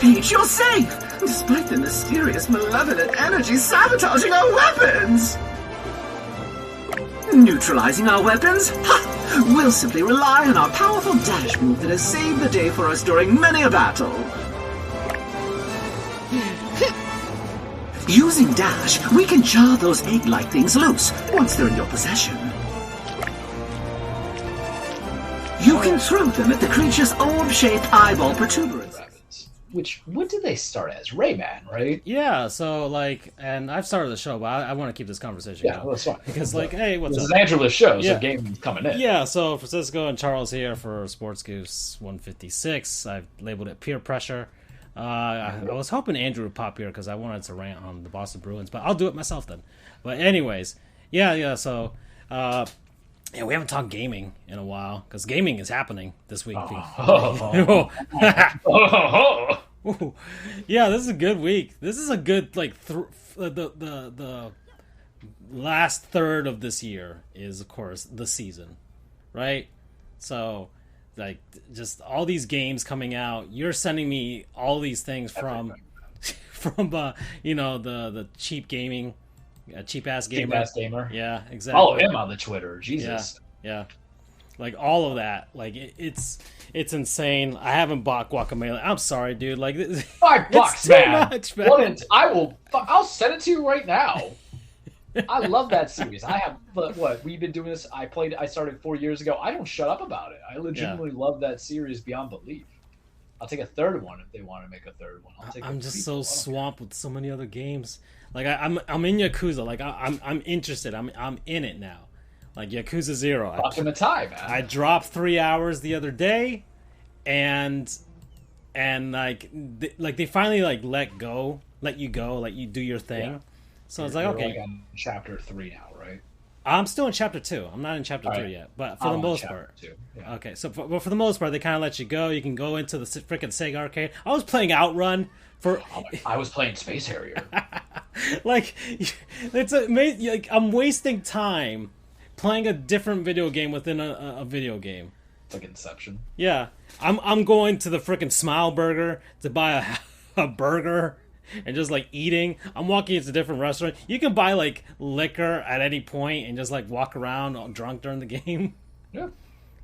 Peach, you're safe! Despite the mysterious, malevolent energy sabotaging our weapons! Neutralizing our weapons? Ha! We'll simply rely on our powerful dash move that has saved the day for us during many a battle. Using dash, we can jar those egg-like things loose once they're in your possession. You can throw them at the creature's orb-shaped eyeball protuberance. Which, what did they start as? Rayman, right? Yeah, so, like, and I've started the show, but I want to keep this conversation going. Yeah, that's fine. Because, like, hey, what's this up? This is Angela's show, so yeah. game's coming in. Yeah, so Francisco and Charles here for Sports Goofs 156. I've labeled it peer pressure. I was hoping Andrew would pop here because I wanted to rant on the Boston Bruins, but I'll do it myself then. But anyways, so... yeah, we haven't talked gaming in a while because gaming is happening this week. Yeah, this is a good week. This is a good the last third of this year is of course the season, right? So like just all these games coming out. You're sending me all these things from the cheap gaming. A cheap-ass gamer. Yeah, exactly. Follow him on the Twitter. Jesus. Yeah. Like, all of that. Like, it's insane. I haven't bought Guacamelee. I'm sorry, dude. Like, $5, man. Much, man. I'll send it to you right now. I love that series. I have, we've been doing this. I started 4 years ago. I don't shut up about it. I legitimately love that series beyond belief. I'll take a third one if they want to make a third one. I'm just so swamped with so many other games. Like I'm in Yakuza. Like I'm interested. I'm in it now. Like Yakuza 0. Fucking the time, man. I dropped 3 hours the other day, and they finally let you go, like you do your thing. Yeah. So I was like, okay. Like on chapter 3 now, right? I'm still in chapter 2. I'm not in chapter 3 yet, but for the most part. Yeah. Okay, so for the most part, they kind of let you go. You can go into the freaking Sega arcade. I was playing Outrun for. I was playing Space Harrier. Like, it's amazing. Like, I'm wasting time playing a different video game within a video game. It's like Inception. Yeah, I'm going to the freaking Smile Burger to buy a burger. And just like eating, I'm walking into different restaurants. You can buy like liquor at any point and just like walk around all drunk during the game. Yeah,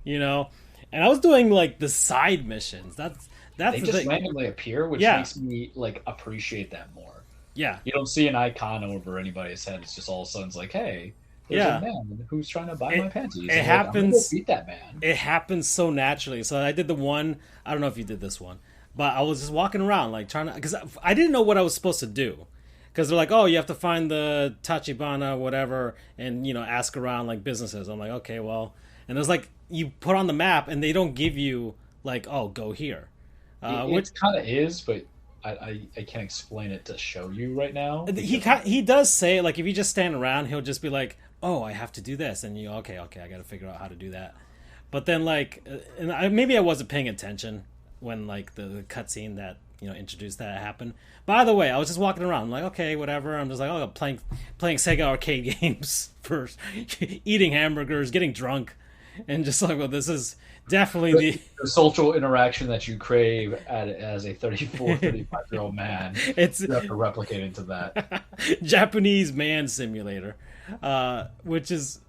And I was doing like the side missions. That's they the just thing. randomly appear, which makes me like appreciate that more. Yeah, you don't see an icon over anybody's head. It's just all of a sudden it's like, hey, there's a man who's trying to buy my panties. It happens. Beat that man. It happens so naturally. So I did the one. I don't know if you did this one. But I was just walking around, like, trying to... Because I didn't know what I was supposed to do. Because they're like, oh, you have to find the Tachibana, whatever, and, ask around, like, businesses. I'm like, okay, well... And there's, like, you put on the map, and they don't give you, like, oh, go here. It kind of is, but I can't explain it to show you right now. He does say, like, if you just stand around, he'll just be like, oh, I have to do this. And okay, I got to figure out how to do that. But then, like... maybe I wasn't paying attention when like the cutscene that introduced that happened. By the way, I was just walking around, I'm like, okay, whatever. I'm just like, oh, playing Sega arcade games first, eating hamburgers, getting drunk, and just like, well, this is definitely the social interaction that you crave as a 34, 35-year-old man. You have to replicate into that Japanese man simulator, which is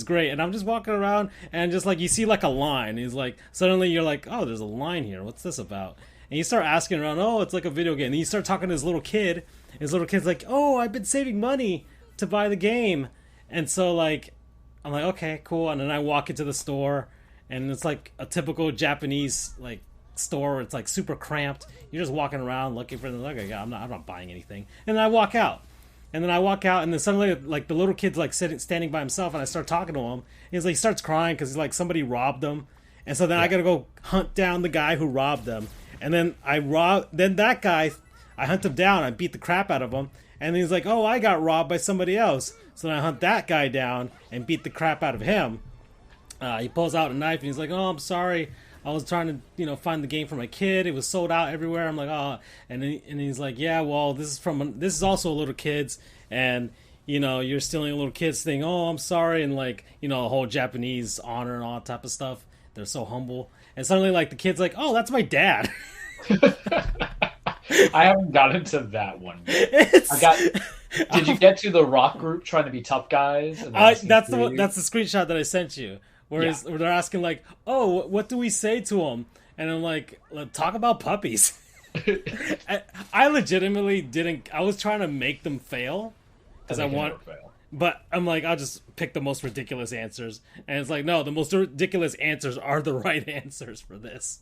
great. And I'm just walking around and just like you see like a line. He's like, suddenly you're like, oh, there's a line here. What's this about? And you start asking around, oh, it's like a video game. And you start talking to this little kid. His little kid's like, oh, I've been saving money to buy the game. And so like, I'm like, okay, cool. And then I walk into the store and it's like a typical Japanese like store. It's like super cramped. You're just walking around looking for them. Like, I'm not buying anything. And then I walk out. And then suddenly, like, the little kid's, like, standing by himself, and I start talking to him. He's like, he starts crying because, like, somebody robbed him. And so then I gotta go hunt down the guy who robbed them. And then that guy, I hunt him down, I beat the crap out of him. And he's like, oh, I got robbed by somebody else. So then I hunt that guy down and beat the crap out of him. He pulls out a knife, and he's like, oh, I'm sorry. I was trying to, find the game for my kid. It was sold out everywhere. I'm like, oh, and he's like, yeah, well, this is also a little kid's, and you're stealing a little kid's thing. Oh, I'm sorry, and like, the whole Japanese honor and all that type of stuff. They're so humble, and suddenly like the kid's like, oh, that's my dad. I haven't gotten to that one yet. Did you get to the rock group trying to be tough guys? And that's the screenshot that I sent you. Where they're asking like, "Oh, what do we say to them?" And I'm like, "Talk about puppies." I legitimately didn't. I was trying to make them fail because I want. But I'm like, I'll just pick the most ridiculous answers, and it's like, no, the most ridiculous answers are the right answers for this.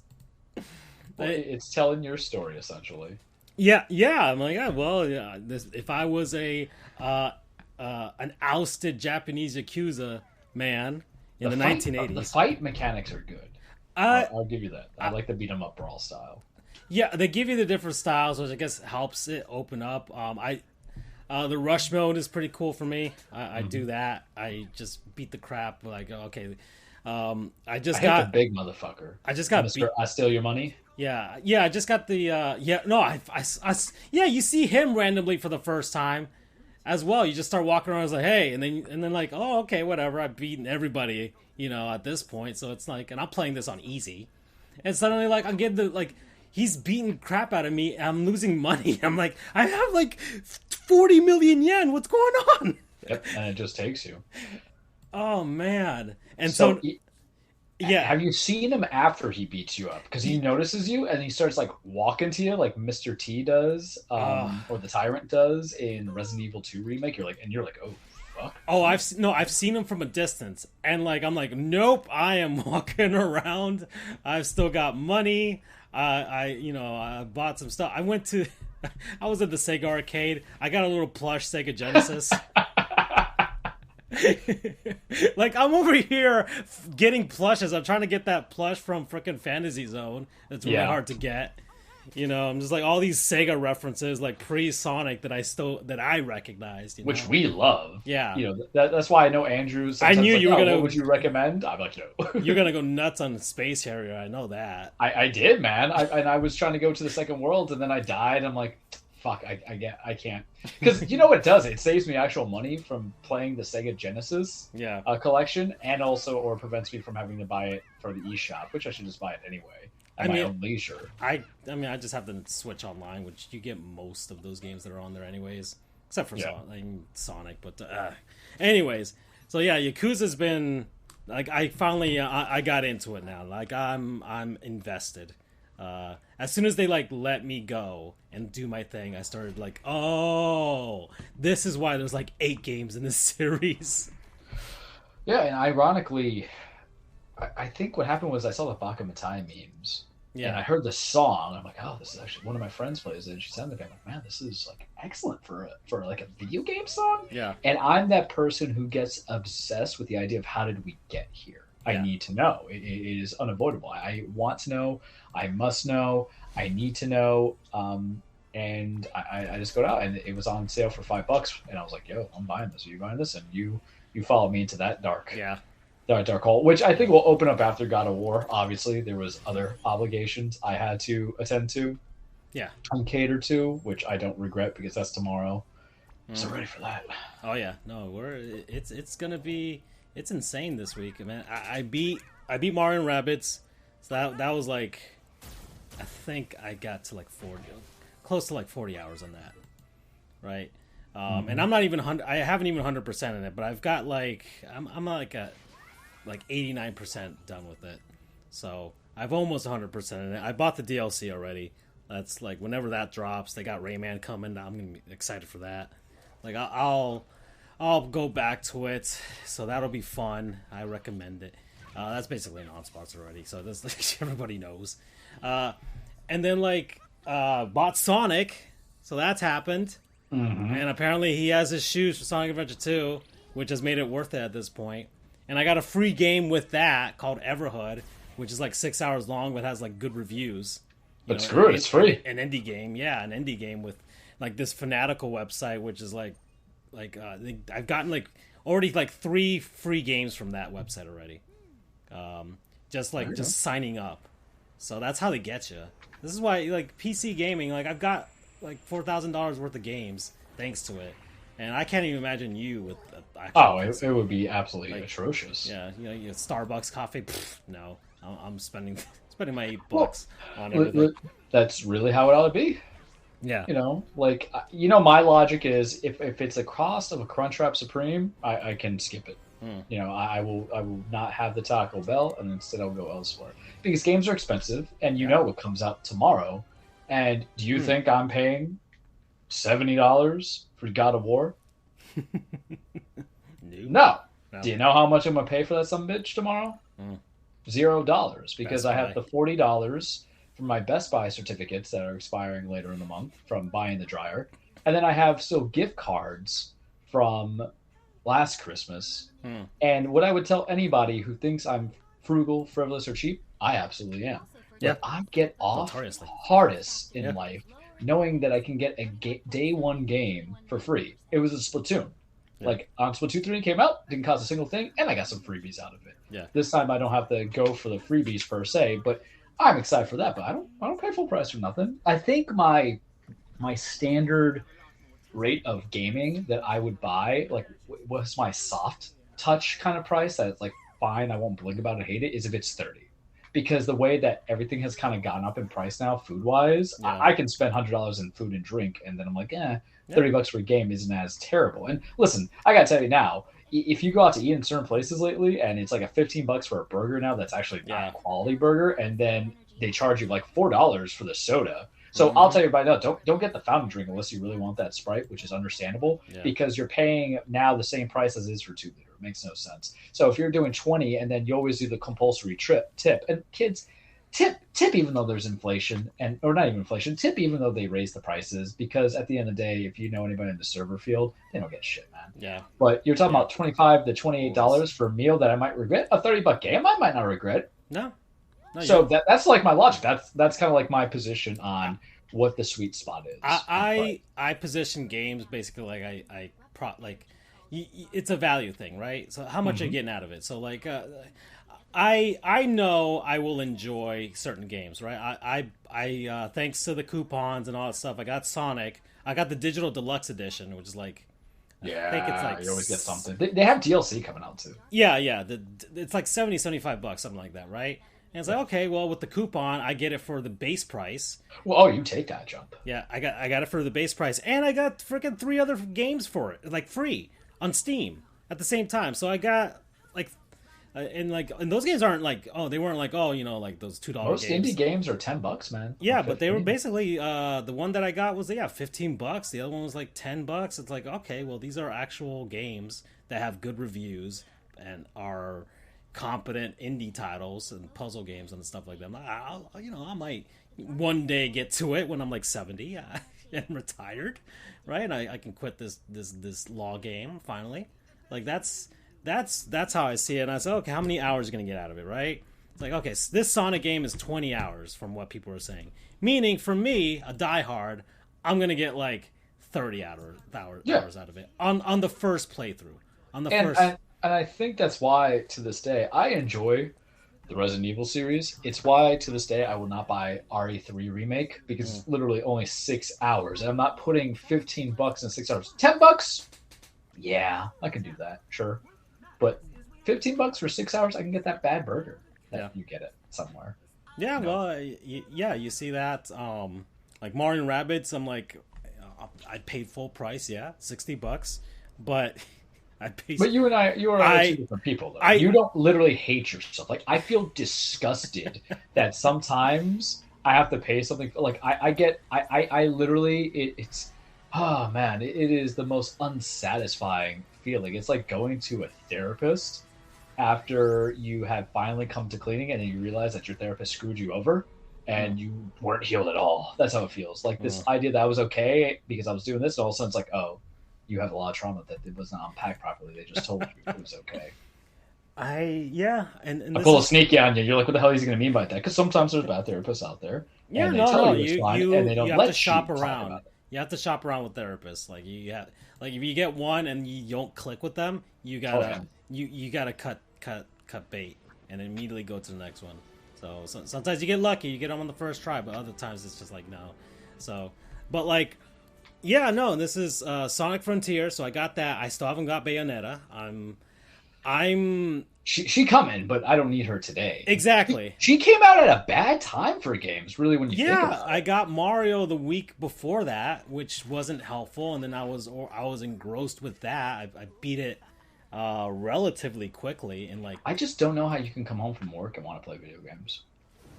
Well, it's telling your story essentially. Yeah. I'm like, if I was an ousted Japanese Yakuza man in the 1980s, the fight mechanics are good. I'll give you that. I like the beat 'em up brawl style. Yeah, they give you the different styles, which I guess helps it open up. The rush mode is pretty cool for me. I do that. I just beat the crap. Like, okay, I got the big motherfucker. I just got beat. I steal your money. Yeah. I just got the. You see him randomly for the first time, as well. You just start walking around. I was like, hey, and then like, oh, okay, whatever. I've beaten everybody, at this point. So it's like, and I'm playing this on easy, and suddenly like I'm getting he's beating crap out of me. I'm losing money. I'm like, I have like 40 million yen. What's going on? Yep, and it just takes you. Oh man! And yeah. Have you seen him after he beats you up? Because he notices you and he starts like walking to you, like Mr. T does, or the Tyrant does in Resident Evil 2 remake. You're like, oh fuck. Oh, I've seen him from a distance, and like I'm like, nope. I am walking around. I've still got money. I bought some stuff. I was at the Sega arcade. I got a little plush Sega Genesis. Like I'm over here getting plushes. I'm trying to get that plush from frickin' Fantasy Zone. That's really hard to get. I'm just like all these Sega references, like pre-Sonic that I recognized. Which we love. Yeah. That's why I know Andrew's. I knew you were gonna. What would you recommend? I'm like, no. You're gonna go nuts on Space Harrier. I know that. I did, man. I was trying to go to the second world, and then I died. I'm like, fuck, I can't. Because you know what it does? It saves me actual money from playing the Sega Genesis collection, and or prevents me from having to buy it for the eShop, which I should just buy it anyway. My own leisure. I just have to switch online, which you get most of those games that are on there anyways, except for Sonic. But anyways, so yeah, Yakuza's been like I finally I got into it now. Like I'm invested. As soon as they like let me go and do my thing, I started like, oh, this is why there's like 8 games in this series. Yeah, and ironically, I think what happened was I saw the Baka Mitai memes. Yeah. And I heard the song. I'm like, oh, this is actually one of my friends plays it. And she sent it. I'm like, man, this is like excellent for like a video game song. Yeah. And I'm that person who gets obsessed with the idea of how did we get here? I need to know. It is unavoidable. I want to know. I must know. I need to know. And I just go out, and it was on sale for $5. And I was like, yo, I'm buying this. Are you buying this? And you followed me into that dark hole, which I think will open up after God of War. Obviously, there was other obligations I had to attend to, and cater to, which I don't regret because that's tomorrow. So ready for that. Oh yeah, no, it's gonna be insane this week, man. I beat Mario and Rabbids, so that was like, I think I got to like close to like 40 hours on that, right? And I'm not even I haven't even 100% in it, but I've got like I'm like at like 89% done with it. So I've almost 100% in it. I bought the DLC already. That's like whenever that drops, they got Rayman coming. I'm gonna be excited for that. Like I'll go back to it, so that'll be fun. I recommend it. That's basically an on-sponsor already, so this like, everybody knows. And then like bought Sonic, so that's happened. And apparently he has his shoes for Sonic Adventure 2, which has made it worth it at this point. And I got a free game with that called Everhood, which is like 6 hours long but has like good reviews. But screw it, it's free. An indie game with like this Fanatical website, which is like I've gotten like already like 3 free games from that website already. Just signing up. So that's how they get you. This is why like PC gaming, like I've got like $4,000 worth of games thanks to it. And I can't even imagine you with it would be absolutely atrocious. Yeah, you Starbucks coffee. No, I'm spending spending my $8 on everything. That's really how it ought to be. Yeah. My logic is if it's a cost of a Crunchwrap Supreme, I can skip it. I will not have the Taco Bell, and instead I'll go elsewhere because games are expensive, and what comes out tomorrow. And do you think I'm paying $70 for God of War? No. Do you know how much I'm gonna pay for that sumbitch tomorrow? $0 because I have the $40 from my Best Buy certificates that are expiring later in the month from buying the dryer, and then I have still gift cards from last Christmas. And what I would tell anybody who thinks I'm frugal, frivolous, or cheap, I absolutely am. Yeah, I get off hardest in life knowing that I can get a day one game for free. It was a Splatoon. Like on Splatoon 3 came out, didn't cost a single thing, and I got some freebies out of it. Yeah. This time I don't have to go for the freebies per se, but I'm excited for that. But I don't pay full price for nothing. I think my standard rate of gaming that I would buy, like what's my soft touch kind of price that's like fine, I won't blink about it, hate it, is if it's 30. Because the way that everything has kind of gone up in price now, food wise, I can spend $100 in food and drink, and then I'm like, $30 for a game isn't as terrible. And listen, I gotta tell you now, if you go out to eat in certain places lately, and it's like a $15 for a burger now, that's actually not a quality burger, and then they charge you like $4 for the soda. So I'll tell you right now, don't get the fountain drink unless you really want that Sprite, which is understandable, because you're paying now the same price as it is for 2 liter. It makes no sense. So if you're doing 20, and then you always do the compulsory tip, and kids, tip even though there's inflation, or not even inflation, tip even though they raise the prices, because at the end of the day, if you know anybody in the server field, they don't get shit, man. Yeah. But you're talking about $25 to $28 for a meal that I might regret. A $30 game I might not regret. No, so that's like my logic. That's kind of like my position on what the sweet spot is. I position games basically like it's a value thing, right? So how much are you getting out of it? So like I know I will enjoy certain games, right? I thanks to the coupons and all that stuff, I got Sonic. I got the digital deluxe edition, which is like, I think it's like you always get something. They have DLC coming out too. Yeah. It's like $75, something like that, right? And it's like, okay, well, with the coupon, I get it for the base price. Well, you take that jump. Yeah, I got it for the base price, and I got freaking 3 other games for it, like free on Steam at the same time. So I got like, and those games aren't like, they weren't like, like those $2 Most games. indie games are $10, man. Yeah, but they were basically the one that I got was $15. The other one was like $10. It's like, okay, well, these are actual games that have good reviews and are competent indie titles and puzzle games and stuff like that. I might one day get to it when I'm like 70 and retired, right? And I can quit this law game finally. Like that's how I see it. And I said, okay, how many hours are you gonna get out of it, right? It's like, okay, so this Sonic game is 20 hours from what people are saying. Meaning for me, a diehard, I'm gonna get like 30 hours out of it on the first playthrough. And I think that's why, to this day, I enjoy the Resident Evil series. It's why, to this day, I will not buy RE3 Remake, because it's literally only 6 hours. And I'm not putting $15 in 6 hours. $10? Yeah, I can do that, sure. But $15 for 6 hours, I can get that bad burger. You get it somewhere. Yeah, well, you see that. Like Mario & Rabbids, I'm like, I paid full price, $60. But... But you and I are two different people, though. You don't literally hate yourself. Like, I feel disgusted that sometimes I have to pay something. Like, I literally, it's, oh man, it is the most unsatisfying feeling. It's like going to a therapist after you have finally come to cleaning, and then you realize that your therapist screwed you over and you weren't healed at all. That's how it feels. Like this idea that I was okay because I was doing this, and all of a sudden it's like, oh, you have a lot of trauma that it wasn't unpacked properly. They just told you it was okay. And I pull a sneaky on you. You're like, what the hell is he going to mean by that? Because sometimes there's bad therapists out there. Yeah, and they tell you it's fine, and they don't you let have to shop around. About it. You have to shop around with therapists. Like if you get one and you don't click with them, you gotta you gotta cut bait and immediately go to the next one. So sometimes you get lucky, you get them on the first try, but other times it's just like no. So, but like. Yeah, no, this is Sonic Frontier, so I got that. I still haven't got Bayonetta. She coming, but I don't need her today. Exactly. She came out at a bad time for games, really, when you think about it. I got Mario the week before that, which wasn't helpful, and then I was engrossed with that. I beat it relatively quickly, and like I just don't know how you can come home from work and want to play video games.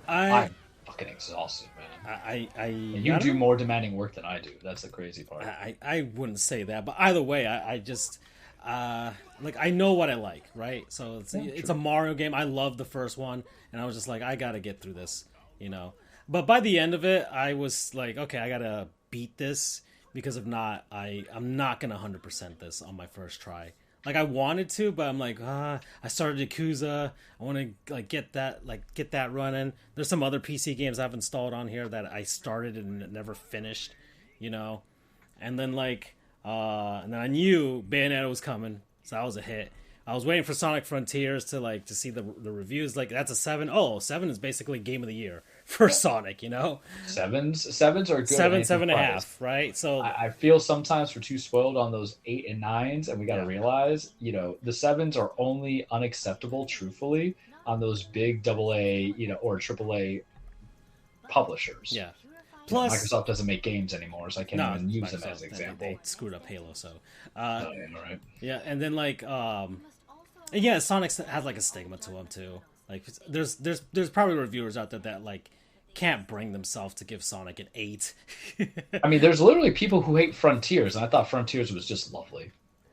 I'm fucking exhausted, man. You do more demanding work than I do. That's the crazy part. I wouldn't say that, but either way, I just like I know what I like, right? So it's a Mario game. I love the first one, and I was just like, I gotta get through this, you know. But by the end of it, I was like, okay, I gotta beat this, because if not, I'm not gonna 100% this on my first try. Like I wanted to, but I'm like, I started Yakuza. I want to get that running. There's some other PC games I've installed on here that I started and never finished, you know. And then and then I knew Bayonetta was coming, so that was a hit. I was waiting for Sonic Frontiers to see the reviews. Like that's a 7. Oh, 7 is basically game of the year for Sonic, you know. Sevens are good. 7.5, right? So I feel sometimes we're too spoiled on those 8 and 9s, and we got to realize, you know, the 7s are only unacceptable, truthfully, on those big AA, you know, or AAA publishers. Yeah. Plus, Microsoft doesn't make games anymore, so I can't even use them as an example. They screwed up Halo, so. Right. Yeah, and then yeah, Sonic has like a stigma to him too. Like, there's probably reviewers out there that like can't bring themselves to give Sonic an 8. I mean, there's literally people who hate Frontiers, and I thought Frontiers was just lovely.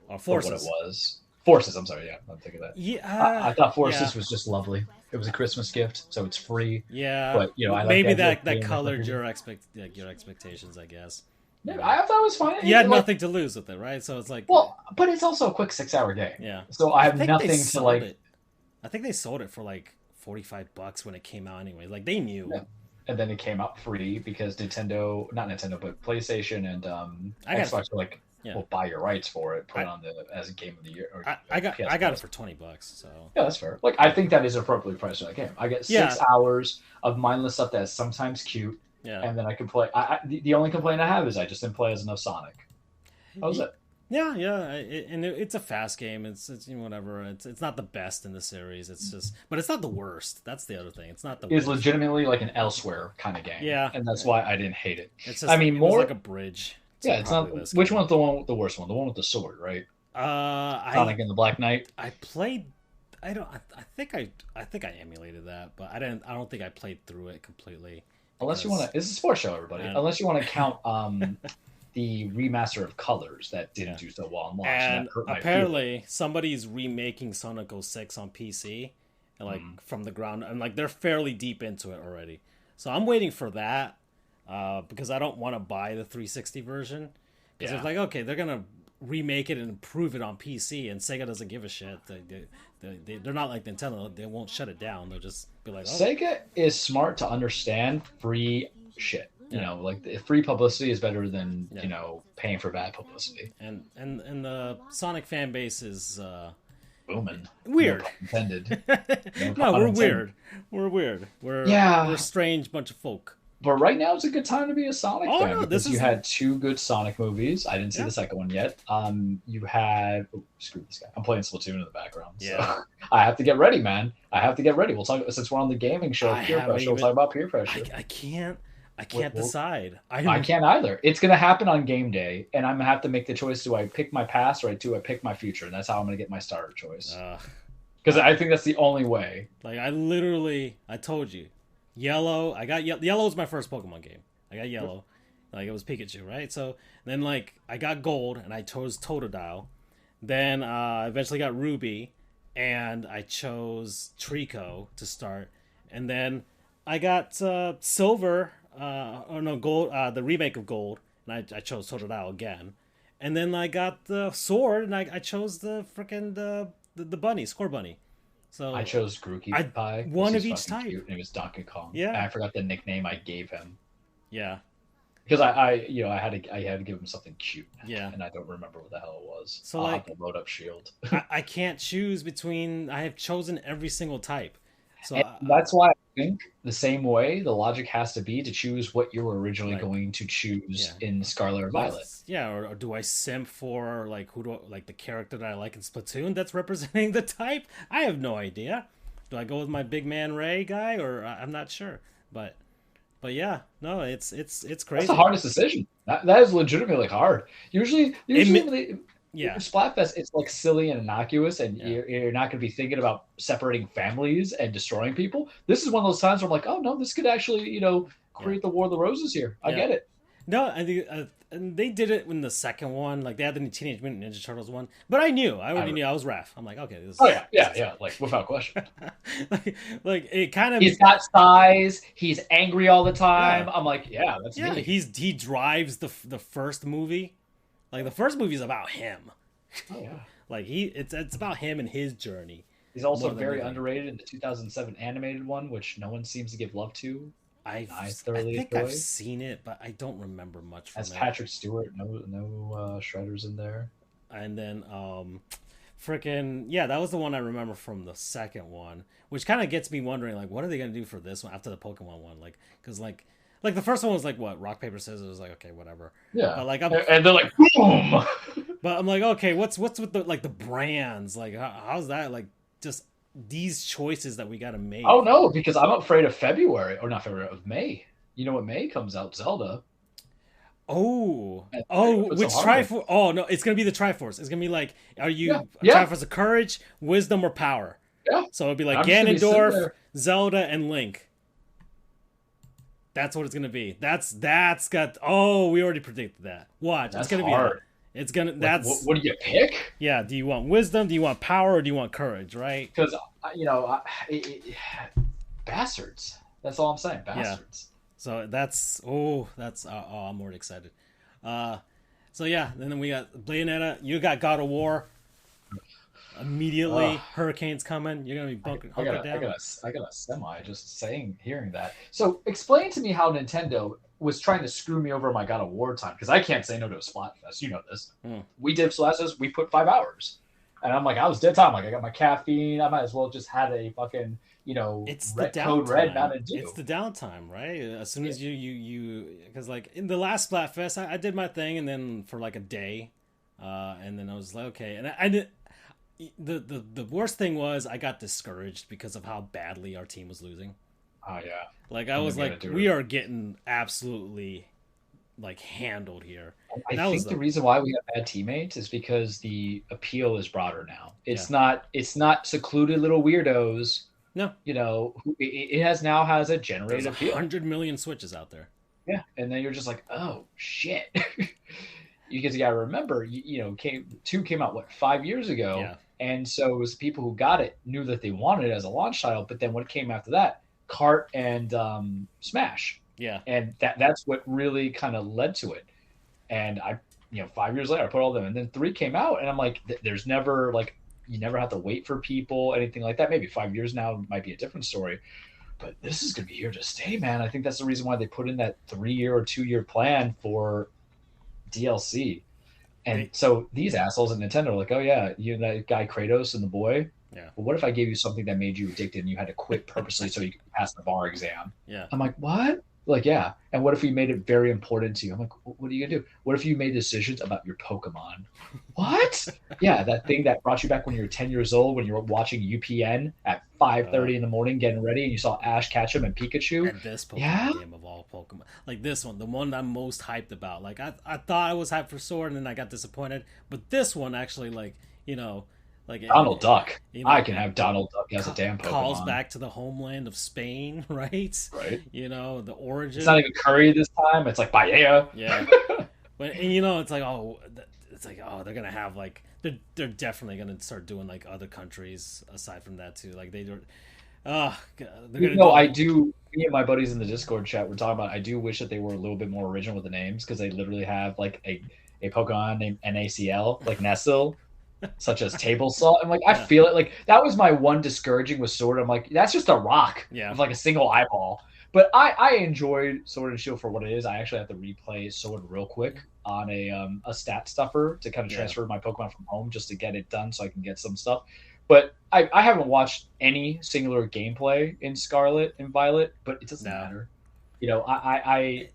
Or Forces. For what it was. Forces, I'm sorry, I'm thinking that. Yeah, I thought Forces was just lovely. It was a Christmas gift, so it's free. Yeah, but you know, I maybe that colored your expectations, I guess. Yeah, I thought it was fine. You had nothing to lose with it, right? So it's like, well, but it's also a quick 6-hour game. Yeah. So I have nothing to like. I think they sold it for like $45 when it came out anyway. Like they knew. Yeah. And then it came out free because not Nintendo, but PlayStation and Xbox were like, we'll buy your rights for it, put it on as a game of the year. Or I got it for $20, so yeah, that's fair. Like I think that is appropriately priced for that game. I get 6 hours of mindless stuff that's sometimes cute, and then I can play. The only complaint I have is I just didn't play as enough Sonic. That was it. Yeah, and it's a fast game. It's whatever. It's not the best in the series. It's just, but it's not the worst. That's the other thing. It's not the. It's legitimately like an Elsewhere kind of game. Yeah, and that's why I didn't hate it. It's just, it was like a bridge. Yeah, it's not. Which one's the one with the worst one? The one with the sword, right? Sonic and the Black Knight. I played. I think I emulated that, but I don't think I played through it completely. Unless you want to, it's a sports show, everybody. Unless you want to count the remaster of Colors that didn't do so well on launch. And apparently, somebody's remaking Sonic 06 on PC, and from the ground, and like they're fairly deep into it already. So I'm waiting for that. Because I don't want to buy the 360 version. Because it's like, okay, they're gonna remake it and improve it on PC, and Sega doesn't give a shit. They're not like Nintendo. They won't shut it down. They'll just be like, Sega is smart to understand free shit. You know, like the free publicity is better than you know paying for bad publicity. And the Sonic fan base is booming. Weird. No intended. No, we're weird. We're weird. We're a strange bunch of folk. But right now it's a good time to be a Sonic fan. No, because you had 2 good Sonic movies. I didn't see the second one yet. You had screw this guy. I'm playing Splatoon in the background. Yeah. So I have to get ready, man. I have to get ready. We'll talk since we're on the gaming show, peer pressure. We'll talk about peer pressure. I can't decide. I can't either. It's gonna happen on game day, and I'm gonna have to make the choice: do I pick my past or do I pick my future? And that's how I'm gonna get my starter choice. Because I think that's the only way. Like I told you. Yellow, Yellow was my first Pokemon game. I got Yellow, like it was Pikachu, right? So then I got Gold and I chose Totodile. Then eventually got Ruby, and I chose Trico to start. And then I got Silver, Gold, the remake of Gold, and I chose Totodile again. And then I got the Sword, and I chose the freaking the bunny, Score Bunny. So I chose Grookey Pie. One of each type. Cute, and it was Donkey Kong. Yeah, and I forgot the nickname I gave him. Yeah, because I had to give him something cute. Yeah, and I don't remember what the hell it was. So I'll have to load up Shield. I can't choose between. I have chosen every single type. So that's why think the same way. The logic has to be to choose what you were originally going to choose in Scarlet or Violet. Yeah, or do I simp for like the character that I like in Splatoon that's representing the type? I have no idea. Do I go with my big man Ray guy, or I'm not sure. But yeah, no, it's crazy. That's the hardest decision. That is legitimately hard. Usually Splatfest, it's like silly and innocuous, and you're not going to be thinking about separating families and destroying people. This is one of those times where I'm like, oh no, this could actually, create the War of the Roses here. I get it. No, I think and they did it in the second one. Like they had the Teenage Mutant Ninja Turtles one, but I already knew I was Raph. I'm like, okay, this. Yeah, like without question. like it kind of. He's got size. He's angry all the time. Yeah. I'm like, that's me. He drives the first movie. Like the first movie is about him. Oh yeah. Like it's about him and his journey. He's also very underrated in the 2007 animated one, which no one seems to give love to. I think I've seen it, but I don't remember much from it. As Patrick Stewart, no Shredders in there. And then, that was the one I remember from the second one, which kind of gets me wondering, like, what are they gonna do for this one after the Pokemon one? Like, because like the first one was like what, rock paper scissors. It was like, okay, whatever. Yeah. But like, and they're like, boom. But I'm like, okay, what's with the brands? Like, how's that? Like, just these choices that we got to make. Oh no, because I'm afraid of of May. You know what May comes out? Zelda. Which Triforce? Oh no, it's gonna be the Triforce. It's gonna be like, are you a Triforce of Courage, Wisdom, or Power? Yeah. So it'd be like Ganondorf, Zelda, and Link. That's what it's gonna be. That's got. Oh, we already predicted that. Watch, that's it's gonna hard. be. It's gonna. That's what do you pick? Yeah. Do you want Wisdom? Do you want Power? Or do you want Courage? Right? Because bastards. That's all I'm saying. Bastards. Yeah. So that's. I'm already excited. So yeah. Then we got Bayonetta. You got God of War. Immediately, hurricanes coming. You're gonna be hunkered down. I got a semi just hearing that. So explain to me how Nintendo was trying to screw me over my God of War time, because I can't say no to a Splatfest. You know this. We did Splatfest. We put 5 hours, and I'm like, I was dead time. Like I got my caffeine. I might as well just had a fucking it's Code Red Mountain Dew. It's the downtime, right? As soon as you because like in the last Splatfest, I did my thing, and then for like a day, and then I was like, okay, and I did. The worst thing was I got discouraged because of how badly our team was losing. Oh yeah. Like I was like, we are getting absolutely like handled here. I think the reason why we have bad teammates is because the appeal is broader now. It's not secluded little weirdos. No. It has a generated appeal. 100 million Switches out there. Yeah, and then you're just like, oh shit. Because you got to remember, 2 came out 5 years ago. Yeah. And so it was people who got it knew that they wanted it as a launch title, but then what came after that, Kart and Smash. Yeah. And that's what really kind of led to it. And 5 years later, I put all them, and then 3 came out, and I'm like, there's never you never have to wait for people, anything like that. Maybe 5 years now might be a different story, but this is going to be here to stay, man. I think that's the reason why they put in that 3-year or 2-year plan for DLC. And so these assholes at Nintendo are like, oh yeah, that guy Kratos and the boy. Yeah. Well, what if I gave you something that made you addicted and you had to quit purposely so you could pass the bar exam? Yeah. I'm like, what? Like, yeah. And what if we made it very important to you? I'm like, what are you gonna do? What if you made decisions about your Pokemon? What? Yeah, that thing that brought you back when you were 10 years old, when you were watching UPN at 5:30 in the morning, getting ready, and you saw Ash Ketchum and Pikachu. And this Pokemon game of all Pokemon, like this one, the one I'm most hyped about. Like I thought I was hyped for Sword, and then I got disappointed. But this one actually, like Donald Duck. I can have Donald Duck as a damn Pokemon. Calls back to the homeland of Spain, right? Right. The origin. It's not even Curry this time. It's like Bahia. Yeah. But it's like they're gonna have like they're definitely gonna start doing like other countries aside from that too. Like they're gonna. I do. Me and my buddies in the Discord chat were talking about. I do wish that they were a little bit more original with the names, because they literally have like a Pokemon named NaCl, like Nestle. Such as table salt. I'm like, I feel it. Like that was my one discouraging with Sword. I'm like, that's just a rock with like a single eyeball. But I enjoyed Sword and Shield for what it is. I actually have to replay Sword real quick on a stat stuffer to kind of transfer my Pokemon from home just to get it done so I can get some stuff. But I haven't watched any singular gameplay in Scarlet and Violet, but it doesn't matter. You know, I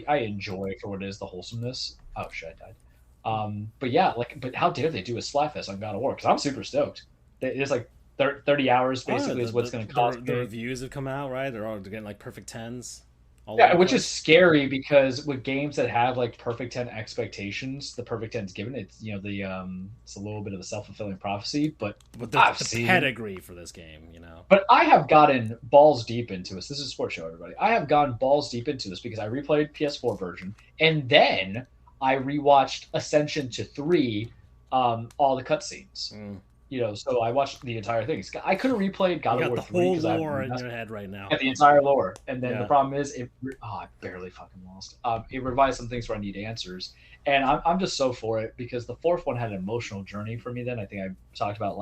enjoy for what it is, the wholesomeness. Oh shit, I died. But yeah, but how dare they do a Splatfest on God of War? Because I'm super stoked. It's like 30 hours basically is what's going to cost. The reviews have come out, right? They're all getting like perfect 10s. Yeah, which is scary because with games that have like perfect 10 expectations, the perfect 10 is given. It's it's a little bit of a self-fulfilling prophecy, but there's the pedigree for this game, you know. But I have gotten balls deep into this. This is a sports show, everybody. I have gotten balls deep into this because I replayed PS4 version and then I rewatched Ascension to 3, all the cutscenes. You know, so I watched the entire thing. I could have replayed God of War 3 because I have the whole lore in your head right now. The entire lore, and then the problem is, I barely fucking lost. It revised some things where I need answers, and I'm just so for it because the fourth one had an emotional journey for me. Then I think I talked about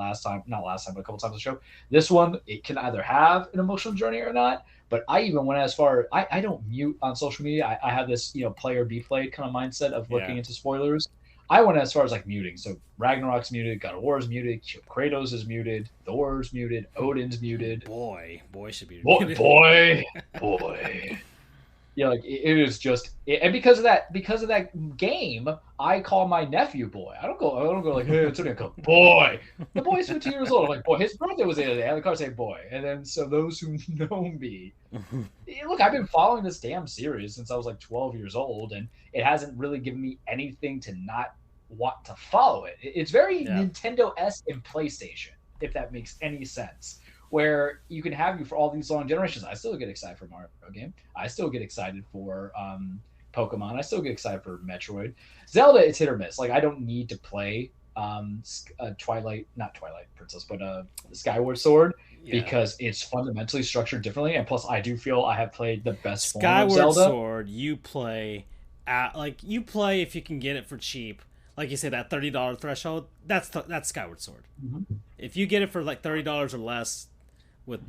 not last time, but a couple times on the show. This one, it can either have an emotional journey or not. But I even went as far. I don't mute on social media. I have this player be played kind of mindset of looking into spoilers. I went as far as like muting. So Ragnarok's muted, God of War is muted, Kratos is muted, Thor's muted, Odin's muted. Boy should be muted. Boy. Yeah, like it is just, and because of that game, I call my nephew boy. I don't go like, hey, it's only a boy. The boy's 15 years old. I'm like, boy, his birthday was the other day. I the car say boy, and then so those who know me, look, I've been following this damn series since I was like 12 years old, and it hasn't really given me anything to not want to follow it. It's very Nintendo-esque in PlayStation, if that makes any sense. Where you can have you for all these long generations. I still get excited for Mario game. I still get excited for Pokemon. I still get excited for Metroid. Zelda, it's hit or miss. Like I don't need to play not Twilight Princess, but Skyward Sword because it's fundamentally structured differently. And plus, I do feel I have played the best form of Zelda. Skyward Sword, you play if you can get it for cheap. Like you say, that $30 threshold. That's Skyward Sword. Mm-hmm. If you get it for like $30 or less. With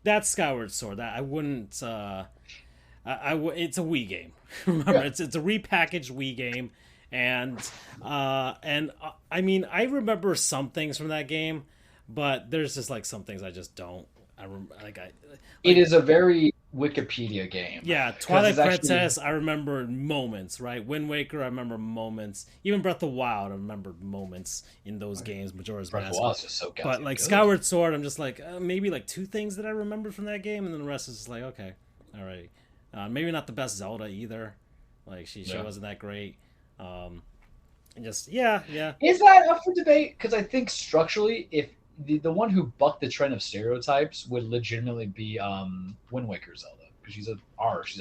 that's Skyward Sword. That I wouldn't. It's a Wii game. Remember, it's a repackaged Wii game, and I mean I remember some things from that game, but there's just like some things I just don't. It is a very Wikipedia game. Yeah, Twilight Princess, I remember moments, right? Wind Waker, I remember moments. Even Breath of the Wild, I remember moments in those games. Majora's Mask. Breath of the Wild is just so goddamn But like good. Skyward Sword, I'm just like maybe like 2 things that I remember from that game, and then the rest is just like okay, all right. Maybe not the best Zelda either. Like she wasn't that great. And just yeah. Is that up for debate? Because I think structurally, if the one who bucked the trend of stereotypes would legitimately be Wind Waker Zelda because she's a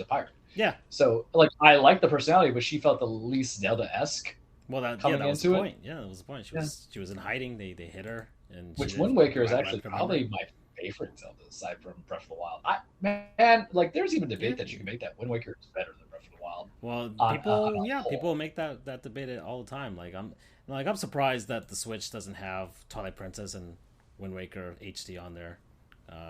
pirate. Yeah. So like I like the personality, but she felt the least Zelda-esque. Well, that was the point. Yeah, that was the point. She was in hiding. They hit her, and which Wind Waker is actually probably my favorite Zelda aside from Breath of the Wild. Man, like there's even debate that you can make that Wind Waker is better than Breath of the Wild. Well, people make that debate all the time. Like I'm surprised that the Switch doesn't have Twilight Princess and Wind Waker HD on there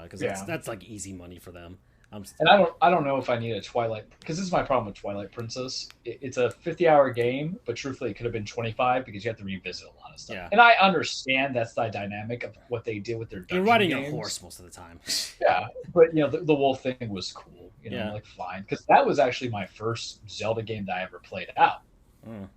because that's like easy money for them. And I don't know if I need a Twilight because this is my problem with Twilight Princess. It's a 50-hour game, but truthfully, it could have been 25 because you have to revisit a lot of stuff. Yeah. And I understand that's the dynamic of what they did with their. You're riding a horse most of the time. Yeah, but the whole thing was cool. Like fine because that was actually my first Zelda game that I ever played out.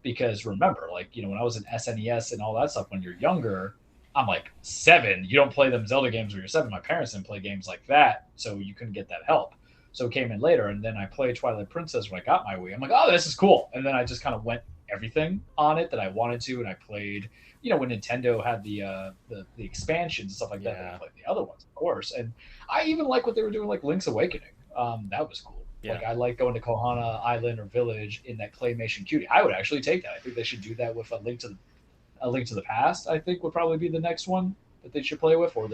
Because remember, like when I was in SNES and all that stuff, when you're younger. I'm like 7. You don't play them Zelda games when you're 7. My parents didn't play games like that, so you couldn't get that help. So it came in later, and then I played Twilight Princess when I got my Wii. I'm like, oh, this is cool. And then I just kind of went everything on it that I wanted to, and I played, when Nintendo had the expansions and stuff like that, I played the other ones, of course. And I even like what they were doing, like Link's Awakening. That was cool. Yeah. Like I like going to Kohana Island or Village in that claymation cutie. I would actually take that. I think they should do that with A Link to the Past, I think, would probably be the next one that they should play with. Or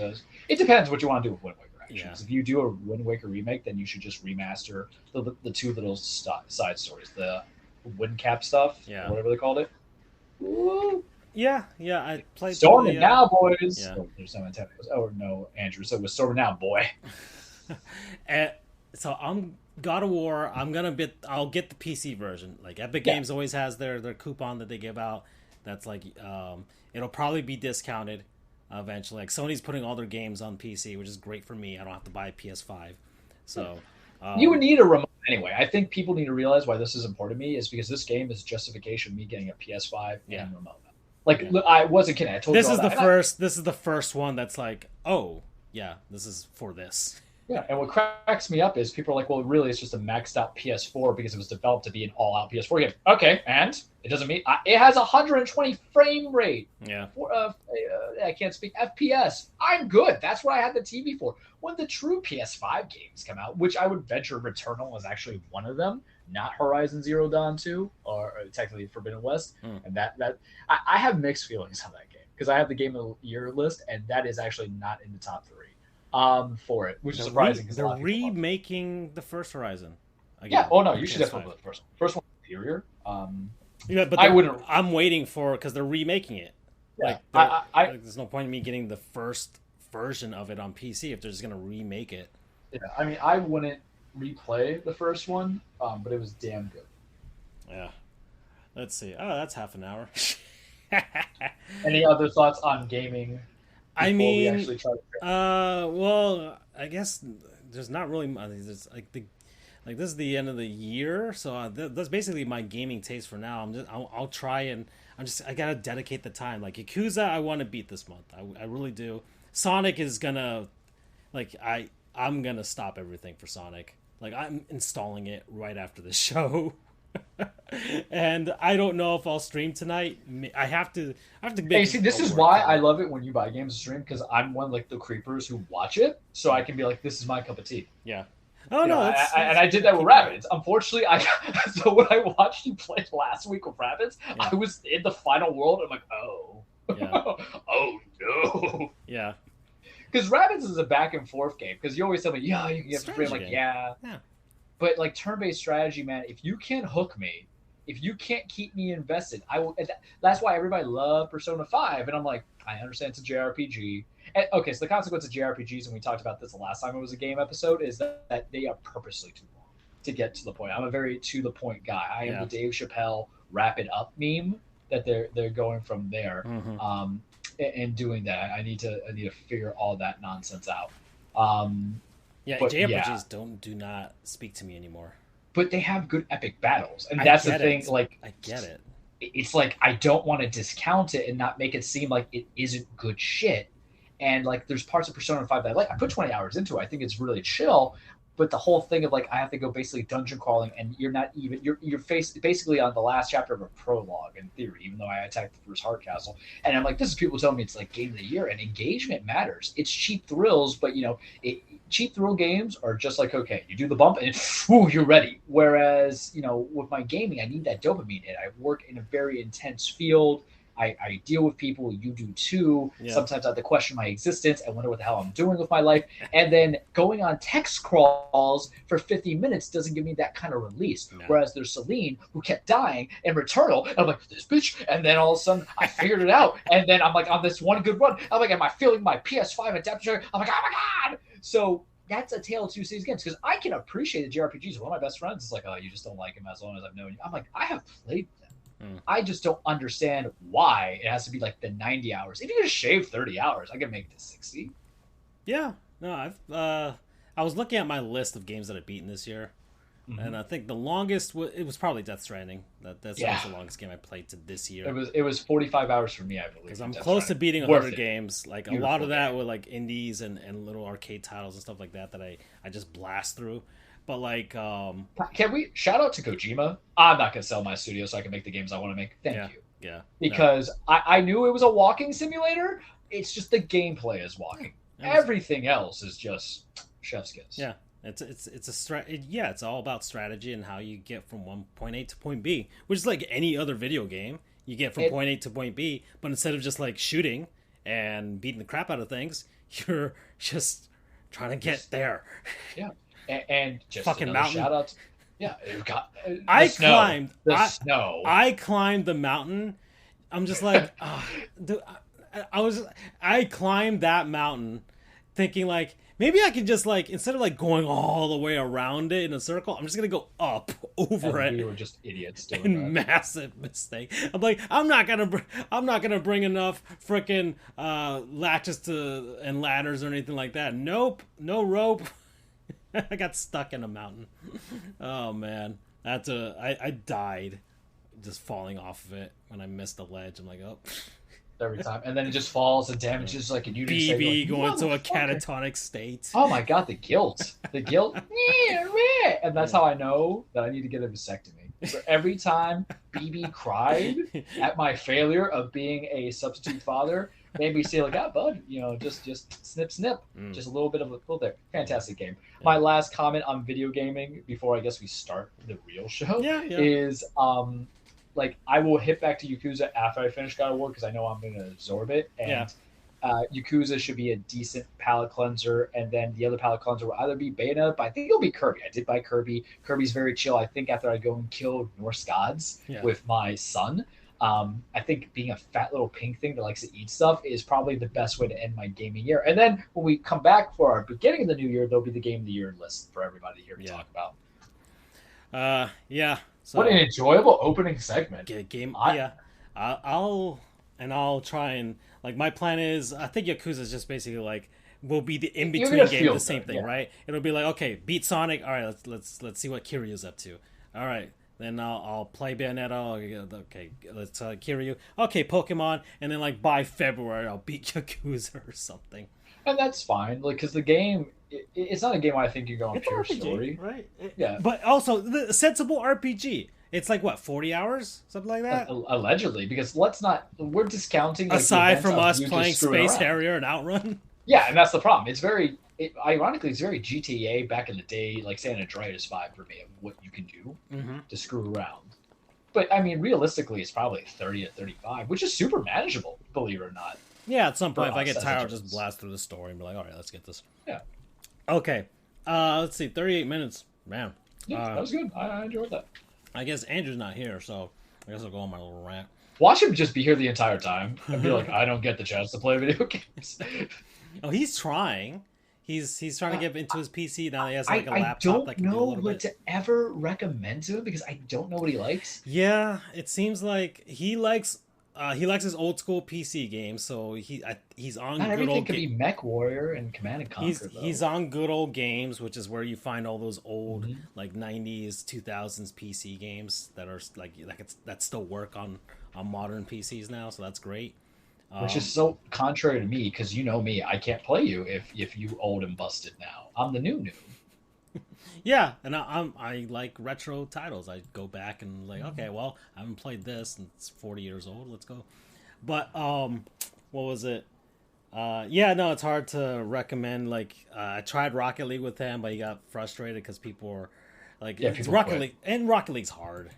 it depends what you want to do with Wind Waker. Actually, if you do a Wind Waker remake, then you should just remaster the 2 little side stories, the Wind Cap stuff, or whatever they called it. Ooh. Yeah. I played Storming Now, boys. Yeah. Oh, there's no antenna. Oh no, Andrew. So it was Storming Now, boy. So I'm God of War. I'll get the PC version. Like Epic Games always has their coupon that they give out. that's like it'll probably be discounted eventually. Like Sony's putting all their games on PC, which is great for me. I don't have to buy a PS5. So you would need a remote anyway. I think people need to realize why this is important to me is because this game is justification of me getting a PS5 and remote. Like I wasn't kidding. I told you this is the first one that's like, oh yeah, this is for this. Yeah, and what cracks me up is people are like, well, really, it's just a maxed out PS4 because it was developed to be an all-out PS4 game. Okay, and it doesn't mean it has 120 frame rate. Yeah. I can't speak FPS. I'm good. That's what I had the TV for. When the true PS5 games come out, which I would venture Returnal is actually one of them, not Horizon Zero Dawn 2, or technically Forbidden West, and that I have mixed feelings on that game because I have the Game of the Year list, and that is actually not in the top 3. For it, which is surprising. They're remaking the first Horizon. Again, yeah. Oh no, you should definitely play the first one. First one's superior. Yeah, but I wouldn't. I'm waiting for because they're remaking it. Yeah, like, there's no point in me getting the first version of it on PC if they're just gonna remake it. Yeah, I mean, I wouldn't replay the first one, but it was damn good. Yeah. Let's see. Oh, that's half an hour. Any other thoughts on gaming? I mean, well, I guess there's not really. It's like this is the end of the year, so that's basically my gaming taste for now. I'll try and I gotta dedicate the time. Like Yakuza, I want to beat this month. I really do. Sonic is gonna, like I'm gonna stop everything for Sonic. Like I'm installing it right after the show. And I don't know if I'll stream tonight. I have to. Hey, see, this is why I love it when you buy games to stream because I'm one of like the creepers who watch it, so I can be like, "This is my cup of tea." Yeah. Oh no! And I did that with Rabbids. Unfortunately, so when I watched you play last week with Rabbids, I was in the final world. I'm like, oh, oh no, yeah. Because Rabbids is a back and forth game. Because you always tell me, yeah, you can get free. I'm like, yeah. But like turn-based strategy, man, if you can't hook me, if you can't keep me invested, I will. That's why everybody loved Persona 5, and I'm like, I understand it's a JRPG. And, okay, so the consequence of JRPGs, and we talked about this the last time it was a game episode, is that they are purposely too long to get to the point. I'm a very to the point guy. I am the Dave Chappelle wrap it up meme that they're going from there, and doing that. I need to figure all that nonsense out. JRPGs do not speak to me anymore. But they have good epic battles, and that's the thing. Like, I get it. It's like I don't want to discount it and not make it seem like it isn't good shit. And like, there's parts of Persona 5 that I like. I put 20 hours into it. I think it's really chill. But the whole thing of like, I have to go basically dungeon crawling, and you're not even you're basically on the last chapter of a prologue in theory. Even though I attacked the first Heart Castle, and I'm like, this is people telling me it's like game of the year, and engagement matters. It's cheap thrills, but cheap thrill games are just like, okay, you do the bump and you're ready. Whereas, with my gaming, I need that dopamine hit. I work in a very intense field. I deal with people. You do too. Yeah. Sometimes I have to question my existence. I wonder what the hell I'm doing with my life. And then going on text crawls for 50 minutes doesn't give me that kind of release. No. Whereas there's Celine who kept dying in Returnal. And I'm like, this bitch. And then all of a sudden I figured it out. And then I'm like on this one good run. I'm like, am I feeling my PS5 adapter? I'm like, oh my God. So that's a tale of two cities games because I can appreciate the JRPGs. One of my best friends is like, oh, you just don't like him as long as I've known you. I'm like, I have played them. I just don't understand why it has to be like the 90 hours. If you just shave 30 hours, I can make this 60. Yeah. No, I was looking at my list of games that I've beaten this year, and I think the longest it was probably Death Stranding. That's the longest game I played to this year. It was 45 hours for me, I believe. Because I'm close to beating 100 games. Like beautiful a lot of that were like indies and little arcade titles and stuff like that I just blast through. But like, can we shout out to Kojima? I'm not gonna sell my studio so I can make the games I want to make. Thank you. Yeah. Because I knew it was a walking simulator. It's just the gameplay is walking. Everything else is just chef's kiss. Yeah. It's all about strategy and how you get from point A to point B, which is like any other video game. You get from point A to point B, but instead of just like shooting and beating the crap out of things, you're just trying to get there. Yeah. And just fucking mountain. Shout out. It got snow. Snow. I climbed the mountain. I'm just like, I climbed that mountain thinking like maybe I can just like instead of like going all the way around it in a circle, I'm just gonna go up over it. We were just idiots doing and that. Massive mistake. I'm like, I'm not gonna bring enough freaking latches and ladders or anything like that. Nope, no rope. I got stuck in a mountain. Oh man, I died just falling off of it when I missed the ledge. I'm like, oh. Every time, and then it just falls and damages like a unit. BB going to a catatonic state. Oh my god, the guilt, and that's how I know that I need to get a vasectomy. So every time BB cried at my failure of being a substitute father, made me say like, "Ah, bud, just snip, just a little bit of a little there." Fantastic game. Yeah. My last comment on video gaming before I guess we start the real show is like I will hit back to Yakuza after I finish God of War because I know I'm going to absorb it. And Yakuza should be a decent palate cleanser, and then the other palate cleanser will either be Beta, but I think it'll be Kirby. I did buy Kirby. Kirby's very chill. I think after I go and kill Norse gods with my son, I think being a fat little pink thing that likes to eat stuff is probably the best way to end my gaming year. And then when we come back for our beginning of the new year, there'll be the game of the year list for everybody here to talk about. So, what an enjoyable opening segment. Game. I'll try and like my plan is I think Yakuza is just basically like will be the in between game, the same thing, right? It'll be like okay, beat Sonic. All right, let's see what Kiryu's up to. All right, then I'll play Bayonetta. Okay, let's Kiryu. Okay, Pokemon, and then like by February I'll beat Yakuza or something. And that's fine, like because the game. It's not a game I think you go on pure RPG, story, right? Yeah, but also the sensible RPG. It's like what 40 hours, something like that. Allegedly, because we're discounting. Like, aside from us playing Space Harrier and Outrun. Yeah, and that's the problem. Ironically, it's very GTA back in the day, like San Andreas vibe for me of what you can do to screw around. But I mean, realistically, it's probably 30 to 35, which is super manageable, believe it or not. Yeah, at some point, if I get tired, I'll just blast through the story and be like, all right, let's get this. Yeah. Okay. Let's see. 38 minutes. Man. Yeah, that was good. I enjoyed that. I guess Andrew's not here, so I guess I'll go on my little rant. Watch him just be here the entire time and be like, I don't get the chance to play video games. Oh, he's trying. He's trying to get into his PC now. He has like a laptop that can do a little bit. I don't know what to ever recommend to him because I don't know what he likes. Yeah, it seems like he likes his old school PC games, so he's on. Not everything could be Mech Warrior and Command and Conquer. He's on good old games, which is where you find all those old like 90s, 2000s PC games that are that still work on modern PCs now. So that's great. Which is so contrary to me because you know me, I can't play you if you old and busted now. I'm the new. Yeah, and I like retro titles. I go back and like, okay, well, I haven't played this and it's 40 years old. Let's go. But what was it? It's hard to recommend. Like, I tried Rocket League with him, but he got frustrated because people were like, it's Rocket League, and Rocket League's hard.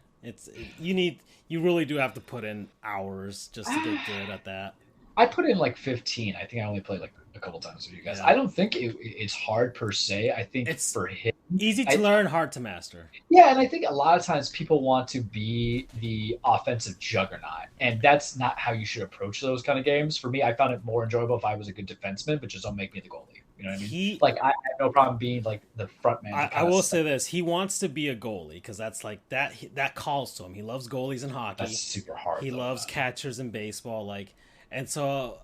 You really do have to put in hours just to get good at that. I put in like 15. I think I only played like a couple times with you guys. Yeah. I don't think it's hard per se. I think it's for him. Easy to learn, hard to master. Yeah, and I think a lot of times people want to be the offensive juggernaut, and that's not how you should approach those kind of games. For me, I found it more enjoyable if I was a good defenseman, but just don't make me the goalie. You know what I mean? I have no problem being like the front man. I will say this: he wants to be a goalie because that's like that calls to him. He loves goalies in hockey. That's super hard. He loves catchers in baseball, and so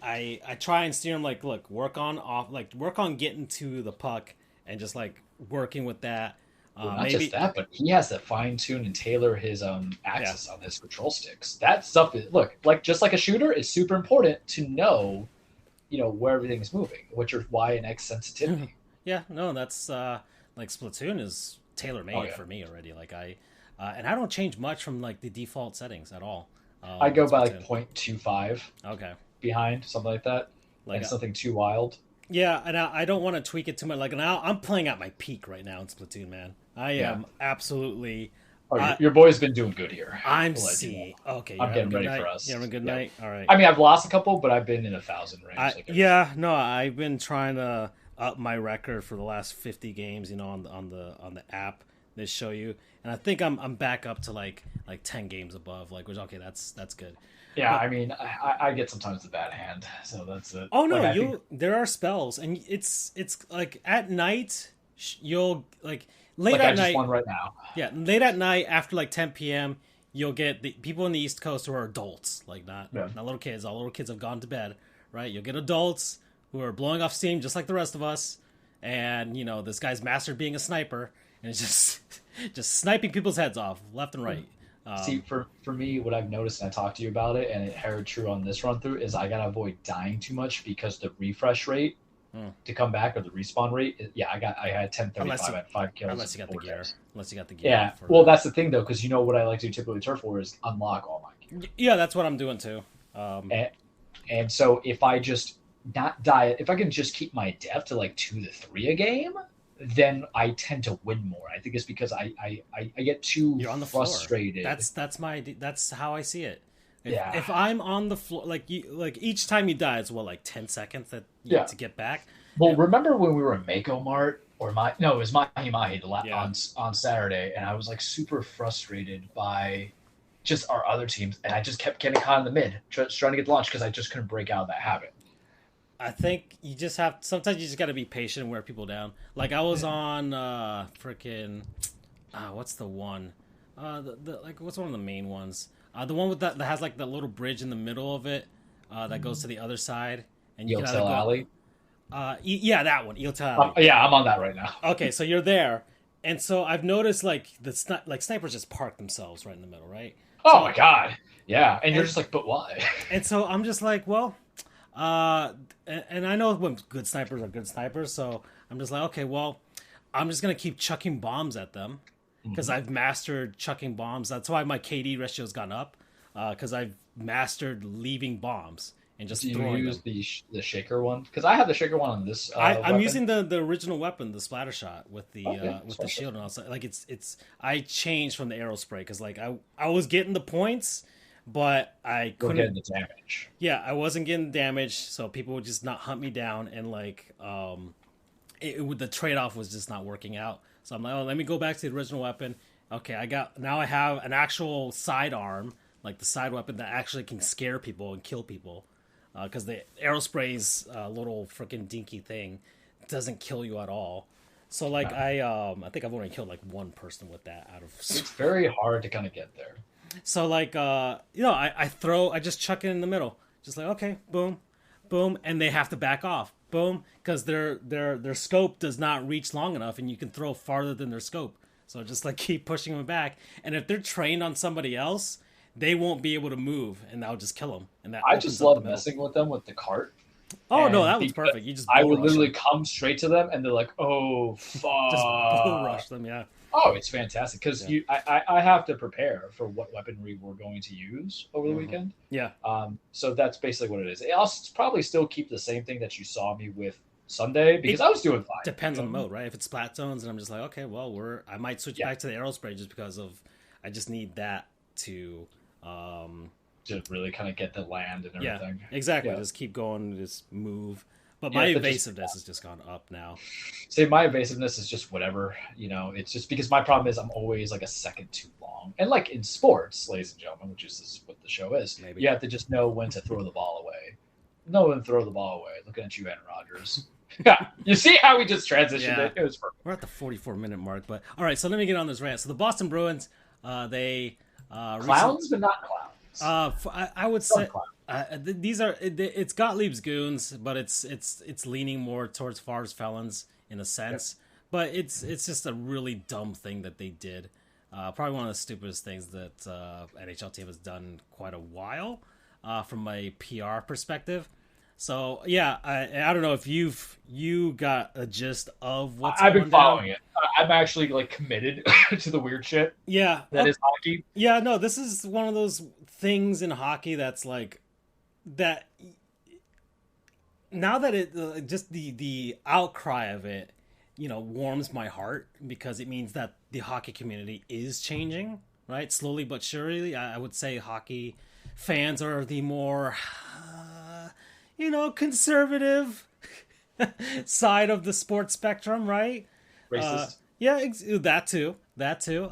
I try and steer him like, look, work on getting to the puck and just like working with that. Not just that, but he has to fine tune and tailor his axis on his control sticks. That stuff is just like a shooter, it's super important to know, where everything is moving, which is Y and X sensitivity. Yeah, no, that's like Splatoon is tailor made for me already. Like and I don't change much from like the default settings at all. I go by like 0.25. Okay. Behind something like that, like something too wild. Yeah, and I don't want to tweak it too much. Like now, I'm playing at my peak right now in Splatoon, man. I am absolutely. Oh, your boy's been doing good here. I'm seeing. Okay, I'm getting ready for us. You having a good night? All right. I mean, I've lost a couple, but I've been in 1,000 range. I've been trying to up my record for the last 50 games. On the app they show you, and I think I'm back up to like 10 games above. Like, which okay, that's good. Yeah, but, I mean, I get sometimes the bad hand. land, so that's it. Oh no, like, there are spells, and it's like at night you'll like late at night. One right now. Yeah, late at night after like 10 p.m. you'll get the people on the East Coast who are adults, like not little kids. All little kids have gone to bed, right? You'll get adults who are blowing off steam just like the rest of us, and you know this guy's mastered being a sniper, and it's just sniping people's heads off left and right. See, for me, what I've noticed, and I talked to you about it, and it held true on this run through, is I gotta avoid dying too much because the refresh rate to come back, or the respawn rate, I had 1035 at 5 kills. Unless you got the gear. Unless you got the gear. Yeah, well, that's the thing though, because you know what I like to do typically turf war is unlock all my gear. Yeah, that's what I'm doing too. And so if I just not die, if I can just keep my depth to like 2 to 3 a game, then I tend to win more. I think it's because I get too frustrated. That's how I see it. If I'm on the floor, like each time you die, it's like 10 seconds that you have to get back. Well, remember when we were in Mako Mart it was Mahi Mahi on Saturday, and I was like super frustrated by just our other teams, and I just kept getting caught in the mid, trying to get the launch because I just couldn't break out of that habit. I think sometimes you just got to be patient and wear people down. Like I was on what's the one? What's one of the main ones? The one with that has like the little bridge in the middle of it that goes to the other side, and you can Eeltail Alley. That one, Eeltail Alley. I'm on that right now. Okay, so you're there, and so I've noticed like snipers just park themselves right in the middle, right? Oh my god, yeah, and you're just like, but why? And so I'm just like, well, and I know when good snipers are good snipers, so I'm just like, okay, well, I'm just gonna keep chucking bombs at them. Because I've mastered chucking bombs. That's why my KD ratio's gone up. Because I've mastered leaving bombs and just throwing them. Do you use the shaker one? Because I have the shaker one on this. I'm using the original weapon, the splatter shot with the the shield and all. So, like it's I changed from the arrow spray because like I was getting the points, but I couldn't get the damage. Yeah, I wasn't getting damage, so people would just not hunt me down, and like the trade off was just not working out. So I'm like, let me go back to the original weapon. Okay, I have an actual sidearm, like the side weapon that actually can scare people and kill people. Because the arrow spray's little freaking dinky thing doesn't kill you at all. So like I think I've only killed like one person with that out of. It's very hard to kind of get there. So like I just chuck it in the middle, just like okay, boom, boom, and they have to back off. Boom, because their scope does not reach long enough, and you can throw farther than their scope. So just like keep pushing them back, and if they're trained on somebody else, they won't be able to move, and that'll just kill them. And that I just love messing with them with the cart. Oh no, that was perfect. You just I would literally come straight to them, and they're like, "Oh fuck!" Just bull rush them, yeah. Oh, it's fantastic because I have to prepare for what weaponry we're going to use over the weekend. Yeah. So that's basically what it is. I'll probably still keep the same thing that you saw me with Sunday because I was doing fine. Depends on the mode, right? If it's splat zones, and I'm just like, okay, well, I might switch back to the arrow spray just because I just need that to really kind of get the land and everything. Yeah, exactly. Yeah. Just keep going, just move. But my evasiveness has just gone up now. See, my evasiveness is just whatever, it's just because my problem is I'm always like a second too long. And like in sports, ladies and gentlemen, which is what the show is, you have to just know when to throw the ball away. Know when to throw the ball away. Looking at you, Aaron Rodgers. Yeah, you see how we just transitioned it? It was perfect. We're at the 44-minute mark. But all right, so let me get on this rant. So the Boston Bruins, they... clowns, but not clowns. I would say... these are it's Gottlieb's goons, but it's leaning more towards Favre's felons in a sense. Yep. But it's just a really dumb thing that they did. Probably one of the stupidest things that NHL team has done in quite a while from a PR perspective. So yeah, I don't know if you got a gist of what's I've been following it. I'm actually like committed to the weird shit. Yeah, that is hockey. Yeah, no, this is one of those things in hockey that's like that. Now that it just the outcry of it, warms my heart because it means that the hockey community is changing, right? Slowly but surely. I would say hockey fans are the more conservative side of the sports spectrum, right? Racist. That too.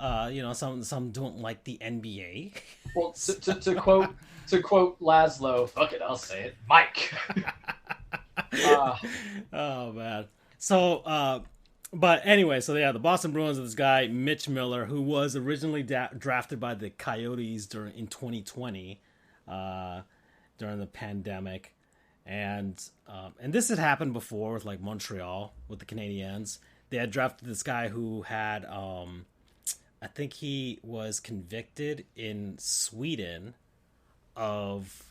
Some don't like the NBA. Well, to quote To quote Laszlo, fuck it, I'll say it, Mike. Oh man. So, but anyway, so yeah, the Boston Bruins of this guy Mitch Miller, who was originally drafted by the Coyotes in 2020, during the pandemic, and this had happened before with like Montreal with the Canadiens. They had drafted this guy who had, I think he was convicted in Sweden of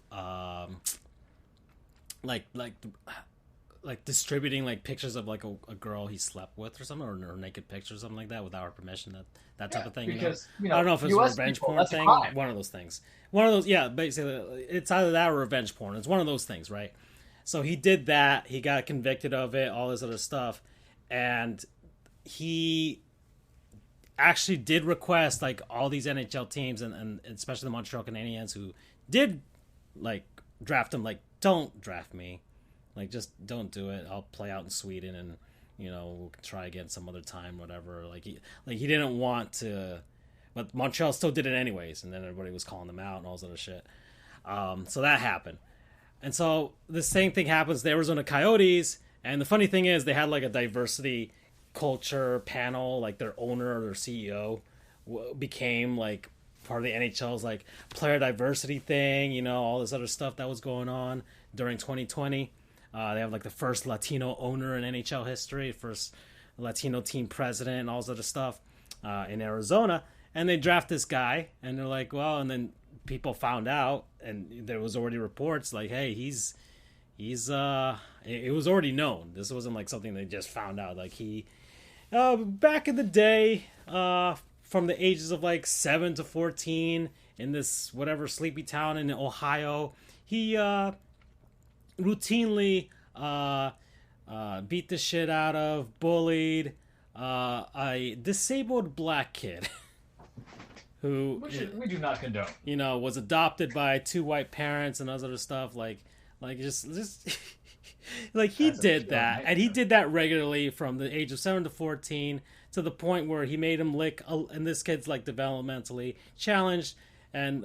like distributing like pictures of like a girl he slept with or something, or naked pictures or something like that without her permission, that type of thing. Because I don't know if it's US a revenge people, porn thing. One of those things. Yeah, basically it's either that or revenge porn. It's one of those things, right? So he did that. He got convicted of it. All this other stuff, and he actually did request like all these NHL teams and especially the Montreal Canadiens who did like draft him, like, don't draft me. Like, just don't do it. I'll play out in Sweden, and we'll try again some other time, whatever. Like he didn't want to, but Montreal still did it anyways. And then everybody was calling them out and all this other shit. So that happened, and so the same thing happens. The Arizona Coyotes, and the funny thing is, they had like a diversity culture panel. Like their owner or their CEO became like part of the NHL's like player diversity thing. All this other stuff that was going on during 2020. They have like the first Latino owner in NHL history, first Latino team president, and all this other stuff in Arizona. And they draft this guy, and they're like, well, and then people found out, and there was already reports like, hey, he's it was already known. This wasn't like something they just found out. Like he, back in the day, from the ages of like 7 to 14 in this whatever sleepy town in Ohio, he routinely beat the shit out of, bullied a disabled black kid who we do not condone. Was adopted by 2 white parents and other stuff. Like just like he did that, and he did that regularly from the age of 7 to 14 to the point where he made him lick. And this kid's like developmentally challenged, and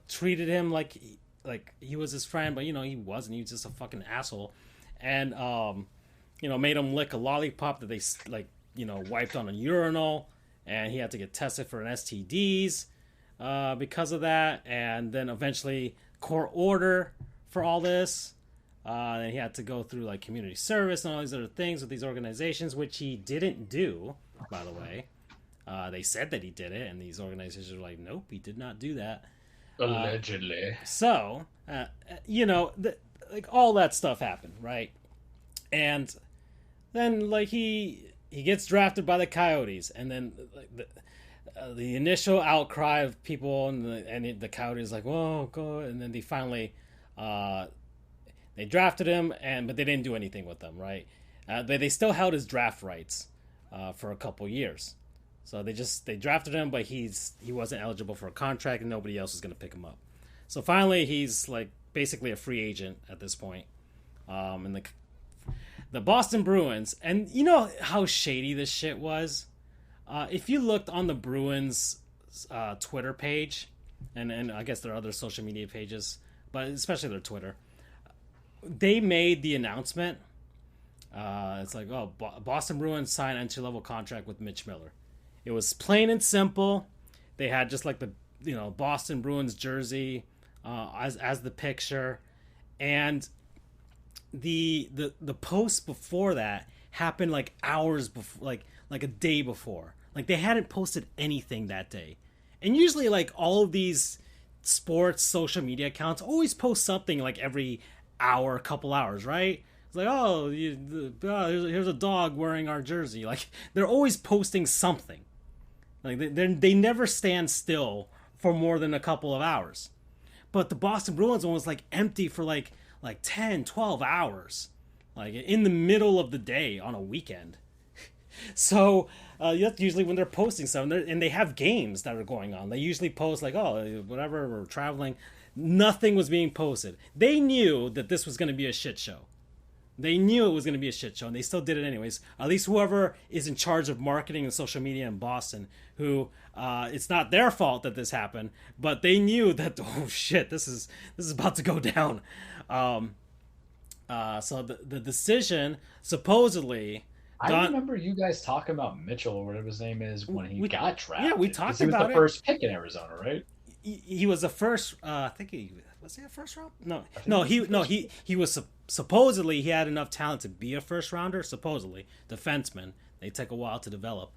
treated him like he was his friend, but he wasn't. He was just a fucking asshole, and made him lick a lollipop that they wiped on a urinal, and he had to get tested for an STDs because of that, and then eventually court order for all this. And he had to go through like community service and all these other things with these organizations, which he didn't do, by the way. They said that he did it, and these organizations were like, nope, he did not do that. Allegedly. So, like all that stuff happened, right? And then like he gets drafted by the Coyotes, and then like the initial outcry of people and the Coyotes like, whoa, go, and then they finally they drafted him, but they didn't do anything with them, right? But they still held his draft rights for a couple years. So they drafted him, but he wasn't eligible for a contract, and nobody else was going to pick him up. So finally, he's like basically a free agent at this point. And the Boston Bruins, and you know how shady this shit was. If you looked on the Bruins Twitter page, and I guess there are other social media pages, but especially their Twitter, they made the announcement. It's like, oh, Boston Bruins sign entry-level contract with Mitch Miller. It was plain and simple. They had just like the Boston Bruins jersey as the picture, and the post before that happened like hours before, like a day before. Like they hadn't posted anything that day, and usually like all of these sports social media accounts always post something like every hour, couple hours, right? It's like, oh, here's a dog wearing our jersey. Like they're always posting something. Like they never stand still for more than a couple of hours. But the Boston Bruins one was like empty for like 10, 12 hours. Like in the middle of the day on a weekend. So that's usually when they're posting something. And they have games that are going on. They usually post like, oh, whatever, we're traveling. Nothing was being posted. They knew that this was going to be a shit show. They knew it was going to be a shit show, and they still did it anyways. At least whoever is in charge of marketing and social media in Boston, who it's not their fault that this happened, but they knew that, oh shit, this is about to go down. So the decision supposedly. I remember you guys talking about Mitchell or whatever his name is when he got drafted. Yeah, we talked about it. He was the first pick in Arizona, right? He was the first. I think was he a first round? No. He was supposedly he had enough talent to be a first rounder. Supposedly, defenseman. They take a while to develop,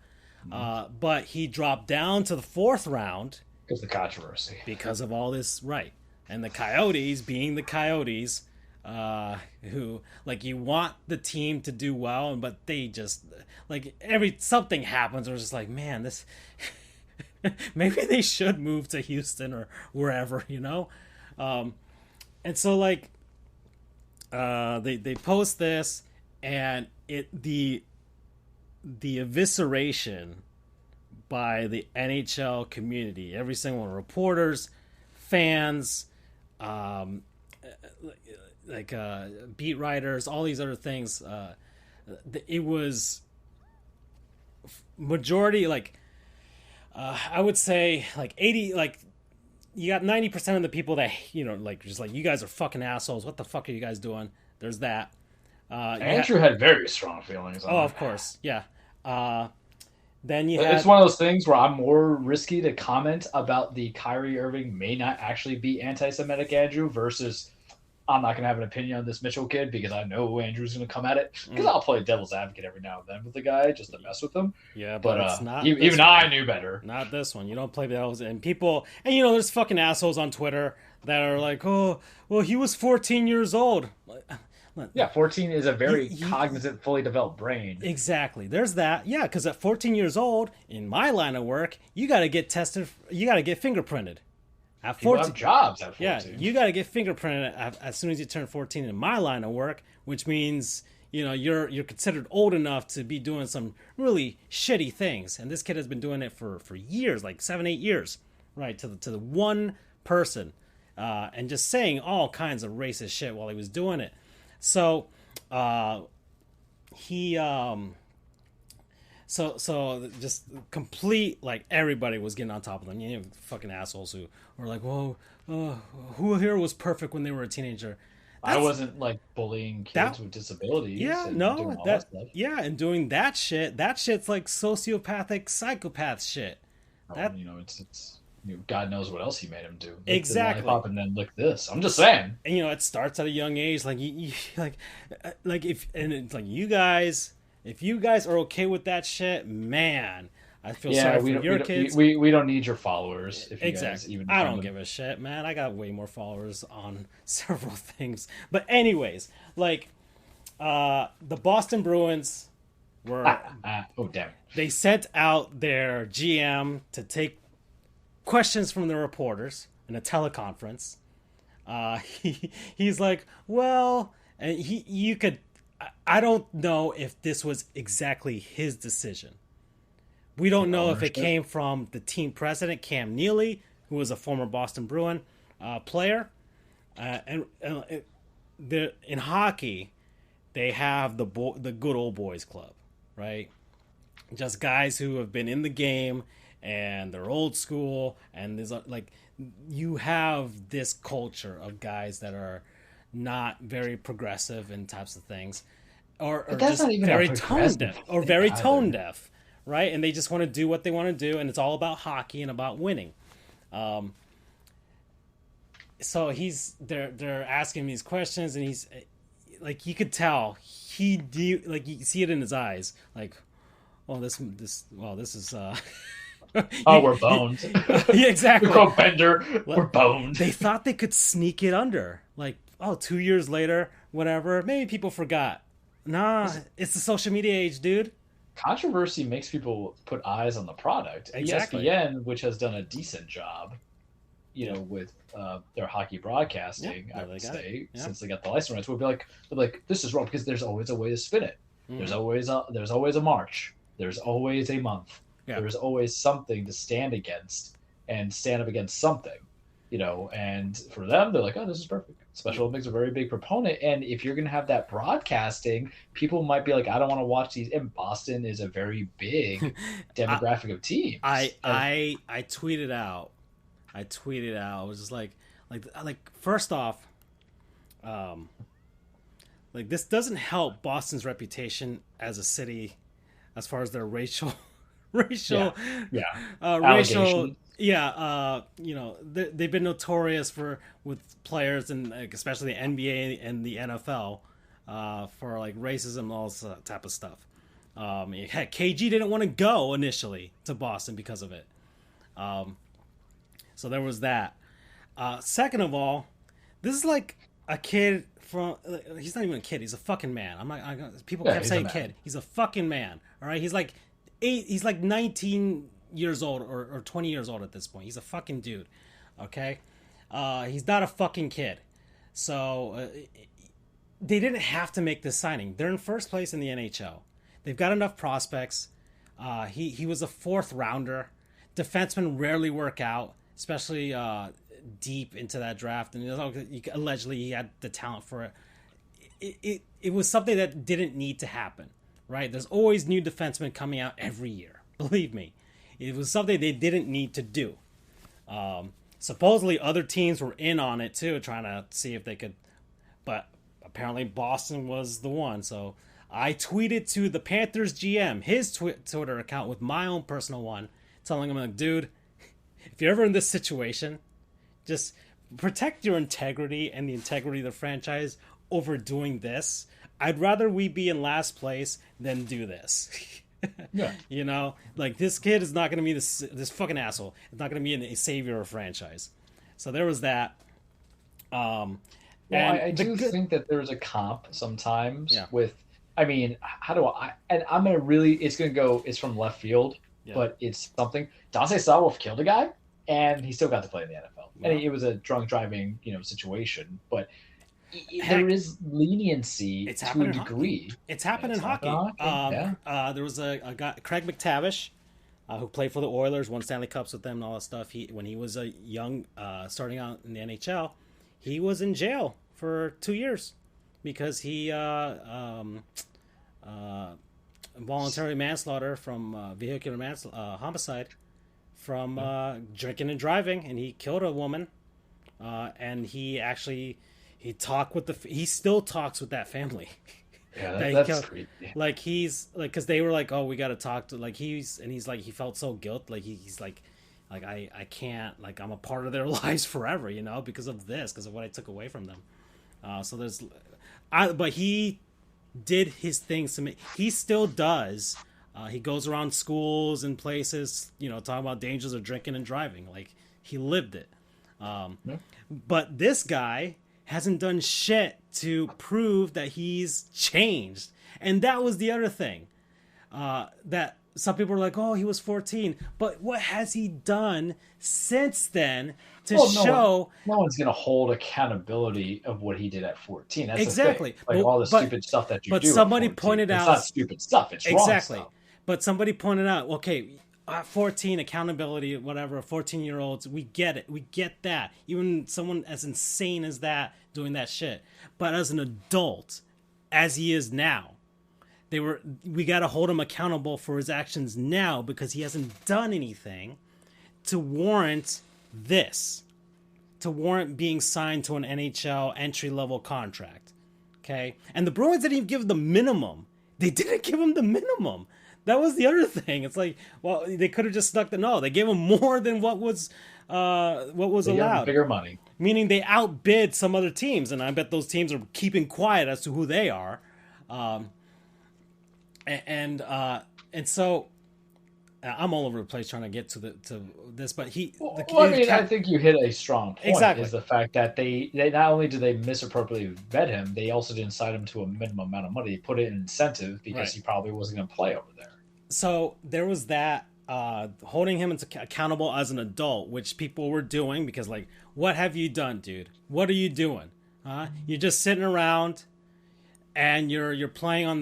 but he dropped down to the 4th round because of the controversy. Because of all this, right? And the Coyotes being the Coyotes. Who like you want the team to do well, but they just like something happens or just like, man, this maybe they should move to Houston or wherever, you know. And so like they post this, and the evisceration by the NHL community, every single one, reporters, fans, like beat writers, all these other things. It was majority, like I would say like 80, like you got 90% of the people that, you know, like just like, you guys are fucking assholes. What the fuck are you guys doing? There's that. Andrew had very strong feelings on of course. Yeah. Then it's one of those things where I'm more risky to comment about the Kyrie Irving may not actually be anti-Semitic Andrew versus I'm not going to have an opinion on this Mitchell kid because I know Andrew's going to come at it. Because I'll play devil's advocate every now and then with the guy just to mess with him. Yeah, but it's not even I knew better. Not this one. You don't play devil's, and people, and you know, there's fucking assholes on Twitter that are like, oh, well, he was 14 years old. Yeah, 14 is a very cognizant, fully developed brain. Exactly. There's that. Yeah, because at 14 years old, in my line of work, you got to get tested. You got to get fingerprinted. At 14, have jobs at 14. Yeah, you got to get fingerprinted as soon as you turn 14 in my line of work, which means, you know, you're considered old enough to be doing some really shitty things. And this kid has been doing it for years, like 7-8 years, right? To the one person, and just saying all kinds of racist shit while he was doing it. So So just complete, like, everybody was getting on top of them. You know, fucking assholes who were like, whoa, who here was perfect when they were a teenager? I wasn't like bullying kids with disabilities. Yeah, and doing that shit's like sociopathic psychopath shit. You know, it's God knows what else he made him do. Exactly. Lollipop and then lick this. I'm just saying. And you know, it starts at a young age. Like you like if, and it's like, you guys, if you guys are okay with that shit, man, I feel sorry for your kids. We don't need your followers. If you exactly. Guys even I don't give a shit, man. I got way more followers on several things. But anyways, like, the Boston Bruins were... oh, damn. They sent out their GM to take questions from the reporters in a teleconference. He's like, well... And you could... I don't know if this was exactly his decision. We don't know if it came from the team president, Cam Neely, who was a former Boston Bruin player. And in hockey, they have the good old boys club, right? Just guys who have been in the game and they're old school. And there's like, you have this culture of guys that are not very progressive in types of things, or just very tone deaf, or very tone deaf, right? And they just want to do what they want to do, and it's all about hockey and about winning. So they're asking these questions, and he's like, you could tell like you see it in his eyes, like, oh, this is we're boned. Yeah, exactly. We're Bender. We're boned. They thought they could sneak it under, like, 2 years later, whatever. Maybe people forgot. Nah, it's the social media age, dude. Controversy makes people put eyes on the product. Exactly. ESPN, which has done a decent job, you know, with their hockey broadcasting, I would say, since they got the license rights, would be like, this is wrong because there's always a way to spin it. Mm-hmm. There's always a March. There's always a month. Yeah. There's always something to stand against and stand up against something, you know. And for them, they're like, oh, this is perfect. Special Olympics are a very big proponent, and if you're going to have that broadcasting, people might be like, I don't want to watch these. And Boston is a very big demographic of teams. I tweeted out. I was just like first off, like this doesn't help Boston's reputation as a city, as far as their racial, racial, you know, they've been notorious with players and like, especially the NBA and the NFL for like racism and all this type of stuff. Heck, KG didn't want to go initially to Boston because of it. So there was that. Second of all, this is like a kid from. He's not even a kid. He's a fucking man. People kept saying kid. He's a fucking man. All right. He's like 19 years old or 20 years old at this point. He's a fucking dude. Okay. He's not a fucking kid. So they didn't have to make this signing. They're in first place in the NHL. They've got enough prospects. He was a fourth rounder. Defensemen rarely work out, especially deep into that draft. And allegedly he had the talent for it. It was something that didn't need to happen, right? There's always new defensemen coming out every year. Believe me. It was something they didn't need to do. Supposedly other teams were in on it too, trying to see if they could, but apparently Boston was the one. So I tweeted to the Panthers GM, his Twitter account with my own personal one, telling him, like, dude, if you're ever in this situation, just protect your integrity and the integrity of the franchise over doing this. I'd rather we be in last place than do this. Yeah. You know, like, this kid is not going to be this fucking asshole. It's not going to be a savior of a franchise. So there was that. Well, I do think that there's a comp sometimes with, I mean, how do I, and I'm going to really, it's from left field, but it's something. Dante Sawolf killed a guy, and he still got to play in the NFL. Wow. And it was a drunk driving, situation, but there is leniency to a degree. It's happened in hockey. There was a guy, Craig McTavish, who played for the Oilers, won Stanley Cups with them and all that stuff. When he was a young, starting out in the NHL, he was in jail for 2 years because he involuntary manslaughter from vehicular homicide from drinking and driving, and he killed a woman. And he still talks with that family. Yeah, that's creepy. Like, he's like, because they were like, oh, we got to talk to, like, he's like, he felt so guilt, like he's like I can't, like, I'm a part of their lives forever, because of this, because of what I took away from them. So but he did his things to me. He still does. He goes around schools and places, talking about dangers of drinking and driving. Like, he lived it. But this guy hasn't done shit to prove that he's changed. And that was the other thing. That some people are like, oh, he was 14. But what has he done since then to show... No one's going to hold accountability of what he did at 14. That's exactly. The thing. Like, all the stupid stuff that you do. But somebody pointed out... It's not stupid stuff. It's wrong stuff. But somebody pointed out, okay, 14, accountability, whatever, 14-year-olds, we get it. We get that. Even someone as insane as that doing that shit. But as an adult, as he is now, we got to hold him accountable for his actions now, because he hasn't done anything to warrant this, to warrant being signed to an NHL entry-level contract. Okay? And the Bruins didn't even give him the minimum. They didn't give him the minimum. That was the other thing. It's like, well, they could have just stuck they gave him more than what was allowed. Bigger money. Meaning they outbid some other teams, and I bet those teams are keeping quiet as to who they are. And so I'm all over the place trying to get to this, but I think you hit a strong point. Exactly. Is the fact that they not only did they misappropriately vet him, they also didn't sign him to a minimum amount of money. They put it in incentive because he probably wasn't going to play over there. So there was that, holding him accountable as an adult, which people were doing, because, like, what have you done, dude? What are you doing? You're just sitting around, and you're playing on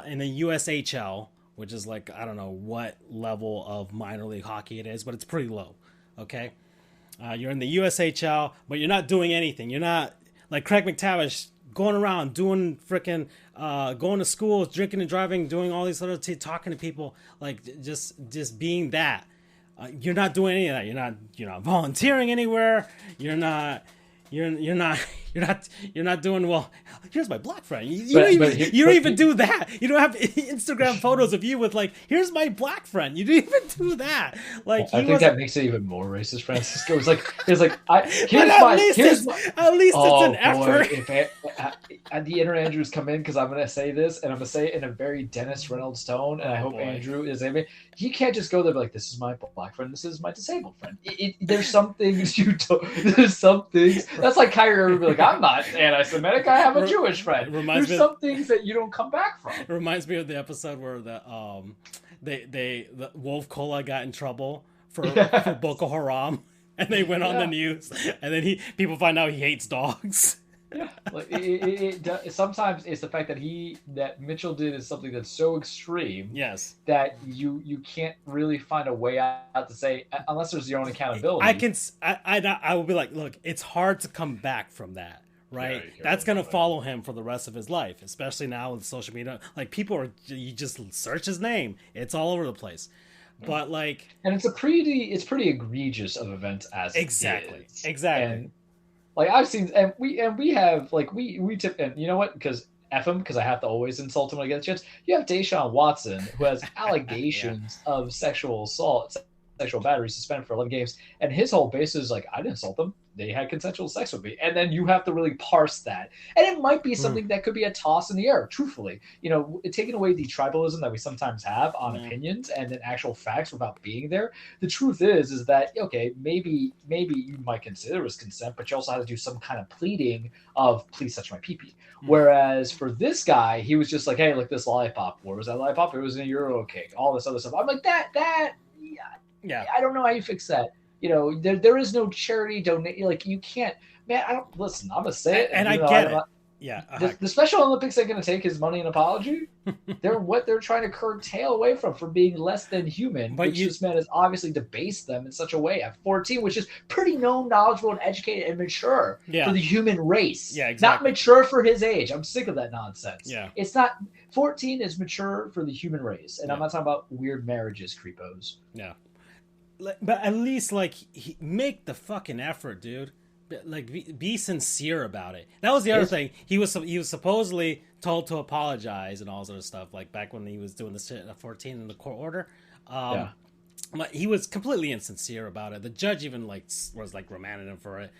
in the USHL, which is like, I don't know what level of minor league hockey it is, but it's pretty low. Okay, you're in the USHL, but you're not doing anything. You're not, like Craig McTavish going around doing freaking going to schools, drinking and driving, doing all these other talking to people, like just being that. You're not doing any of that. You're not volunteering anywhere. You're not doing well. Here's my black friend. You don't even do that. You don't have Instagram photos of you with like, here's my black friend. You didn't even do that. Like, I think that makes it even more racist. Francisco was like, here's my. At least it's an effort. If the inner Andrews come in, because I'm gonna say this, and I'm gonna say it in a very Dennis Reynolds tone, and I hope Andrew is able. You can't just go there and be like, this is my black friend, this is my disabled friend. There's some things you don't. There's some things. That's like Kyrie Irving be like, I'm not anti-Semitic. I have a Jewish friend. There's some things that you don't come back from. It reminds me of the episode where the Wolf Cola got in trouble for Boko Haram, and they went on the news, and then people find out he hates dogs. Yeah, like sometimes it's the fact that Mitchell did is something that's so extreme. Yes, that you can't really find a way out to say unless there's your own accountability. I will be like, look, it's hard to come back from that, right? Yeah, that's gonna follow him for the rest of his life, especially now with social media. Like you just search his name, it's all over the place. But like, and it's pretty egregious of events as exactly. And, like I've seen, and we have like we tip, and you know what? Because F him, because I have to always insult him when I get a chance. You have Deshaun Watson, who has allegations of sexual assault, sexual battery, suspended for 11 games, and his whole basis is like, I didn't assault them; they had consensual sex with me. And then you have to really parse that, and it might be something that could be a toss in the air. Truthfully, taking away the tribalism that we sometimes have on opinions and then actual facts without being there. The truth is that okay, maybe you might consider it was consent, but you also have to do some kind of pleading of please touch my pee-pee. Whereas for this guy, he was just like, hey, look, this lollipop. Where was that lollipop? It was in a Euro cake. All this other stuff. I'm like yeah. I don't know how you fix that. There is no charity donate. Like you can't, man. I don't listen. I'm gonna say it, and I get it. Yeah. The Special Olympics ain't gonna take his money and apology. They're trying to curtail away from being less than human. But this man has obviously debased them in such a way at 14, which is pretty known, knowledgeable, and educated and mature for the human race. Yeah, exactly. Not mature for his age. I'm sick of that nonsense. Yeah. It's not 14 is mature for the human race, and I'm not talking about weird marriages, creepos. Yeah. But at least, like, make the fucking effort, dude. Like, be sincere about it. That was the other thing. He was supposedly told to apologize and all this other stuff. Like back when he was doing this shit at 14 in the court order. But he was completely insincere about it. The judge even was reprimanded him for it,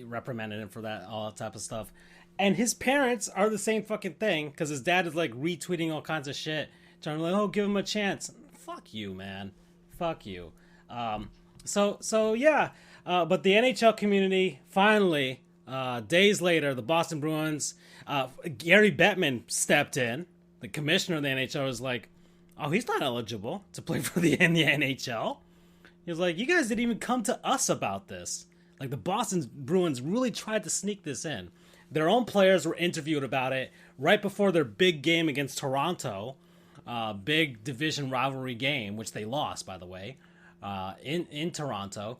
reprimanded him for that, all that type of stuff. And his parents are the same fucking thing because his dad is like retweeting all kinds of shit, trying to like, give him a chance. Fuck you, man. Fuck you. So yeah. But the NHL community finally, days later, the Boston Bruins, Gary Bettman stepped in. The commissioner of the NHL was like, "Oh, he's not eligible to play in the NHL." He was like, "You guys didn't even come to us about this." Like the Boston Bruins really tried to sneak this in. Their own players were interviewed about it right before their big game against Toronto, big division rivalry game, which they lost, by the way, in Toronto.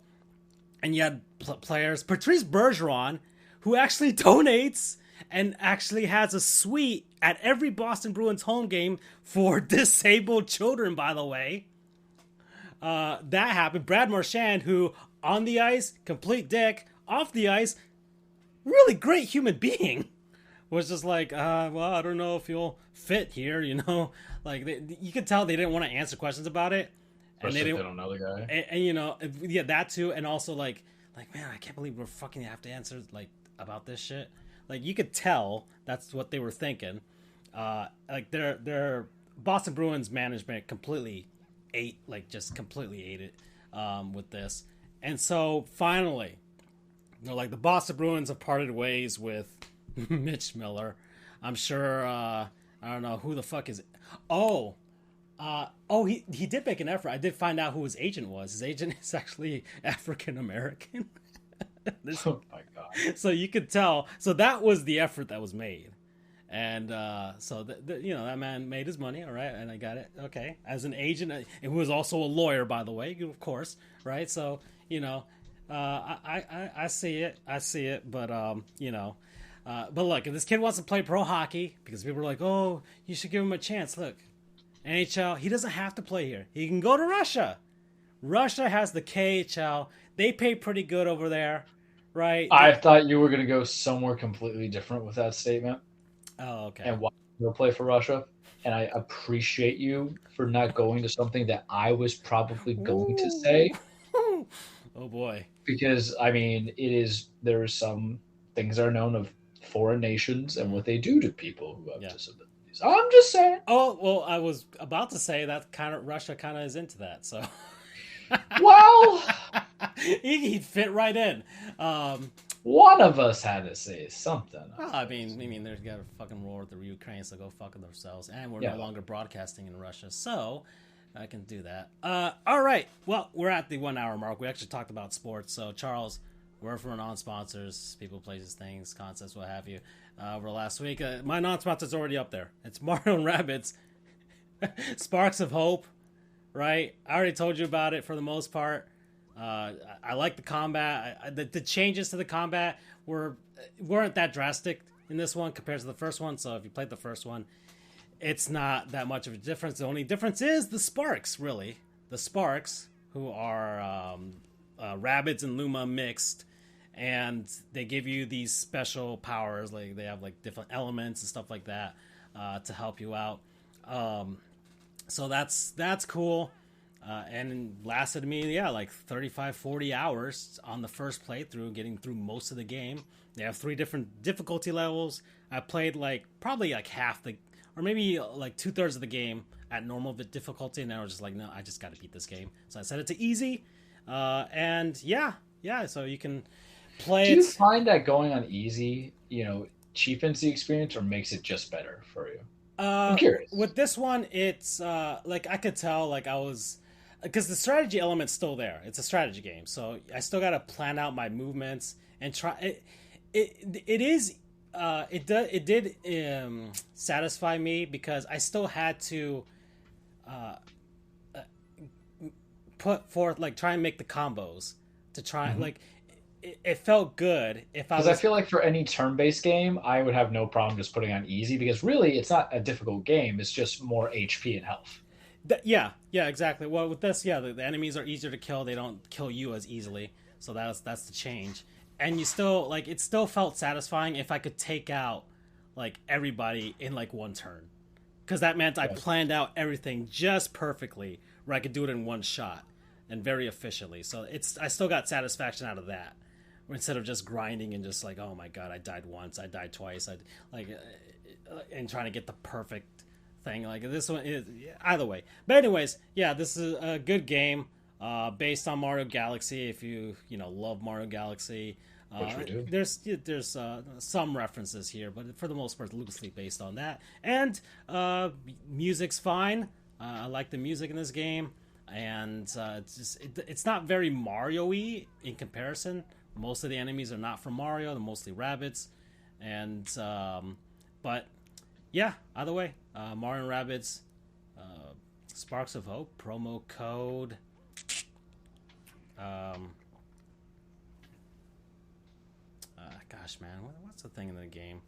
And you had players, Patrice Bergeron, who actually donates and actually has a suite at every Boston Bruins home game for disabled children, by the way. That happened. Brad Marchand, who on the ice, complete dick, off the ice, really great human being, was just like, well, I don't know if you'll fit here, Like, you could tell they didn't want to answer questions about it. Especially if they don't know the guy. And that too, and also like, man, I can't believe we're fucking have to answer, like, about this shit. Like, you could tell that's what they were thinking. Like, their Boston Bruins management completely ate it with this. And so, finally, the Boston Bruins have parted ways with Mitch Miller. I'm sure, I don't know, who the fuck is it? He did make an effort. I did find out who his agent was. His agent is actually African American. Oh my god! So you could tell. So that was the effort that was made, and so that man made his money. All right, and I got it. Okay, as an agent, who was also a lawyer, by the way, of course, right? So I see it. I see it. But but look, if this kid wants to play pro hockey, because people are like, oh, you should give him a chance. Look, NHL, he doesn't have to play here. He can go to Russia. Russia has the KHL. They pay pretty good over there, right? I thought you were going to go somewhere completely different with that statement. Oh, okay. And why you'll play for Russia. And I appreciate you for not going to something that I was probably going to say. Oh boy. Because there are some things that are known of foreign nations and what they do to people who have disabilities. I'm just saying. Oh, well, I was about to say that Russia kind of is into that, so. Well, he'd fit right in. One of us had to say something. Well, I mean, they've got a fucking war with the Ukraine, so go fuck themselves. And we're no longer broadcasting in Russia, so I can do that. All right. Well, we're at the 1 hour mark. We actually talked about sports. So, Charles, word for non-sponsors, people, places, things, concepts, what have you. Over last week, my non-sponsor's already up there. It's Mario and Rabbids. Sparks of Hope, right? I already told you about it for the most part. I like the combat. The changes to the combat weren't that drastic in this one compared to the first one. So if you played the first one, it's not that much of a difference. The only difference is the Sparks, really. The Sparks, who are Rabbids and Luma mixed, and they give you these special powers. Like they have like different elements and stuff like that to help you out. So that's cool. And it lasted me, like 35, 40 hours on the first playthrough, getting through most of the game. They have 3 different difficulty levels. I played probably half or maybe like 2/3 of the game at normal difficulty, and I was just like, no, I just got to beat this game. So I set it to easy, and so you can play. Do you find that going on easy, cheapens the experience or makes it just better for you? I'm curious. With this one, it's I could tell I was. Because the strategy element's still there. It's a strategy game, so I still got to plan out my movements and try. It did satisfy me because I still had to put forth try and make the combos to try it felt good if I was. Because I feel like for any turn-based game, I would have no problem just putting on easy because really it's not a difficult game. It's just more HP and health. Yeah, exactly. Well, with this, the enemies are easier to kill. They don't kill you as easily, so that's the change. And you still it still felt satisfying if I could take out everybody in one turn, because that meant I planned out everything just perfectly, where I could do it in one shot and very efficiently. So I still got satisfaction out of that, instead of just grinding and just oh my god, I died once, I died twice, and trying to get the perfect thing. This one is either way, but anyways, this is a good game based on Mario Galaxy. If you love Mario Galaxy, which we do. There's some references here, but for the most part loosely based on that. And music's fine. I like the music in this game, and it's not very Mario-y in comparison. Most of the enemies are not from Mario. They're mostly rabbits, and but either way, Mario and Rabbids, Sparks of Hope, promo code. Gosh, man, what's the thing in the game?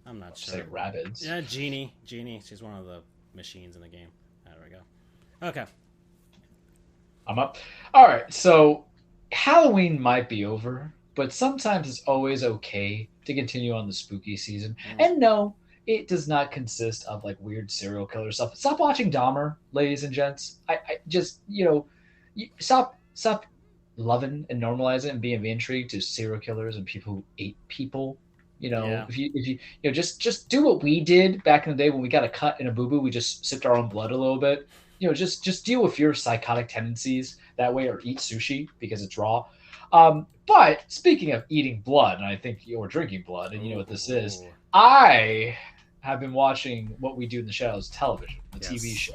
I'm not sure. Say Rabbids. Yeah, Genie. She's one of the machines in the game. There we go. Okay. I'm up. All right, so Halloween might be over, but sometimes it's always okay to continue on the spooky season. And no, it does not consist of weird serial killer stuff. Stop watching Dahmer, ladies and gents. I just, stop loving and normalizing and being intrigued to serial killers and people who ate people. If you just do what we did back in the day when we got a cut and a boo-boo, we just sipped our own blood a little bit. Just deal with your psychotic tendencies that way, or eat sushi because it's raw. But speaking of eating blood, and I think you're drinking blood, and you know what this is, I have been watching What We Do in the Shadows television, the TV show.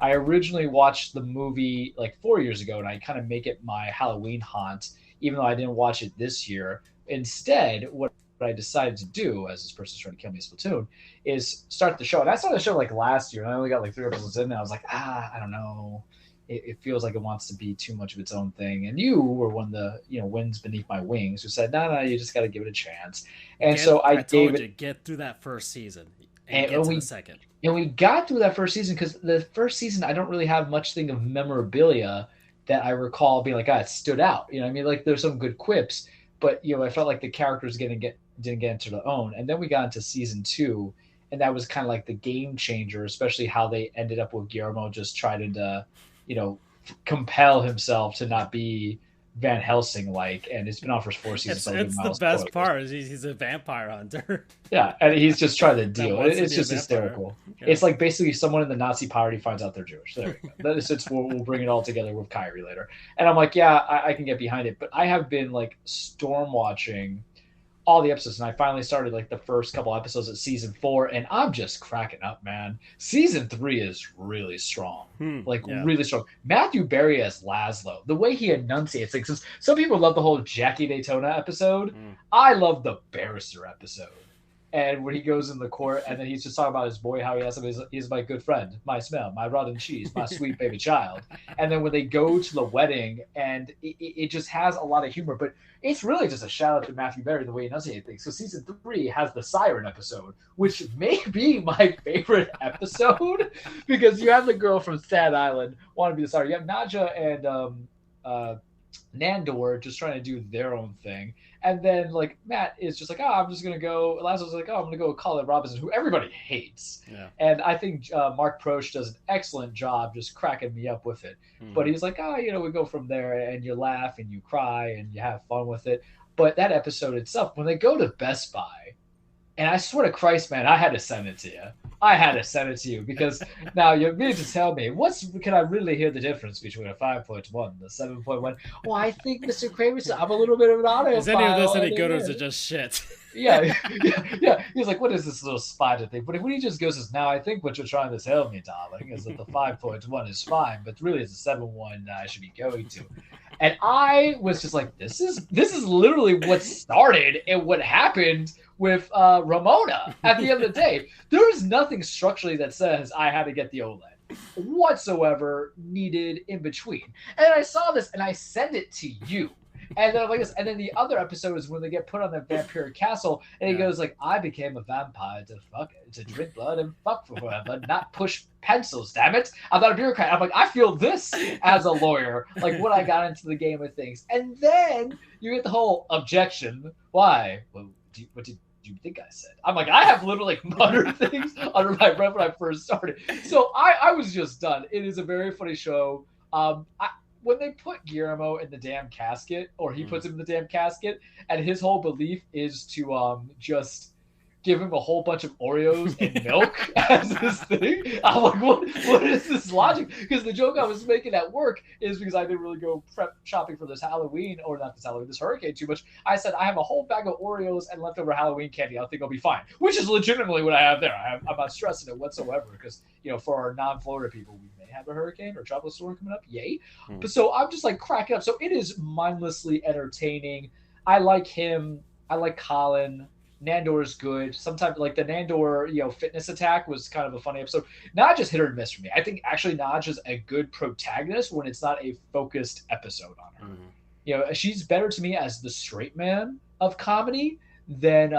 I originally watched the movie 4 years ago, and I kind of make it my Halloween haunt, even though I didn't watch it this year. Instead, what I decided to do, as this person's trying to kill me in Splatoon, is start the show. And I started the show last year, and I only got 3 episodes in, and I was like, I don't know. it feels like it wants to be too much of its own thing. And you were one of the winds beneath my wings who said, no, you just got to give it a chance. And so I told you, get through that first season and get to the second. And we got through that first season because the first season I don't really have much thing of memorabilia that I recall being like, it stood out. You know what I mean? Like there's some good quips, but I felt like the characters didn't get into their own. And then we got into season 2, and that was kind of like the game changer, especially how they ended up with Guillermo just trying to, compel himself to not be Van Helsing-like, and it's been on for 4 seasons. It's the best part. He's a vampire hunter. Yeah, and he's just trying to deal. It's just hysterical. Yeah. It's like basically someone in the Nazi party finds out they're Jewish. There we go. We'll bring it all together with Kyrie later. And I'm like, yeah, I can get behind it. But I have been like storm watching all the episodes, and I finally started like the first couple episodes of season 4, and I'm just cracking up, man. Season 3 is really strong, really strong. Matthew Berry as Laszlo, the way he enunciates things. Some people love the whole Jackie Daytona episode. I love the barrister episode. And when he goes in the court, and then he's just talking about his boy, how he has him, he's my good friend, my smell, my rotten cheese, my sweet baby child. And then when they go to the wedding, and it just has a lot of humor, but it's really just a shout out to Matthew Berry, the way he enunciates things. So season 3 has the siren episode, which may be my favorite episode because you have the girl from Staten Island want to be the siren. You have Nadja and Nandor just trying to do their own thing. And then, like, Matt is just like, I'm just going to go. Laszlo's like, I'm going to go with Colin Robinson, who everybody hates. Yeah. And I think Mark Proch does an excellent job just cracking me up with it. But he's like, we go from there, and you laugh and you cry and you have fun with it. But that episode itself, when they go to Best Buy, and I swear to Christ, man, I had to send it to you. Because now you need to tell me, can I really hear the difference between a 5.1 and a 7.1? Well, I think Mr. Kramer said I'm a little bit of an audiophile. Is any of this any good, or is it just shit? Yeah. He's like, what is this little spider thing? But when he just goes, now I think what you're trying to tell me, darling, is that the 5.1 is fine, but really it's a 7.1 I should be going to. And I was just like, this is literally what started and what happened with Ramona at the end of the day. There is nothing structurally that says I had to get the OLED whatsoever needed in between. And I saw this and I sent it to you. And then I'm like this. And then the other episode is when they get put on the vampire castle, and he goes like, I became a vampire to drink blood and fuck forever, not push pencils, damn it. I'm not a bureaucrat. I'm like, I feel this as a lawyer, like when I got into the game of things. And then you get the whole objection. Why? Well, what did you think I said? I'm like, I have literally muttered things under my breath when I first started. So I was just done. It is a very funny show. When they put Guillermo in the damn casket, or he puts him in the damn casket, and his whole belief is to just give him a whole bunch of Oreos and milk as this thing, I'm like, what is this logic? Because the joke I was making at work is because I didn't really go prep shopping for this hurricane too much. I said, I have a whole bag of Oreos and leftover Halloween candy. I think I'll be fine, which is legitimately what I have there. I'm not stressing it whatsoever because, for our non-Florida people, we may have a hurricane or tropical storm coming up. Yay. But so I'm just like cracking up. So it is mindlessly entertaining. I like him. I like Colin. Nandor is good. Sometimes, like the Nandor, fitness attack was kind of a funny episode. Naj is hit or miss for me. I think actually Naj is a good protagonist when it's not a focused episode on her. She's better to me as the straight man of comedy than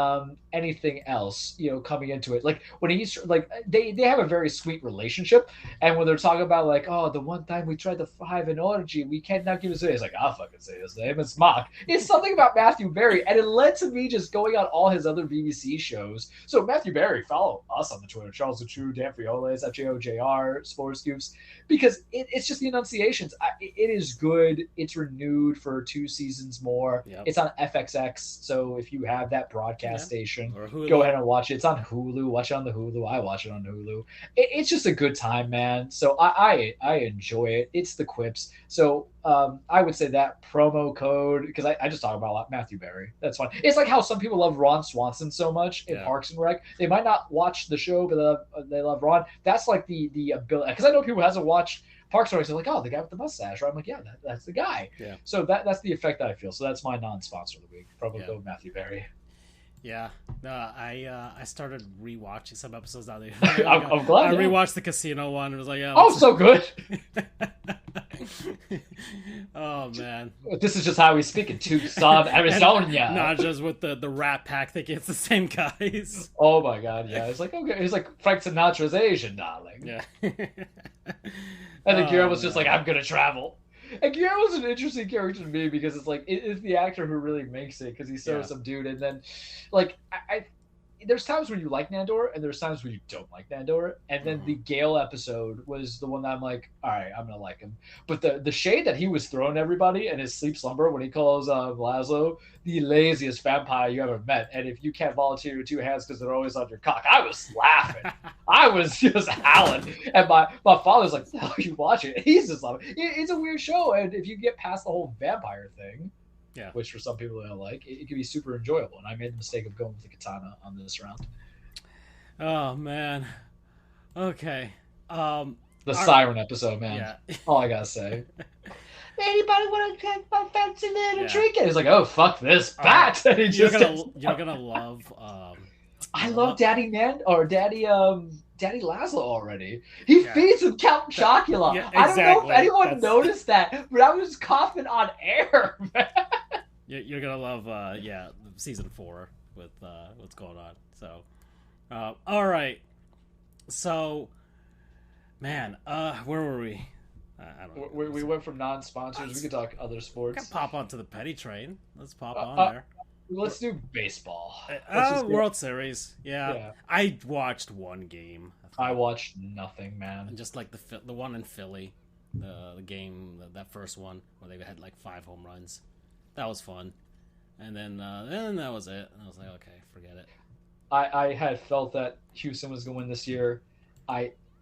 anything else, coming into it. Like when he's like, they have a very sweet relationship, and when they're talking about like, oh, the one time we tried to have an orgy, we can't now give his name. It's like, I'll fucking say his name. It's Mock. It's something about Matthew Berry, and it led to me just going on all his other BBC shows. So Matthew Berry, follow us on the Twitter, Charles the True, Dan Frioles, FJOJR, Sports Goofs, because it's just the enunciations. It is good. It's renewed for 2 seasons more. Yep. It's on FXX, so if you have that broadcast station, go ahead and watch it. It's on Hulu. Watch it on the Hulu. I watch it on Hulu. It's just a good time, man. So I enjoy it. It's the quips. So I would say that promo code, because I just talk about a lot Matthew Berry. That's fine. It's like how some people love Ron Swanson so much in Parks and Rec. They might not watch the show, but they love Ron. That's like the ability. Because I know people who hasn't watched Parks and Rec, they're like, oh, the guy with the mustache. Right? I'm like, yeah, that's the guy. Yeah. So that's the effect that I feel. So that's my non-sponsor of the week. Promo code Matthew Berry. Yeah, no, I started rewatching some episodes now. I'm glad. I rewatched the casino one and was like, yeah, so good. Oh man, this is just how we speak in Tucson, Arizona. Not just with the Rat Pack that gets the same guys. Oh my god, yeah. It's like, okay, he's like Frank Sinatra's Asian, darling. Yeah. And then Guillermo's just like, I'm gonna travel. And Guillermo's an interesting character to me because it's like it's the actor who really makes it because he's so subdued. And then, like, I there's times where you like Nandor and there's times where you don't like Nandor. And then the Gale episode was the one that I'm like, all right, I'm gonna like him. But the shade that he was throwing everybody in his sleep slumber when he calls Laszlo the laziest vampire you ever met, and if you can't volunteer your two hands because they're always on your cock, I was laughing. I was just howling. And my father's like, "How are you watching it?" He's just laughing. It's a weird show, and if you get past the whole vampire thing, which for some people they don't like, it can be super enjoyable. And I made the mistake of going with the katana on this round. Oh man. Okay. The siren episode, man. Yeah. All I gotta say. Anybody want to get my fancy little trinket? He's like, oh fuck this bat. And he you're gonna love. I love Daddy Laszlo already. He feeds with Count Chocula. Yeah, exactly. I don't know if anyone noticed that, but I was coughing on air, man. You're gonna love, season 4 with what's going on. So, all right. So, man, where were we? I don't know. We went from non-sponsors. We could talk other sports. We can pop onto the petty train. Let's pop on there. Let's do baseball. World Series. Yeah. I watched one game. I watched nothing, man. And just like the one in Philly, the game, that first one where they had like 5 home runs. That was fun. And then that was it. And I was like, okay, forget it. I had felt that Houston was going to win this year.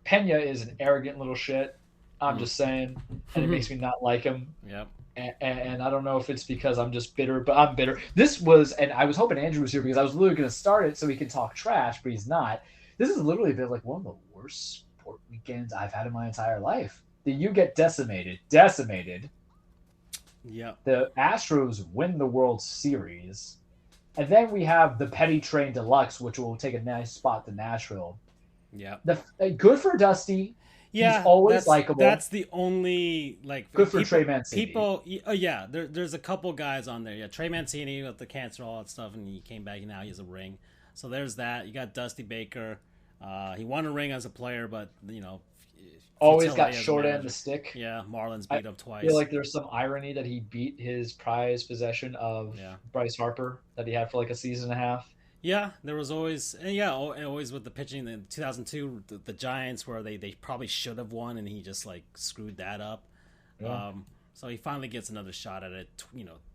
Pena is an arrogant little shit. I'm just saying, and it makes me not like him. Yep. And I don't know if it's because I'm just bitter, but I'm bitter. This was, and I was hoping Andrew was here because I was literally going to start it so he can talk trash, but he's not. This has literally been like one of the worst sport weekends I've had in my entire life. You get decimated. Yep. The Astros win the World Series, and then we have the Petty Train Deluxe, which will take a nice spot to Nashville. Yeah. Good for Dusty. Yeah, he's always likable. That's the only good for Trey Mancini. People, there's a couple guys on there. Yeah, Trey Mancini with the cancer, all that stuff, and he came back. Now he has a ring. So there's that. You got Dusty Baker. He won a ring as a player, but always got short end of the stick. Yeah, Marlins beat up twice. I feel like there's some irony that he beat his prized possession of Bryce Harper that he had for like a season and a half. Yeah, there was always with the pitching in 2002, the Giants where they probably should have won and he just like screwed that up. Yeah. So he finally gets another shot at it,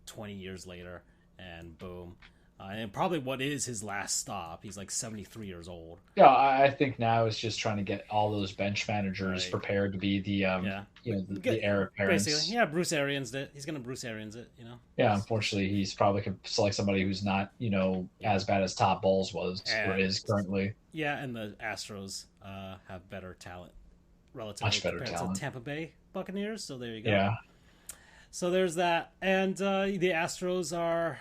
20 years later, and boom. And probably what is his last stop. He's like 73 years old. Yeah, I think now it's just trying to get all those bench managers prepared to be the heir apparent. Basically, yeah, Bruce Arians did. He's gonna Bruce Arians it, Yeah, unfortunately, he's probably going to select somebody who's not, as bad as Todd Bowles was or is currently. Yeah, and the Astros have better talent, relatively much better talent to Tampa Bay Buccaneers. So there you go. Yeah. So there's that, and the Astros are.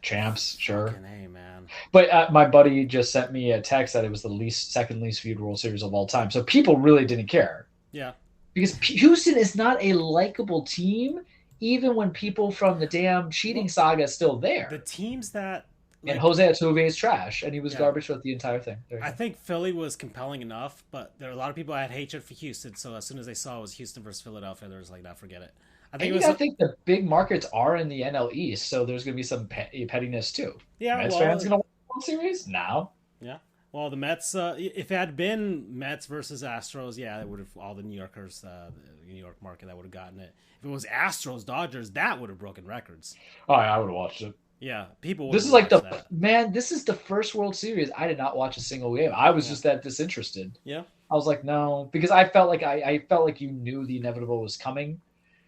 Champs, sure. Hey, man. But my buddy just sent me a text that it was the second least viewed World Series of all time. So people really didn't care. Yeah. Because Houston is not a likable team, even when people from the damn cheating saga is still there. The teams that... and Jose Altuve is trash, and he was garbage throughout the entire thing. I think Philly was compelling enough, but there are a lot of people that had hatred for Houston, so as soon as they saw it was Houston versus Philadelphia, they was like, nah, forget it. I think the big markets are in the NL East, so there's going to be some pettiness too. Yeah, Mets fans going to win the World Series? No. Yeah. Well, the Mets, if it had been Mets versus Astros, it would have all the New Yorkers, the New York market, that would have gotten it. If it was Astros Dodgers, that would have broken records. Oh, yeah, I would have watched it. Yeah, people. This is like this is the first World Series I did not watch a single game. I was just that disinterested. Yeah. I was like, no, because I felt like you knew the inevitable was coming.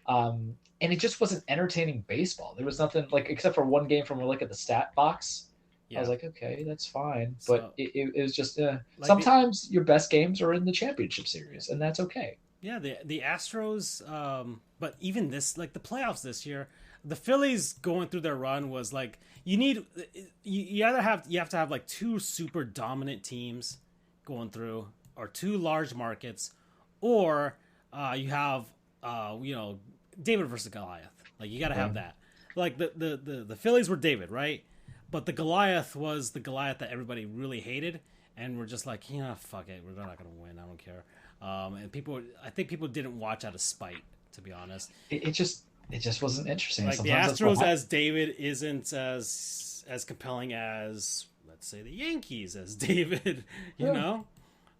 And it just wasn't entertaining baseball. There was nothing except for one game from a look at the stat box. Yeah. I was like, okay, that's fine. But it was just sometimes your best games are in the championship series, and that's okay. Yeah, the Astros, but even this, the playoffs this year, the Phillies going through their run was you have to have 2 super dominant teams going through, or 2 large markets, or you have David versus Goliath. Like, you got to have that. Like the Phillies were David, right? But the Goliath was the Goliath that everybody really hated, and we're just like, fuck it, we're not gonna win. I don't care. And I think people didn't watch out of spite, to be honest. It just wasn't interesting. Like, sometimes the Astros as David isn't as compelling as, let's say, the Yankees as David. You know.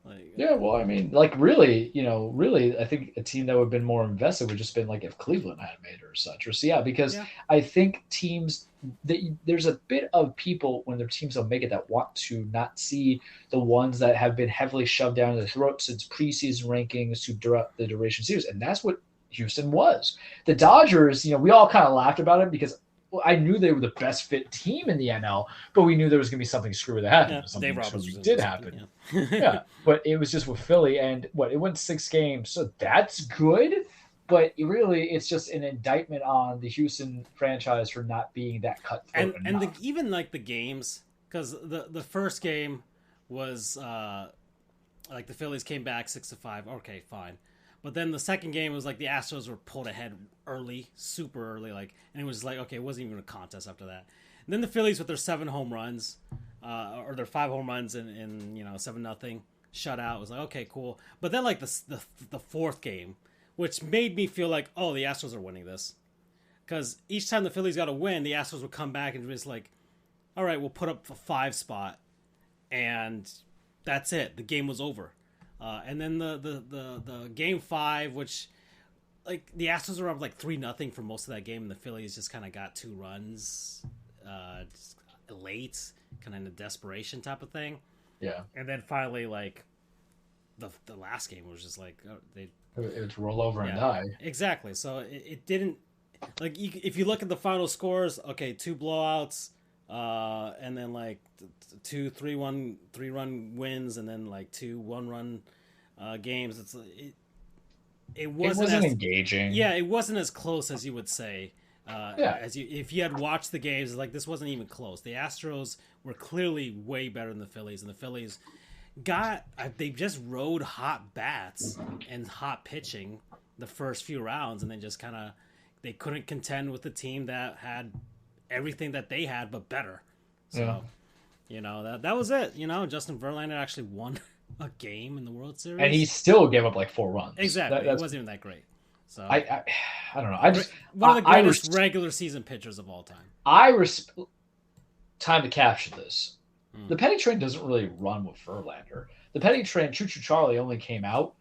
Like, yeah, well, I mean, like, really, I think a team that would have been more invested would just been like if Cleveland had made it or such. Or so, yeah, because I think teams, there's a bit of people when their teams don't make it that want to not see the ones that have been heavily shoved down their throat since preseason rankings to the duration series. And that's what Houston was. The Dodgers, we all kind of laughed about it because I knew they were the best fit team in the NL, but we knew there was going to be something screwy that happened. Something screwy did happen. Yeah, but it was just with Philly, and it went 6 games, so that's good. But it's just an indictment on the Houston franchise for not being that cutthroat. And even like the games, because the first game was like the Phillies came back 6-5. Okay, fine. But then the second game was like the Astros were pulled ahead early, super early, and it was like, okay, it wasn't even a contest after that. And then the Phillies with their 7 home runs, or their 5 home runs and 7-0 shutout was like, okay, cool. But then like the fourth game, which made me feel like, oh, the Astros are winning this, because each time the Phillies got a win, the Astros would come back and just like, all right, we'll put up a 5 spot, and that's it. The game was over. And then the game 5, which like the Astros were up like 3-0 for most of that game, and the Phillies just kind of got 2 runs, just late, kind of in a desperation type of thing. Yeah. And then finally, like the last game was just like it was roll over and die. Exactly. So it didn't, like, if you look at the final scores, okay, 2 blowouts. And then like 2 3-run wins, and then like 2 1-run games. It wasn't as engaging. Yeah, it wasn't as close as you would say. If you had watched the games, like, this wasn't even close. The Astros were clearly way better than the Phillies, and the Phillies they just rode hot bats and hot pitching the first few rounds, and then just kind of they couldn't contend with the team that had everything that they had but better. So that was it. Justin Verlander actually won a game in the World Series, and he still gave up like 4 runs. Exactly. It wasn't even that great. So I don't know. One of the greatest regular season pitchers of all time. Time to capture this. The Petty train doesn't really run with Verlander. The Petty train, Choo Choo Charlie, only came out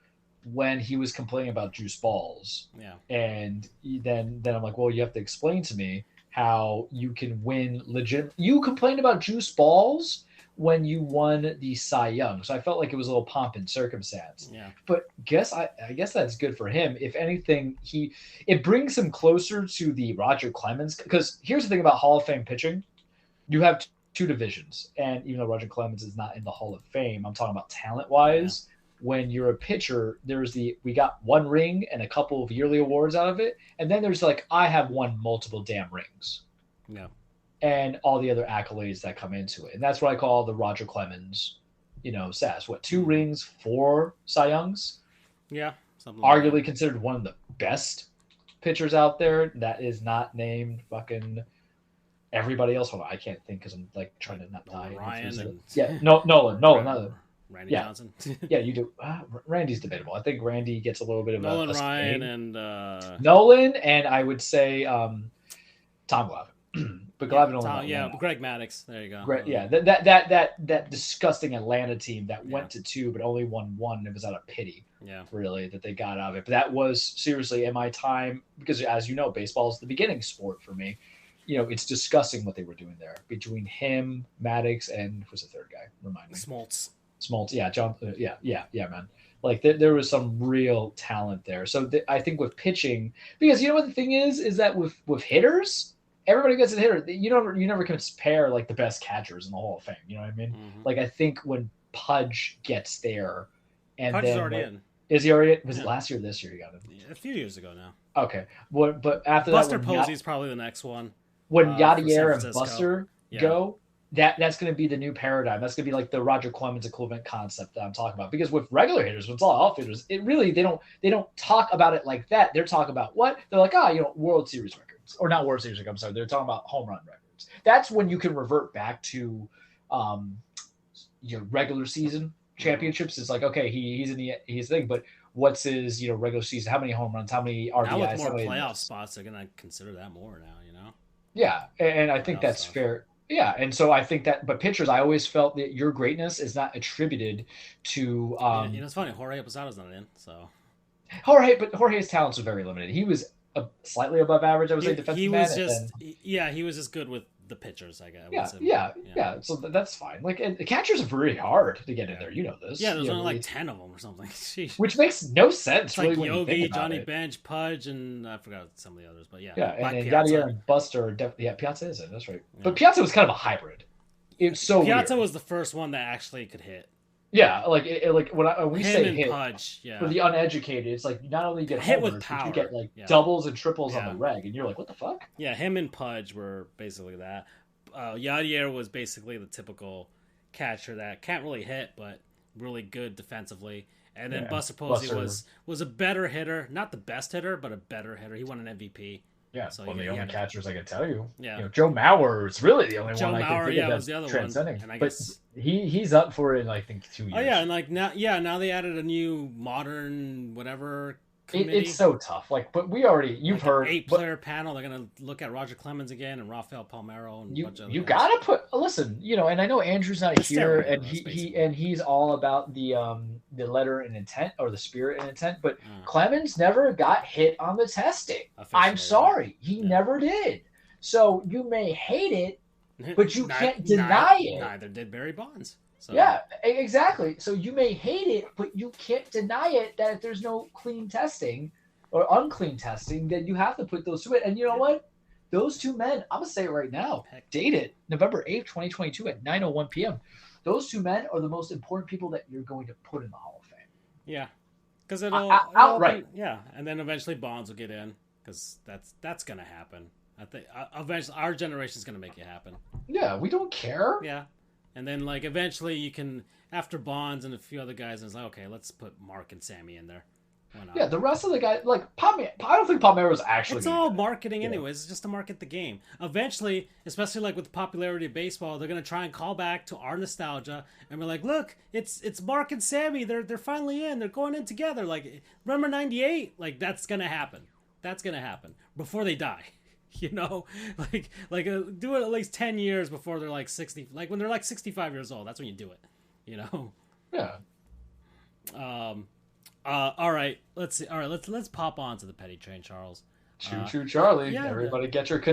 when he was complaining about juice balls. Yeah. And then I'm like, well, you have to explain to me how you can win legit. You complained about juice balls when you won the Cy Young. So I felt like it was a little pomp and circumstance. Yeah. But I guess that's good for him. If anything, it brings him closer to the Roger Clemens. Because here's the thing about Hall of Fame pitching. You have 2 divisions. And even though Roger Clemens is not in the Hall of Fame, I'm talking about talent-wise. Yeah. When you're a pitcher, we got 1 ring and a couple of yearly awards out of it. And then there's like, I have won multiple damn rings. Yeah. And all the other accolades that come into it. And that's what I call the Roger Clemens, sass. 2 rings, 4 Cy Youngs? Yeah. Something like arguably that. Considered one of the best pitchers out there that is not named fucking everybody else. Hold on, I can't think because I'm like trying to not die. Ryan and... Nolan. Randy Johnson. Yeah, you do. Randy's debatable. I think Randy gets a little bit of Nolan, a Ryan, and Nolan, and I would say Tom Glavine. But Glavine only Greg Maddux. There you go. That disgusting Atlanta team that went to 2 but only won 1. It was out of pity. Yeah, really, that they got out of it. But that was seriously in my time, because as you know, baseball is the beginning sport for me. It's disgusting what they were doing there between him, Maddux, and who's the third guy? Remind me. Smoltz, yeah, John, yeah, man. Like there was some real talent there. So I think with pitching, because what the thing is that with hitters, everybody gets a hitter. You never compare like the best catchers in the Hall of Fame. You know what I mean? Mm-hmm. Like I think when Pudge gets there, and Pudge is already in. Is he already? Was it last year or this year he got him? A few years ago now. Okay, but after Buster that, Posey's probably the next one. When Yadier and Buster go. that's going to be the new paradigm. That's going to be like the Roger Clemens equivalent concept that I'm talking about. Because with regular hitters, with all outfielders, it really they don't talk about it like that. They're talking about what they're like. World Series records, or not World Series records. I'm sorry, they're talking about home run records. That's when you can revert back to your regular season championships. It's like, okay, he's in his thing, but what's his regular season? How many home runs? How many RBIs? Now with more playoff spots, they're gonna consider that more now. Yeah, and I think that's fair. Yeah, and so I think that, but pitchers, I always felt that your greatness is not attributed to. It's funny. Jorge Posado's not in, so. Jorge's talents are very limited. He was slightly above average, I would say, defensive he man. Was just, he was just good with the pitchers, I guess. Yeah. So that's fine. Like, and the catchers are very hard to get in there. You know this. Yeah, there's only like 10 of them or something. Jeez. Which makes no sense. It's really, like when Yogi, you think about Johnny it. Bench, Pudge, and I forgot some of the others, but yeah. Yeah, and Yadier and Buster are definitely. Yeah, Piazza is it. That's right. Yeah. But Piazza was kind of a hybrid. It's so Piazza weird. was the first one that actually could hit. Yeah, like when we say hit, Pudge, for the uneducated, it's like you not only get hit homers, with power, you get like doubles and triples on the reg, and you're like, what the fuck? Yeah, him and Pudge were basically that. Yadier was basically the typical catcher that can't really hit, but really good defensively. And then Buster Posey was a better hitter, not the best hitter, but a better hitter. He won an MVP. Yeah, so the only catchers I can tell you. Yeah, Joe Mauer is really the only one I can think of was the other transcending. One. And I guess he's up for it in I think 2 years. Oh yeah, and like now they added a new modern whatever committee. It's so tough. Like, but we already you've heard 8-player panel. They're gonna look at Roger Clemens again and Rafael Palmeiro and a bunch of you gotta put listen. And I know Andrew's not here, and he's all about the letter and intent or the spirit and intent. But Clemens never got hit on the testing. I'm sorry, he never did. So you may hate it, but you can't deny it. Neither did Barry Bonds. So. Yeah, exactly. So you may hate it, but you can't deny it that if there's no clean testing or unclean testing, then you have to put those to it. And you know what? Those two men, I'm going to say it right now, dated November 8th, 2022 at 9:01 p.m. Those two men are the most important people that you're going to put in the Hall of Fame. Yeah. Because it'll outright. Yeah. And then eventually Bonds will get in because that's going to happen. I think eventually our generation's going to make it happen. Yeah, we don't care. Yeah. And then, like, eventually you can, after Bonds and a few other guys, it's like, okay, let's put Mark and Sammy in there. Why not? Yeah, the rest of the guys, like, I don't think Palmeiro's actually. It's all marketing anyways. It's just to market the game. Eventually, especially, like, with the popularity of baseball, they're going to try and call back to our nostalgia. And we're like, look, it's Mark and Sammy. They're finally in. They're going in together. Like, remember 98? Like, that's going to happen. That's going to happen before they die. Do it at least 10 years before they're like 60. Like when they're like 65 years old, that's when you do it. Yeah. All right. Let's see. All right. Let's pop on to the petty train, Charles. Choo Charlie. Yeah, everybody get your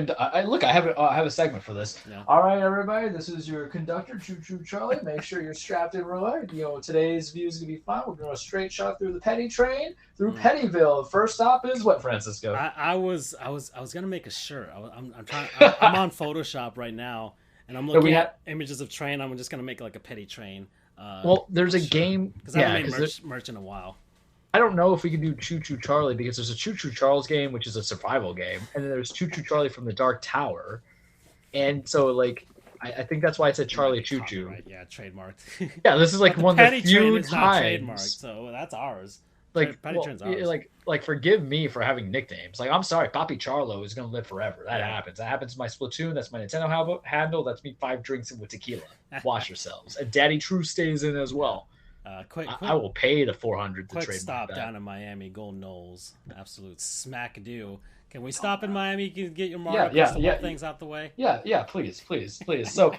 look. I have a segment for this. Yeah. All right, everybody. This is your conductor, Choo Charlie. Make sure you're strapped in real hard. Today's view is gonna be fun. We're going a straight shot through the petty train through Pettyville. The first stop is what, Francisco? I was gonna make a shirt. I'm on Photoshop right now, and I'm looking at images of train. I'm just gonna make like a petty train. There's a game because I haven't made merch in a while. I don't know if we can do Choo Choo Charlie because there's a Choo Choo Charles game, which is a survival game, and then there's Choo Choo Charlie from the Dark Tower, and so like I think that's why I said Charlie Choo Choo. Right? Yeah, trademarked. Yeah, this is like one of the few times. Not trademarked, so that's ours. Like, like forgive me for having nicknames. Like, I'm sorry, Papi Charlo is gonna live forever. That happens. That happens to my Splatoon. That's my Nintendo handle. That's me 5 drinks with tequila. Wash yourselves. And Daddy True stays in as well. Quick, I will pay the $400 to quick trade stop down in Miami, Golden Knolls, absolute smack do. Can we stop in Miami? Can you get your Mario things out the way? Yeah, please. So,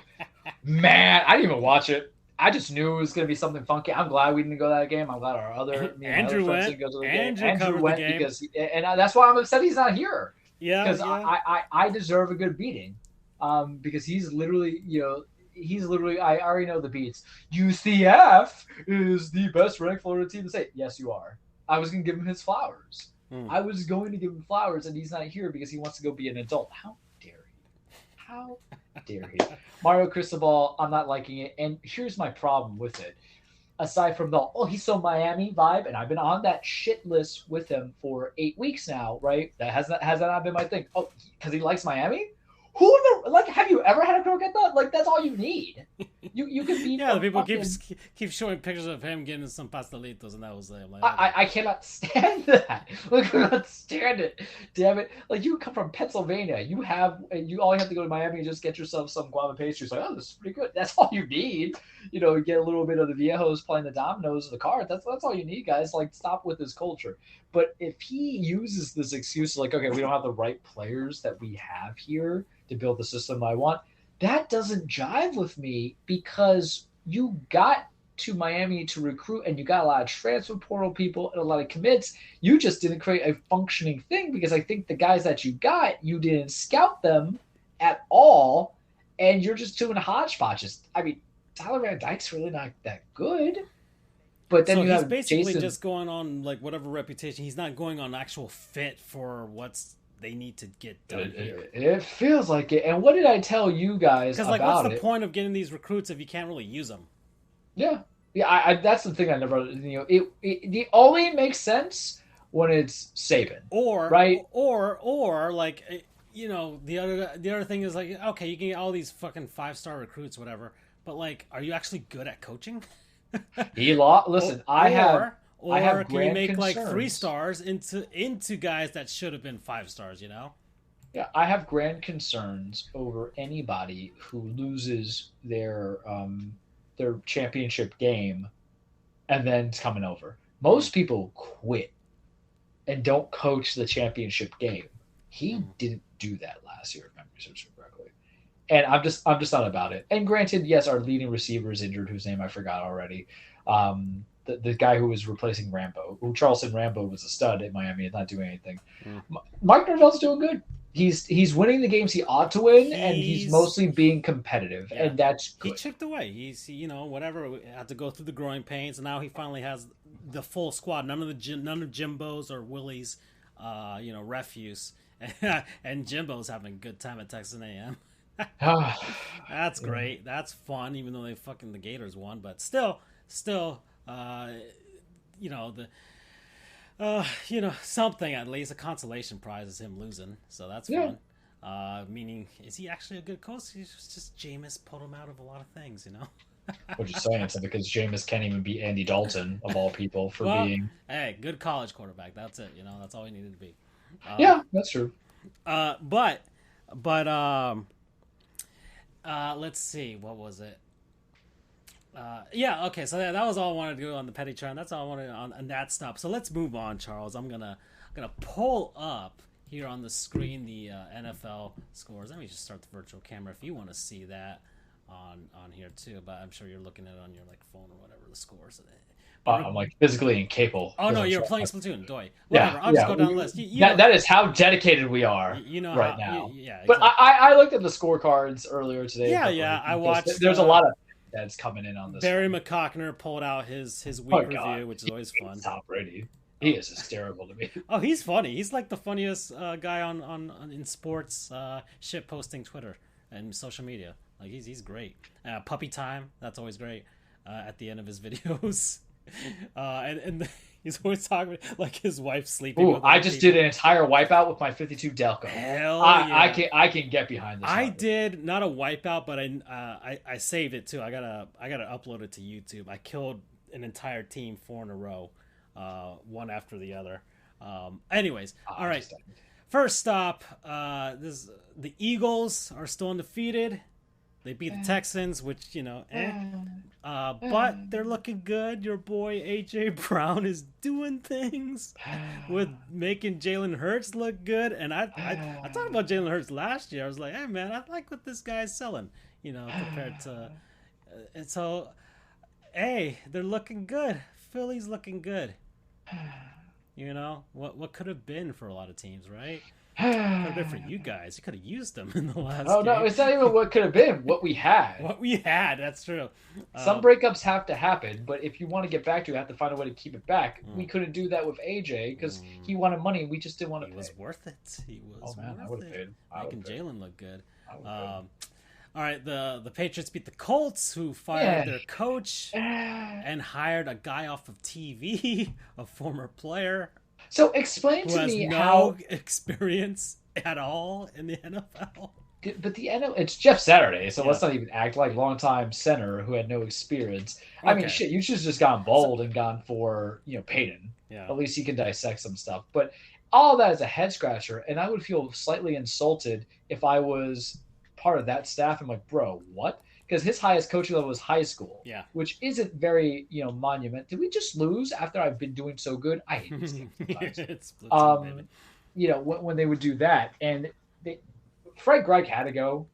man, I didn't even watch it. I just knew it was going to be something funky. I'm glad we didn't go to that game. I'm glad our other Andrew went. Andrew went because, and that's why I'm upset he's not here. Yeah, because I deserve a good beating, because he's literally I already know the beats. UCF is the best ranked Florida team to say. Yes, you are. I was going to give him his flowers. I was going to give him flowers, and he's not here because he wants to go be an adult. How dare he? How dare he? Mario Cristobal, I'm not liking it. And here's my problem with it. Aside from he's so Miami vibe, and I've been on that shit list with him for 8 weeks now, right? Has that not been my thing? Oh, because he likes Miami? have you ever had a croqueta? Like, that's all you need. You can be. Yeah, the people keep showing pictures of him getting some pastelitos, and that was it. Like, I cannot stand that. I cannot stand it. Damn it! Like, you come from Pennsylvania, you all you have to go to Miami and just get yourself some guava pastry. It's like, oh, this is pretty good. That's all you need. You get a little bit of the viejos playing the dominoes of the cards. That's all you need, guys. Like, stop with this culture. But if he uses this excuse, like, okay, we don't have the right players that we have here to build the system I want, that doesn't jive with me, because you got to Miami to recruit and you got a lot of transfer portal people and a lot of commits. You just didn't create a functioning thing, because I think the guys that you got, you didn't scout them at all, and you're just doing hodgepodges. I mean, Tyler Van Dyke's really not that good. But then you have basically Jason, just going on like whatever reputation. He's not going on actual fit for what's they need to get done here. It feels like it. And what did I tell you guys about it? Because what's the point of getting these recruits if you can't really use them? Yeah. I that's the thing I never. It only makes sense when it's Saban, right? Or like, the other thing is like, okay, you can get all these fucking 5-star recruits, whatever, but like, are you actually good at coaching? Listen, I have can you make concerns. like 3 stars into guys that should have been 5 stars? Yeah, I have grand concerns over anybody who loses their championship game and then it's coming over. Most people quit and don't coach the championship game. He didn't do that last year, if I remember correctly. And I'm just not about it. And granted, yes, our leading receiver is injured, whose name I forgot already. The guy who was replacing Rambo, Charleston Rambo was a stud at Miami and not doing anything. Mike Norvell's doing good. He's winning the games he ought to win, and he's mostly being competitive, and that's good. He chipped away. He's whatever, had to go through the growing pains, and now he finally has the full squad. None of Jimbos or Willies, refuse, and Jimbo's having a good time at Texas A&M. That's great. That's fun, even though the Gators won, but still, something at least. A consolation prize is him losing, so that's fun. Meaning, is he actually a good coach? He's just Jameis pulled him out of a lot of things, What you're saying, so because Jameis can't even beat Andy Dalton of all people for being. Hey, good college quarterback. That's it. That's all he needed to be. Yeah, that's true. But let's see, what was it? Okay, so that was all I wanted to do on the petty trend. That's all I wanted on that stuff. So let's move on, Charles. I'm gonna pull up here on the screen the NFL scores. Let me just start the virtual camera if you want to see that on here too. But I'm sure you're looking at it on your phone or whatever, the scores. I'm physically incapable. Oh no, you're playing Splatoon, doy. Whatever. I'll just go down the list. That is how dedicated we are. Right now. Yeah. Exactly. But I looked at the scorecards earlier today. Yeah. I watched. There's a lot of that's coming in on this. Barry McCockner pulled out his week review, which is always fun. Tom Brady. He is hysterical to me. Oh, he's funny. He's like the funniest guy on in sports shit posting Twitter and social media. Like he's great. Puppy time. That's always great. At the end of his videos. And he's always talking like his wife's sleeping. Ooh, I just did an entire wipeout with my 52 Delco. Hell yeah. I can get behind this. I did not a wipeout, but I saved it too. I gotta upload it to YouTube. I killed an entire team 4 in a row, one after the other. Anyways, all right. First stop. The Eagles are still undefeated. They beat the Texans, which, but they're looking good. Your boy A.J. Brown is doing things with making Jalen Hurts look good. And I talked about Jalen Hurts last year. I was like, hey, man, I like what this guy's selling, compared to... and so, hey, they're looking good. Philly's looking good. What could have been for a lot of teams, right? Could have been for you guys. You could have used them in the last game. No, it's not even what could have been. What we had. That's true. Some breakups have to happen, but if you want to get back to it, you have to find a way to keep it back. We couldn't do that with AJ because he wanted money and we just didn't want to pay. He was worth it. I would have paid. Making Jalen look good. All right, the Patriots beat the Colts, who fired their coach and hired a guy off of TV, a former player. So explain to me how experience at all in the NFL. but the NL, it's Jeff Saturday, so let's not even act like longtime center who had no experience. I mean, shit, you should have just gone bold and gone for Peyton. Yeah. At least he can dissect some stuff. But all of that is a head scratcher, and I would feel slightly insulted if I was part of that staff. I'm like, bro, what? Because his highest coaching level was high school, which isn't very monument. Did we just lose after I've been doing so good? I hate these things sometimes. When they would do that, and Frank Reich had to go.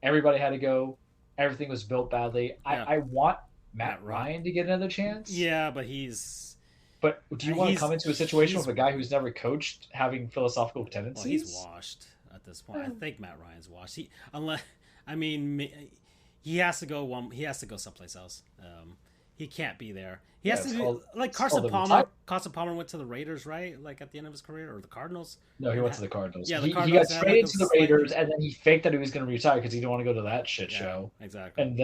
Everybody had to go. Everything was built badly. Yeah. I want Matt Ryan to get another chance. Yeah, but he's... But do you want to come into a situation with a guy who's never coached having philosophical tendencies? Well, he's washed at this point. I think Matt Ryan's washed. He has to go He has to go someplace else. He can't be there. He has to do like Carson Palmer. Carson Palmer went to the Raiders, right? Like at the end of his career, or the Cardinals. No, he went to the Cardinals. Yeah, he got traded to the Raiders, and then he faked that he was going to retire because he didn't want to go to that shit show. Exactly. And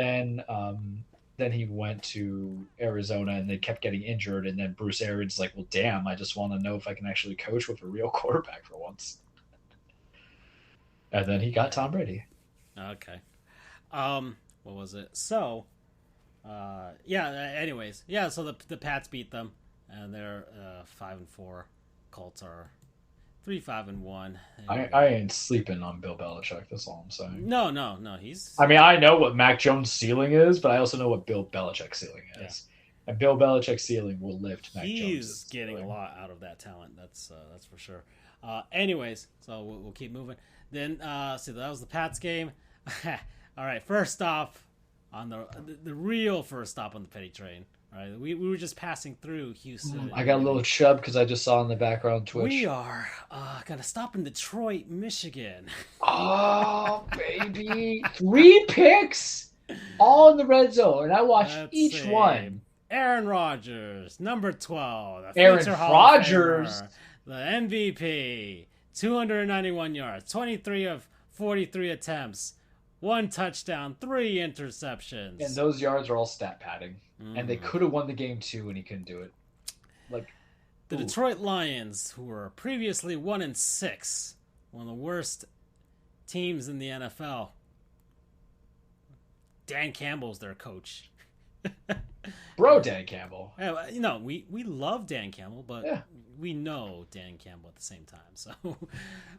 then he went to Arizona, and they kept getting injured. And then Bruce Arians like, well, damn, I just want to know if I can actually coach with a real quarterback for once. And then he got Tom Brady. Okay. What was it? So, anyways. Yeah, so the Pats beat them, and they're 5-4. Colts are 3-5-1. I ain't sleeping on Bill Belichick, that's all I'm saying. No, he's... I mean, I know what Mac Jones' ceiling is, but I also know what Bill Belichick's ceiling is. Yeah. And Bill Belichick's ceiling will lift Mac Jones' He's getting a lot out of that talent, that's for sure. Anyways, so we'll keep moving. Then, that was the Pats game. All right, first stop on the real first stop on the Petty train. All right, we were just passing through Houston. I got a little chub because I just saw in the background Twitch. We are gonna stop in Detroit, Michigan. Oh baby, 3 picks, all in the red zone, and I watched each one. Aaron Rodgers, number 12. Aaron Rodgers, the MVP, 291 yards, 23 of 43 attempts. 1 touchdown, 3 interceptions. And those yards are all stat padding. And they could have won the game too, and he couldn't do it. The Detroit Lions, who were previously 1-6, one of the worst teams in the NFL. Dan Campbell's their coach. Bro, Dan Campbell. Yeah, we love Dan Campbell, but we know Dan Campbell at the same time. So,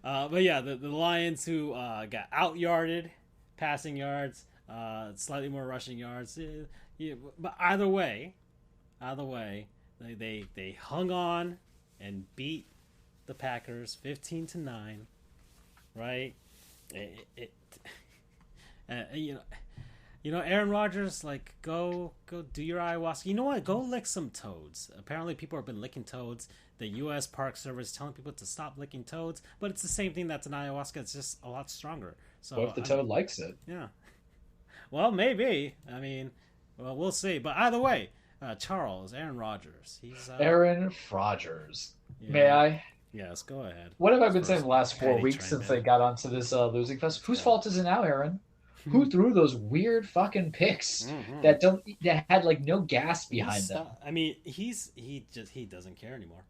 but yeah, the Lions who got out-yarded. Passing yards, slightly more rushing yards. But either way, they hung on and beat the Packers 15-9. Right? Aaron Rodgers, like, go do your ayahuasca. You know what? Go lick some toads. Apparently, people have been licking toads. The U.S. Park Service is telling people to stop licking toads, but it's the same thing that's an ayahuasca. It's just a lot stronger. So, what if the toad likes it? Yeah. Well, maybe. I mean, we'll see. But either way, Aaron Rodgers. He's Aaron Rodgers. Yeah. May I? Yes, go ahead. What have I been saying the last 4 weeks since they got onto this losing fest? Whose fault is it now, Aaron? Who threw those weird fucking picks that had like no gas behind them? I mean, he doesn't care anymore.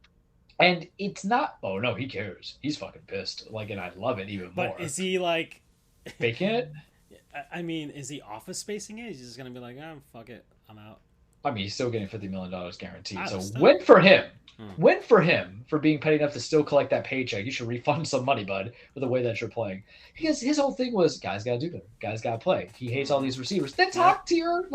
And it's not. Oh no, he cares. He's fucking pissed. And I love it even more. But is he like faking it? I mean, is he office spacing it? He's just gonna be like, fuck it, I'm out. I mean, he's still getting $50 million guaranteed. So win for him. Win for him for being petty enough to still collect that paycheck. You should refund some money, bud, for the way that you're playing. Because his whole thing was, guys got to do better. Guys got to play. He hates all these receivers. Then talk to your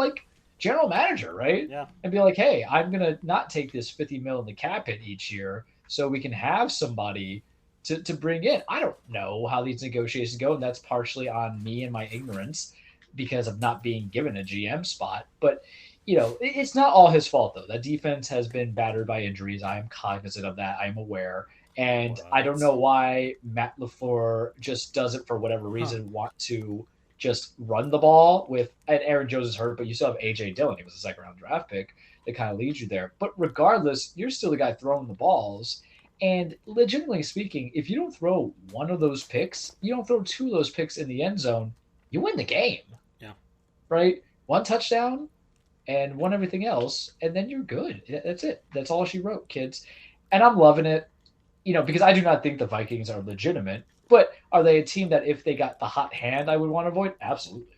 general manager, right? Yeah. And be like, hey, I'm gonna not take this $50 million in the cap hit each year, so we can have somebody to bring in. I don't know how these negotiations go, and that's partially on me and my ignorance because of not being given a GM spot. But it's not all his fault, though. That defense has been battered by injuries. I am cognizant of that. I am aware. And I don't know why Matt LaFleur just doesn't, for whatever reason, want to just run the ball with – and Aaron Jones is hurt, but you still have A.J. Dillon. He was a second-round draft pick that kind of leads you there. But regardless, you're still the guy throwing the balls. And legitimately speaking, if you don't throw one of those picks, you don't throw 2 of those picks in the end zone, you win the game. Yeah. Right? 1 touchdown and 1 everything else, and then you're good. That's it. That's all she wrote, kids. And I'm loving it, because I do not think the Vikings are legitimate. But are they a team that if they got the hot hand, I would want to avoid? Absolutely.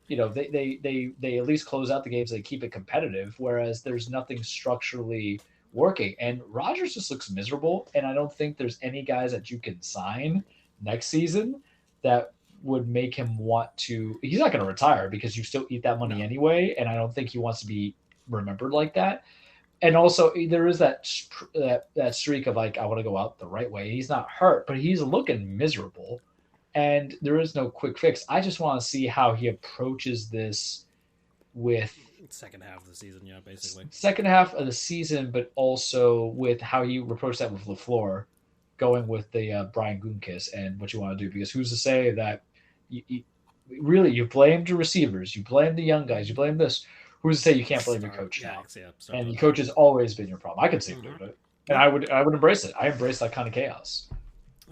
They at least close out the games. They keep it competitive, whereas there's nothing structurally working. And Rodgers just looks miserable, and I don't think there's any guys that you can sign next season that would make him want to. He's not going to retire because you still eat that money anyway, and I don't think he wants to be remembered like that. And also, there is that streak of like, I want to go out the right way. He's not hurt, but he's looking miserable, and there is no quick fix. I just want to see how he approaches this with second half of the season, basically. Second half of the season, but also with how he approached that with LaFleur, going with the Brian Gutekunst and what you want to do. Because who's to say that you blamed your receivers, you blame the young guys, you blame this. Who's to say you can't blame your coach now? And the coach has always been your problem. I could see him doing it, and I would embrace it. I embrace that kind of chaos.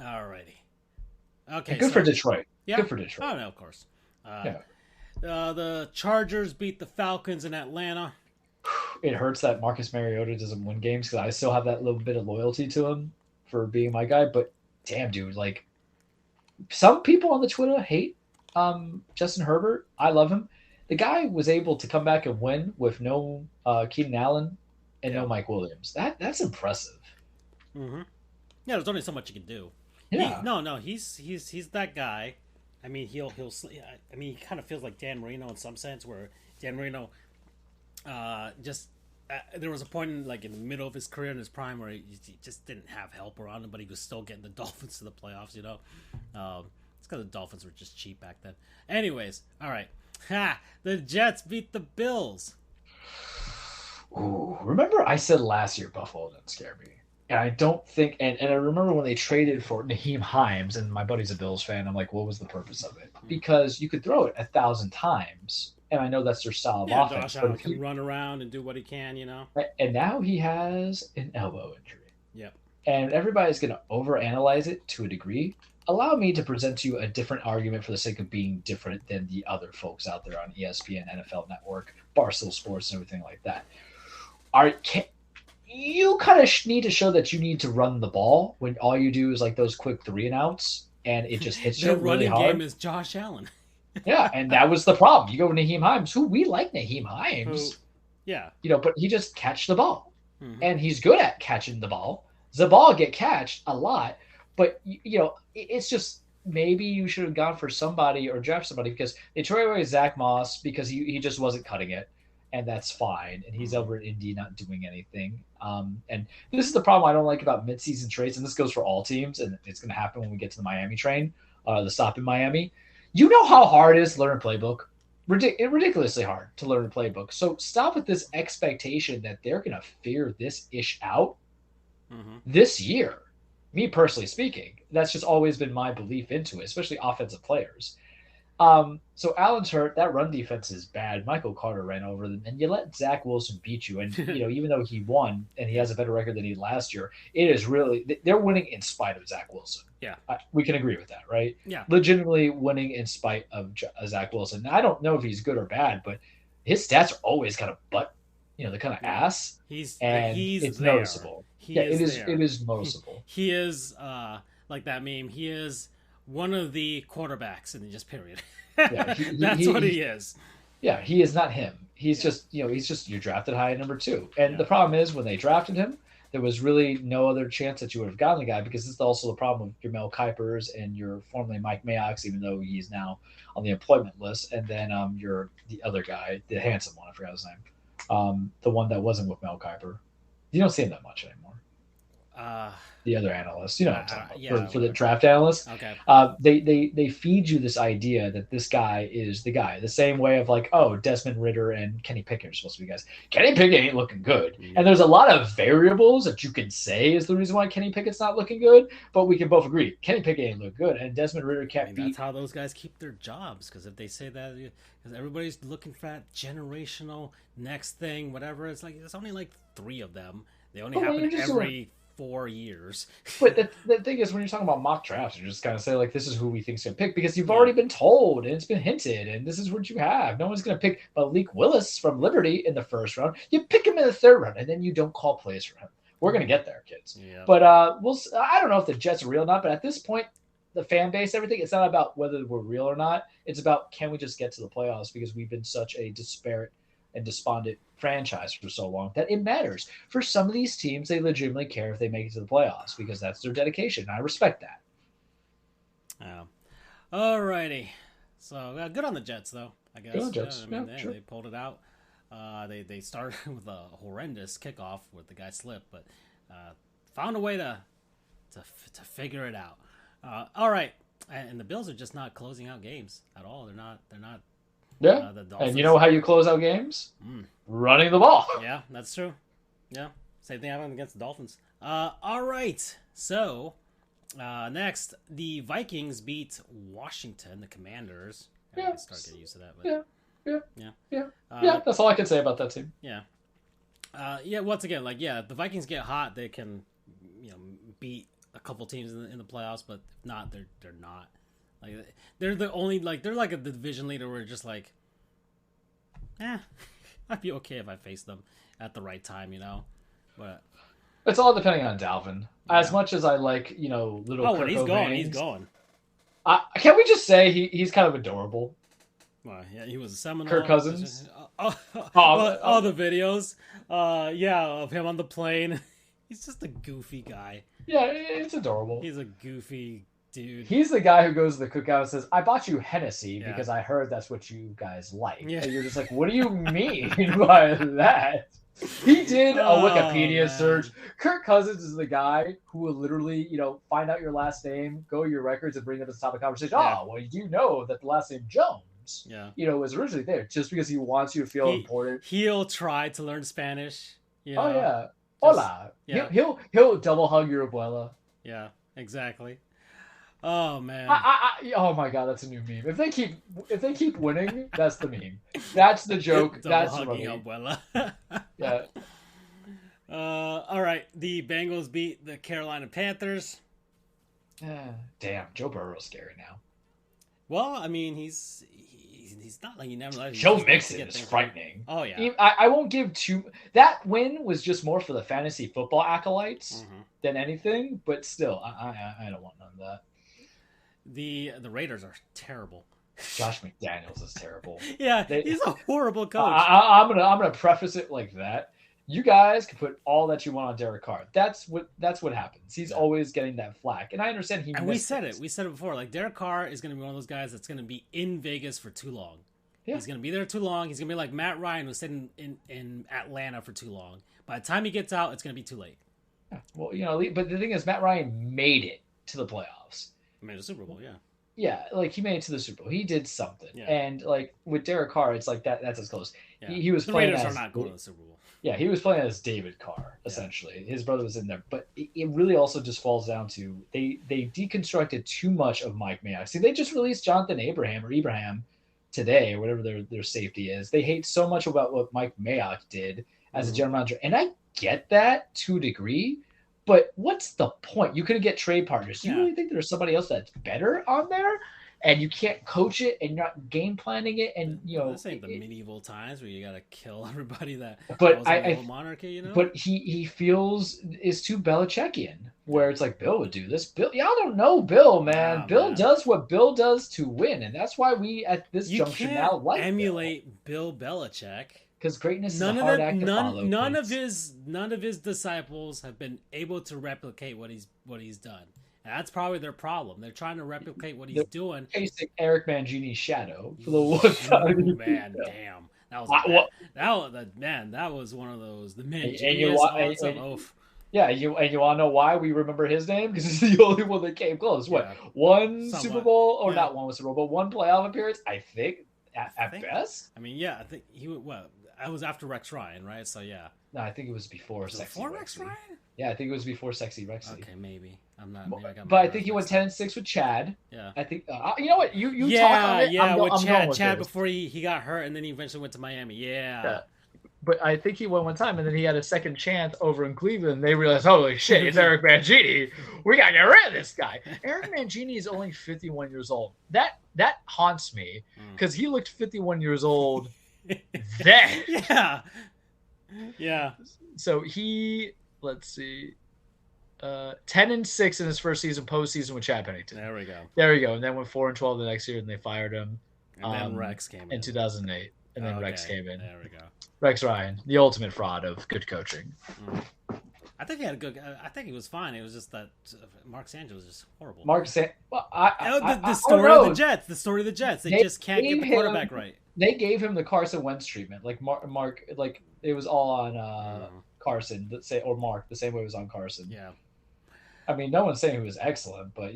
Alrighty, okay. And good for Detroit. Yeah. Good for Detroit. Oh no, of course. The Chargers beat the Falcons in Atlanta. It hurts that Marcus Mariota doesn't win games because I still have that little bit of loyalty to him for being my guy. But damn, dude, like some people on the Twitter hate Justin Herbert. I love him. The guy was able to come back and win with no Keenan Allen and no Mike Williams. That's impressive. Mm-hmm. Yeah, there's only so much you can do. Yeah. He's that guy. I mean, he kind of feels like Dan Marino in some sense, where Dan Marino there was a point in the middle of his career in his prime where he just didn't have help around him, but he was still getting the Dolphins to the playoffs. It's because the Dolphins were just cheap back then. Anyways, all right. The Jets beat the Bills. Ooh, remember I said last year Buffalo didn't scare me. And I don't think and I remember when they traded for Naheem Hines, and my buddy's a Bills fan, I'm like, what was the purpose of it? Because you could throw it 1,000 times, and I know that's their style of offense. Josh Allen can run around and do what he can, And now he has an elbow injury. Yep. And everybody's going to overanalyze it to a degree. Allow me to present to you a different argument for the sake of being different than the other folks out there on ESPN, NFL Network, Barstool Sports, and everything like that. You kind of need to show that you need to run the ball when all you do is like those quick 3-and-outs, and it just hits you really hard. The running game is Josh Allen. Yeah, and that was the problem. You go with Naheem Hines, who we like Naheem Hines. Yeah. But he just catch the ball. Mm-hmm. And he's good at catching the ball. The ball get catched a lot. But, it's just maybe you should have gone for somebody or draft somebody because they traded away Zach Moss because he just wasn't cutting it. And that's fine. And he's over at Indy not doing anything. And this is the problem I don't like about midseason trades. And this goes for all teams. And it's going to happen when we get to the Miami train, the stop in Miami. You know how hard it is to learn a playbook? Ridiculously hard to learn a playbook. So stop with this expectation that they're going to figure this ish out this year. Me personally speaking, that's just always been my belief into it, especially offensive players. So Allen's hurt. That run defense is bad. Michael Carter ran over them, and you let Zach Wilson beat you. And even though he won and he has a better record than he did last year, it is really they're winning in spite of Zach Wilson. Yeah, we can agree with that, right? Yeah, legitimately winning in spite of Zach Wilson. Now, I don't know if he's good or bad, but his stats are always kind of they're kind of ass. It's there. Noticeable. It is noticeable. He is like that meme. He is one of the quarterbacks in just period. Yeah, that's what he is. Yeah, he is not him. He's just you're drafted high at number 2. And the problem is when they drafted him, there was really no other chance that you would have gotten the guy because this is also the problem with your Mel Kipers and your formerly Mike Mayox, even though he's now on the employment list. And then you're the other guy, the handsome one, I forgot his name. The one that wasn't with Mel Kiper. You don't see him that much anymore. The other analyst, what I'm talking about, for the draft analyst. Okay. They feed you this idea that this guy is the guy, the same way of like, oh, Desmond Ridder and Kenny Pickett are supposed to be guys. Kenny Pickett ain't looking good. And there's a lot of variables that you can say is the reason why Kenny Pickett's not looking good, but we can both agree Kenny Pickett ain't look good, and Desmond Ridder can't beat. That's how those guys keep their jobs, because if they say that, because everybody's looking for that generational next thing, whatever, it's like there's only like 3 of them. They only happen every 4 years. But the thing is, when you're talking about mock drafts, you just kind of say like, this is who we think's going to pick, because you've already been told and it's been hinted, and this is what you have. No one's going to pick Malik Willis from Liberty in the first round. You pick him in the 3rd round, and then you don't call plays for him. We're going to get there, kids. Yeah. But I don't know if the Jets are real or not, but at this point, the fan base, everything. It's not about whether we're real or not. It's about, can we just get to the playoffs, because we've been such a disparate and despondent franchise for so long that it matters. For some of these teams, they legitimately care if they make it to the playoffs, because that's their dedication. I respect that. Alrighty. So good on the Jets, though, I guess. Good on the Jets. They pulled it out. They started with a horrendous kickoff where the guy slipped, but found a way to figure it out. All right, and the Bills are just not closing out games at all. They're not. Yeah, and you know how you close out games? Running the ball. Yeah, that's true. Yeah, same thing happened against the Dolphins. All right, so next, the Vikings beat Washington, the Commanders. Yeah, start getting used to that. But... Yeah. That's all I can say about that team. Yeah. Once again, the Vikings get hot, they can, beat a couple teams in the playoffs, but if not, they're not. Like, they're the only, they're like a division leader where just I'd be okay if I faced them at the right time, But it's all depending on Dalvin. Yeah. As much as I like, little Kirk when he's O'Baines, going. Can we just say he's kind of adorable? Well, yeah, he was a Seminole. Kirk Cousins. All the videos, of him on the plane. He's just a goofy guy. Yeah, it's adorable. He's a goofy dude. He's the guy who goes to the cookout and says, "I bought you Hennessy because I heard that's what you guys like." Yeah. And you're just like, "What do you mean by that?" He did a Wikipedia search. Kirk Cousins is the guy who will literally, find out your last name, go to your records, and bring it to the top of the conversation. Yeah. Oh, well, you know that the last name Jones, was originally there just because he wants you to feel important. He'll try to learn Spanish. Oh yeah, hola. Yeah. He'll double hug your abuela. Yeah, exactly. Oh man. Oh my god, that's a new meme. If they keep winning, that's the meme. That's the joke. That's the meme. Abuela. Yeah. All right. The Bengals beat the Carolina Panthers. Damn, Joe Burrow's scary now. Well, I mean, he's not like he never. Joe Mixon is frightening. Oh yeah. I won't give too. That win was just more for the fantasy football acolytes than anything, but still, I don't want none of that. The Raiders are terrible. Josh McDaniels is terrible. Yeah, he's a horrible coach. I'm gonna preface it like that. You guys can put all that you want on Derek Carr. That's what happens. He's always getting that flack, and I understand he. And we said it before. Like, Derek Carr is going to be one of those guys that's going to be in Vegas for too long. Yeah. He's going to be there too long. He's going to be like Matt Ryan, who's sitting in Atlanta for too long. By the time he gets out, it's going to be too late. Yeah. Well, but the thing is, Matt Ryan made it to the playoffs. Made a Super Bowl, yeah. Yeah, he made it to the Super Bowl. He did something. Yeah. And with Derek Carr, it's like that's as close. Yeah. He was playing Raiders are not going to the Super Bowl. Yeah, he was playing as David Carr, essentially. Yeah. His brother was in there. But it really also just falls down to they deconstructed too much of Mike Mayock. See, they just released Jonathan Abraham today, or whatever their safety is. They hate so much about what Mike Mayock did as a general manager. And I get that to a degree, but what's the point? You couldn't get trade partners. Do you really think there's somebody else that's better on there? And you can't coach it, and you're not game planning it, and this ain't the medieval times where you gotta kill everybody that. But monarchy, But he feels is too Belichickian, where it's like Bill would do this. Bill, y'all don't know Bill, man. Bill does what Bill does to win, and that's why we at this juncture now like emulate Bill Belichick. Because greatness is a hard act to follow. None of his disciples have been able to replicate what he's done. That's probably their problem. They're trying to replicate what he's doing. Chasing Eric Mangini's shadow for the one time. Man, damn. That was one of those. The Mangini oath. Yeah, you want to know why we remember his name? Because he's the only one that came close. What? Yeah. One Super Bowl, or not one Super Bowl, but one playoff appearance, I think, at best? I mean, I think he would. Well, I was after Rex Ryan, right? So, yeah. No, I think it was before Sexy before Rex Ryan? Yeah, I think it was before Sexy Rexy. Okay, maybe. I'm not. But I think he went 10-6 with Chad. Yeah. I think. You know what? You talk on it. Yeah, with Chad before he got hurt, and then he eventually went to Miami. Yeah. But I think he went one time, and then he had a second chance over in Cleveland. And they realized, holy shit, it's Eric Mangini. We gotta get rid of this guy. Eric Mangini is only 51 years old. That haunts me because he looked 51 years old then. Yeah. Yeah. So let's see. 10-6 in his first season, postseason with Chad Pennington. There we go. There we go. And then went 4-12 the next year, and they fired him. And then Rex came in 2008. And then Rex came in. There we go. Rex Ryan, the ultimate fraud of good coaching. I think he had a good. I think he was fine. It was just that Mark Sanchez was just horrible. The story of the Jets. The story of the Jets. They just can't get the quarterback right. They gave him the Carson Wentz treatment. Like Mark, like it was all on Carson. Or Mark, the same way it was on Carson. Yeah. I mean, no one's saying he was excellent, but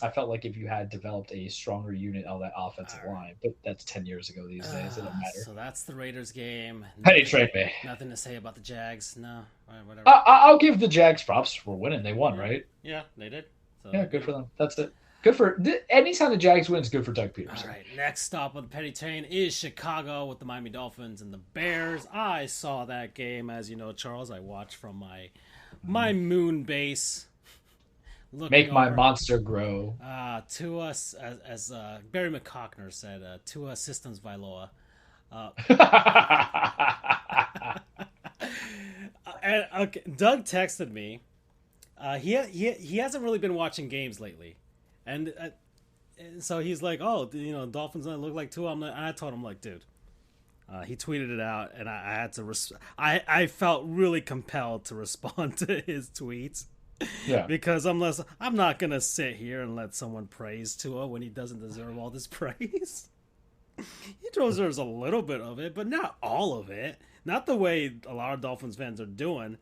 I felt like if you had developed a stronger unit on that offensive line, but that's 10 years ago these days. It doesn't matter. So that's the Raiders game. Penny trade me. Nothing to say about the Jags. No, whatever. I'll give the Jags props for winning. They won, right? Yeah, they did. So, yeah, good for them. That's it. Good for anytime the Jags wins. Good for Doug Peterson. All right, next stop on the Penny Train is Chicago with the Miami Dolphins and the Bears. I saw that game, as you know, Charles. I watched from my moon base. Make my monster grow. To us, as Barry McCockner said, to us systems Viloa. And Doug texted me. He hasn't really been watching games lately, and so he's like, "Oh, Dolphins don't look like Tua." And I told him, like, dude. He tweeted it out, and I had to. I felt really compelled to respond to his tweets. Yeah, because I'm not gonna sit here and let someone praise Tua when he doesn't deserve all this praise. He deserves a little bit of it, but not all of it. Not the way a lot of Dolphins fans are doing.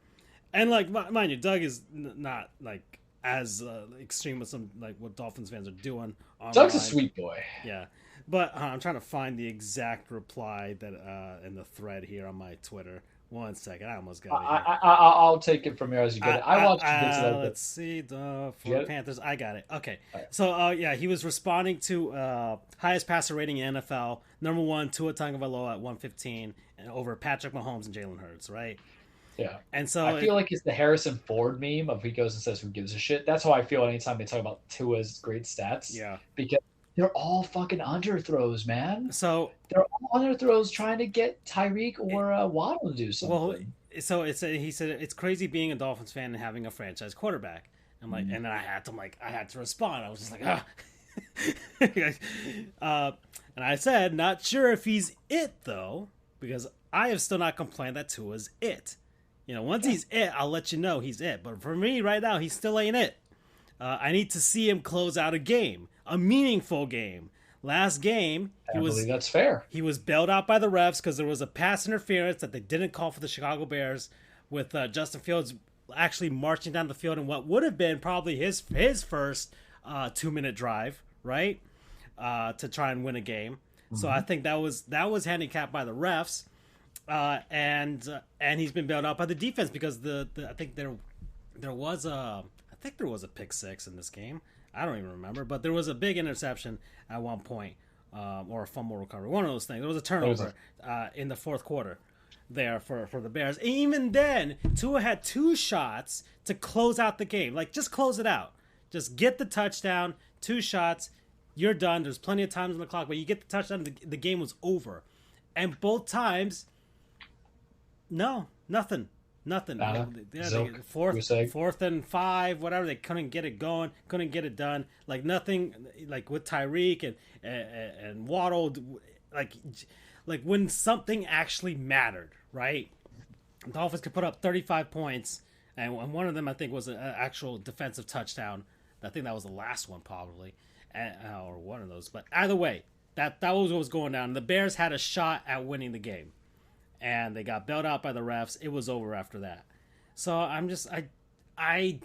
And like, mind you, Doug is not like as extreme as some like what Dolphins fans are doing. Online. Doug's a sweet boy. Yeah, but I'm trying to find the exact reply that in the thread here on my Twitter. 1 second, I almost got it. I'll take it from here as you get it. I watched bits of that. Let's see, the Panthers. I got it. Okay, right. So he was responding to highest passer rating in NFL. Number 1, Tua Tagovailoa at 115, and over Patrick Mahomes and Jalen Hurts, right? Yeah. And so I feel like it's the Harrison Ford meme of he goes and says, "Who gives a shit?" That's how I feel anytime they talk about Tua's great stats. Yeah. Because they're all fucking underthrows, man. So they're all underthrows trying to get Tyreek or Waddle to do something. Well, so he said it's crazy being a Dolphins fan and having a franchise quarterback. I'm like, and then I had to respond. I was just like, and I said, not sure if he's it though, because I have still not complained that Tua's it. Once he's it, I'll let you know he's it. But for me right now, he still ain't it. I need to see him close out a game. A meaningful game. Last game, I believe that's fair. He was bailed out by the refs because there was a pass interference that they didn't call for the Chicago Bears, with Justin Fields actually marching down the field in what would have been probably his first 2-minute drive, right, to try and win a game. Mm-hmm. So I think that was handicapped by the refs, and he's been bailed out by the defense because I think there was a pick six in this game. I don't even remember, but there was a big interception at one point, or a fumble recovery. One of those things. There was a turnover in the fourth quarter there for the Bears. And even then, Tua had 2 shots to close out the game. Like, just close it out. Just get the touchdown, 2 shots, you're done. There's plenty of times on the clock, but you get the touchdown, the game was over. And both times, nothing. Fourth and 5, whatever. They couldn't get it going, couldn't get it done. Like nothing. Like with Tyreek and Waddle, like when something actually mattered, right? The Dolphins could put up 35 points, and one of them I think was an actual defensive touchdown. I think that was the last one probably, or one of those. But either way, that was what was going down. The Bears had a shot at winning the game. And they got bailed out by the refs. It was over after that. So I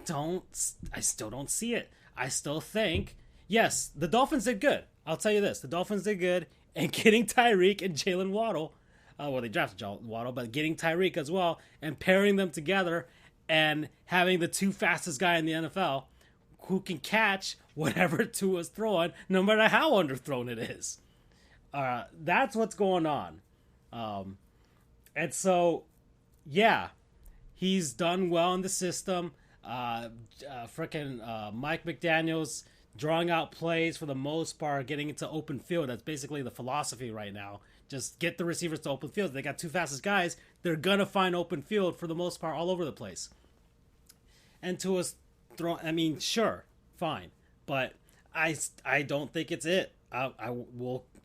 still don't see it. I still think, yes, the Dolphins did good. I'll tell you this. The Dolphins did good in getting Tyreek and Jalen Waddle. Well, they drafted Waddle, but getting Tyreek as well and pairing them together and having the 2 fastest guy in the NFL who can catch whatever Tua's throwing, no matter how underthrown it is. That's what's going on. And so, yeah, he's done well in the system. Mike McDaniels drawing out plays for the most part, getting into open field. That's basically the philosophy right now. Just get the receivers to open field. They got 2 fastest guys. They're going to find open field for the most part all over the place. and Tua's throw. I mean, sure, fine, but I don't think it's it.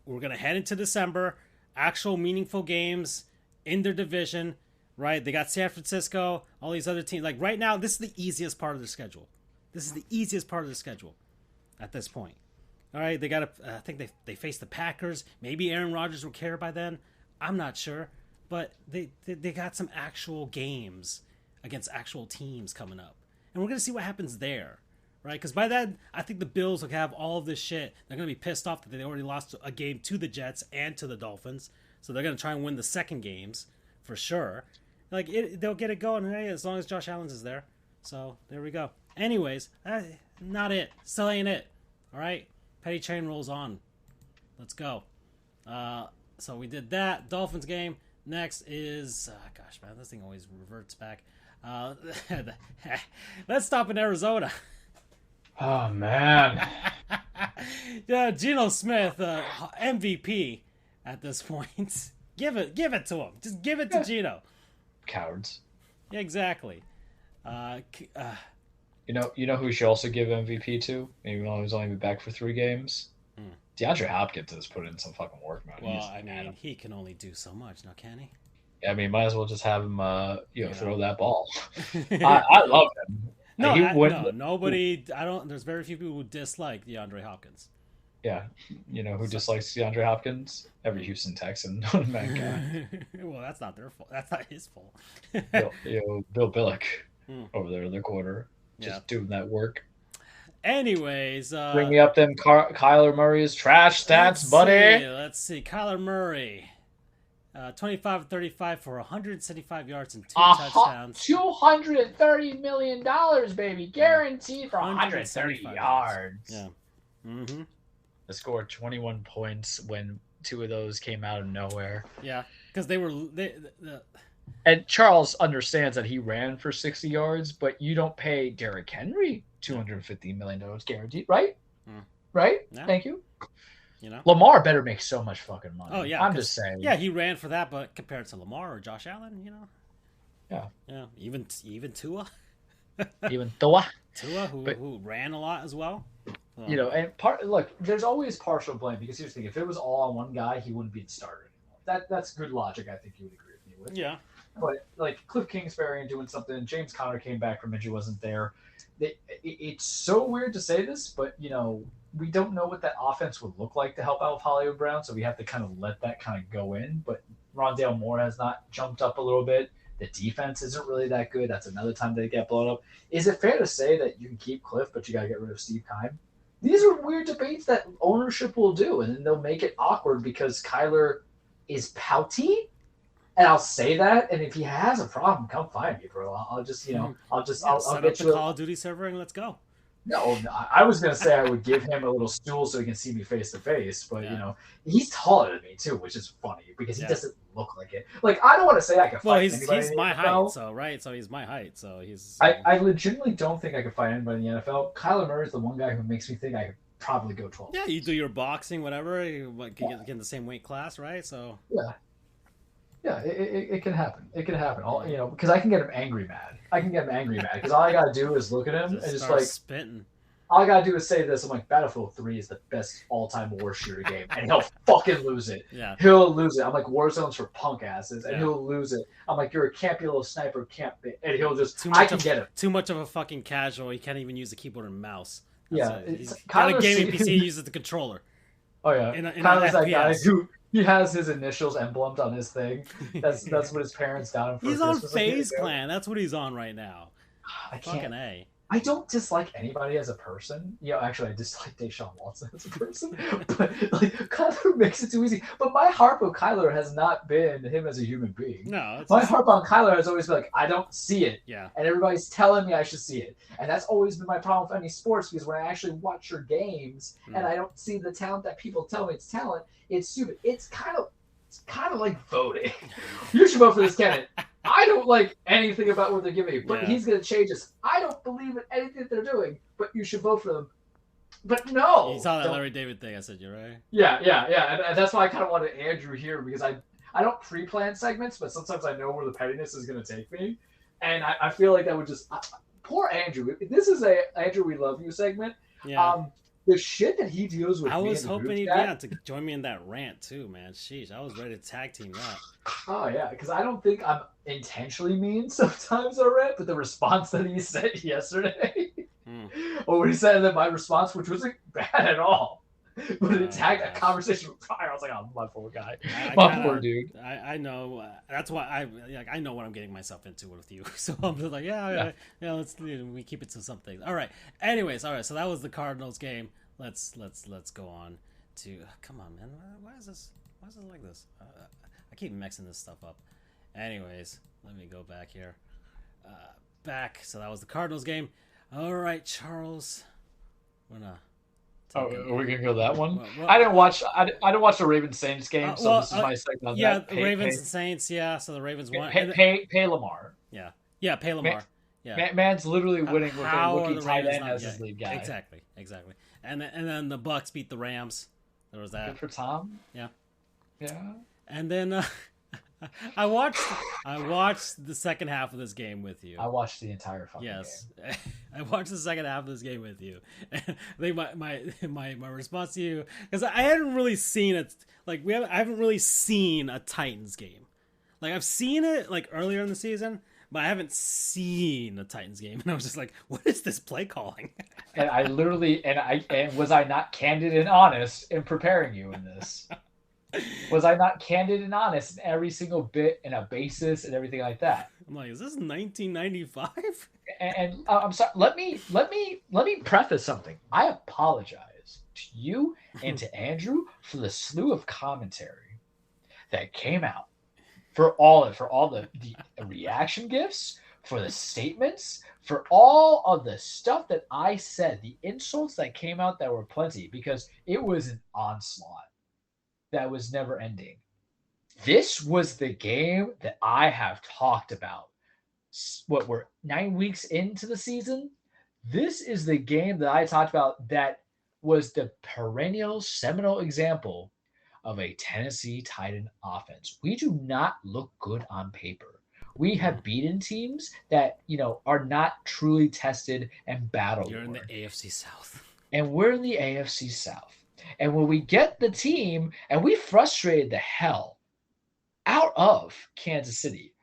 We're gonna head into December, actual meaningful games in their division, right? They got San Francisco, all these other teams. Like right now, this is the easiest part of the schedule. This is the easiest part of the schedule at this point. All right, they got to. I think they face the Packers. Maybe Aaron Rodgers will care by then. I'm not sure, but they got some actual games against actual teams coming up, and we're gonna see what happens there. Right, because by then, I think the Bills will have all of this shit. They're going to be pissed off that they already lost a game to the Jets and to the Dolphins. So they're going to try and win the second games for sure. Like, they'll get it going, hey, as long as Josh Allen is there. So, there we go. Anyways, not it. Still ain't it. All right? Petty Chain rolls on. Let's go. So we did that. Dolphins game. Next is... gosh, man, this thing always reverts back. Let's stop in Arizona. Oh, man. Yeah, Geno Smith, MVP at this point. Give it to him. Just give it to Geno. Cowards. Yeah, exactly. You know who we should also give MVP to? Even though he's only been back for 3 games? DeAndre Hopkins has put in some fucking work, man. Well, I mean, he can only do so much now, can he? Yeah, I mean, might as well just have him, throw that ball. I love him. No, nobody. There's very few people who dislike DeAndre Hopkins. Yeah, you know who dislikes DeAndre Hopkins? Every Houston Texan. Well, that's not their fault. That's not his fault. Bill Billick over there in the corner, just doing that work. Anyways, bring me up them Kyler Murray's trash stats, buddy. Let's see, Kyler Murray. 25-35 for 175 yards and 2 touchdowns. $230 million, baby. Guaranteed for 130 yards. Yeah. Mm-hmm. They scored 21 points when 2 of those came out of nowhere. Yeah, because they were... And Charles understands that he ran for 60 yards, but you don't pay Derrick Henry $250 million guaranteed, right? Right? Yeah. Thank you. You know, Lamar better make so much fucking money. Oh yeah, I'm just saying. Yeah, he ran for that, but compared to Lamar or Josh Allen, you know. Yeah. Even Tua. Even Tua, who ran a lot as well. You know, and look, there's always partial blame because here's the thing: if it was all on one guy, he wouldn't be the starter anymore. That's good logic. I think you would agree with me with. Yeah. But like Cliff Kingsbury and doing something, James Conner came back from injury, wasn't there. It's so weird to say this, but you know. We don't know what that offense would look like to help out with Hollywood Brown, so we have to kind of let that kind of go in. But Rondale Moore has not jumped up a little bit. The defense isn't really that good. That's another time they get blown up. Is it fair to say that you can keep Cliff, but you got to get rid of Steve Keim? These are weird debates that ownership will do, and then they'll make it awkward because Kyler is pouty. And I'll say that, and if he has a problem, come find me, bro. I'll just, you know, I'll set get up you the Call of Duty server and let's go. No, I was going to say I would give him a little stool so he can see me face to face, but, you know, he's taller than me, too, which is funny because he doesn't look like it. Like, I don't want to say I can fight anybody. Well, he's my height, so, right? So he's my height, so he's... I legitimately don't think I could fight anybody in the NFL. Kyler Murray is the one guy who makes me think I could probably go 12. Yeah, you do your boxing, whatever, you get in the same weight class, right? So... Yeah, it can happen. It can happen. You know, because I can get him angry mad. Because all I gotta do is look at him and just like spitting. All I gotta do is say this. I'm like, Battlefield 3 is the best all-time war shooter game, and he'll fucking lose it. Yeah, he'll lose it. I'm like, Warzone's for punk asses, and he'll lose it. I'm like, you're a campy little sniper, and he'll just. I can get him. Too much of a fucking casual. He can't even use the keyboard and mouse. He's got a gaming PC. He uses the controller. Oh yeah, Kyler's that guy who. He has his initials emblemed on his thing. That's what his parents got him for. He's Christmas on FaZe Clan. That's what he's on right now. Fucking A. I don't dislike anybody as a person. Actually, I dislike Deshaun Watson as a person. But like, Kyler makes it too easy. But my harp of Kyler has not been him as a human being. No. My harp on Kyler has always been like, I don't see it. Yeah. And everybody's telling me I should see it. And that's always been my problem with any sports because when I actually watch your games and I don't see the talent that people tell me it's talent, it's stupid. It's kind of like voting. You should vote for this candidate. I don't like anything about what they're giving you, but he's going to change us. I don't believe in anything they're doing, but you should vote for them. But no. You saw that Larry David thing. I said, you're right. Yeah. And that's why I kind of wanted Andrew here because I don't pre-plan segments, but sometimes I know where the pettiness is going to take me. And I feel like that would just poor Andrew. This is a Andrew, we love you segment. Yeah. The shit that he deals with. I was hoping he'd to join me in that rant too, man. Sheesh, I was ready to tag team that. Oh yeah, because I don't think I'm intentionally mean sometimes on rant, but the response that he said yesterday, or when he said that my response, which wasn't bad at all, but it tagged a conversation with prior. I was like, oh, my poor guy, poor dude. I know. That's why I know what I'm getting myself into with you. So I'm just like, yeah. We keep it to something. All right. Anyways, all right. So that was the Cardinals game. Let's go on to. Come on, man. Why is this like this? I keep mixing this stuff up. Anyways, let me go back here. So that was the Cardinals game. All right, Charles. We're gonna. Are we gonna go that one? Well, I didn't watch the Ravens Saints game, so this is my segment on that. Yeah, Ravens and Saints. Yeah, so the Ravens won. Pay Lamar. Yeah, pay Lamar. Man's literally winning with a rookie tight end as his lead guy. Exactly. And then the Bucks beat the Rams. There was that. Good for Tom. Yeah. Yeah. And then I watched the second half of this game with you. I watched the entire fucking game. I watched the second half of this game with you. I think my response to you, because I hadn't really seen it. Like I haven't really seen a Titans game. Like I've seen it like earlier in the season, but I haven't seen a Titans game. And I was just like, what is this play calling? And I literally was I not candid and honest in preparing you in this? Was I not candid and honest in every single bit and a basis and everything like that? I'm like, is this 1995? And I'm sorry. Let me preface something. I apologize to you and to Andrew for the slew of commentary that came out, for all the reaction gifts, for the statements, for all of the stuff that I said, the insults that came out that were plenty, because it was an onslaught that was never ending. This was the game that I have talked about. What, we're 9 weeks into the season? This is the game that I talked about that was the perennial seminal example of a Tennessee Titan offense. We do not look good on paper. We have beaten teams that, are not truly tested and battled. You're in the AFC South. And we're in the AFC South. And when we get the team, and we frustrated the hell out of Kansas City,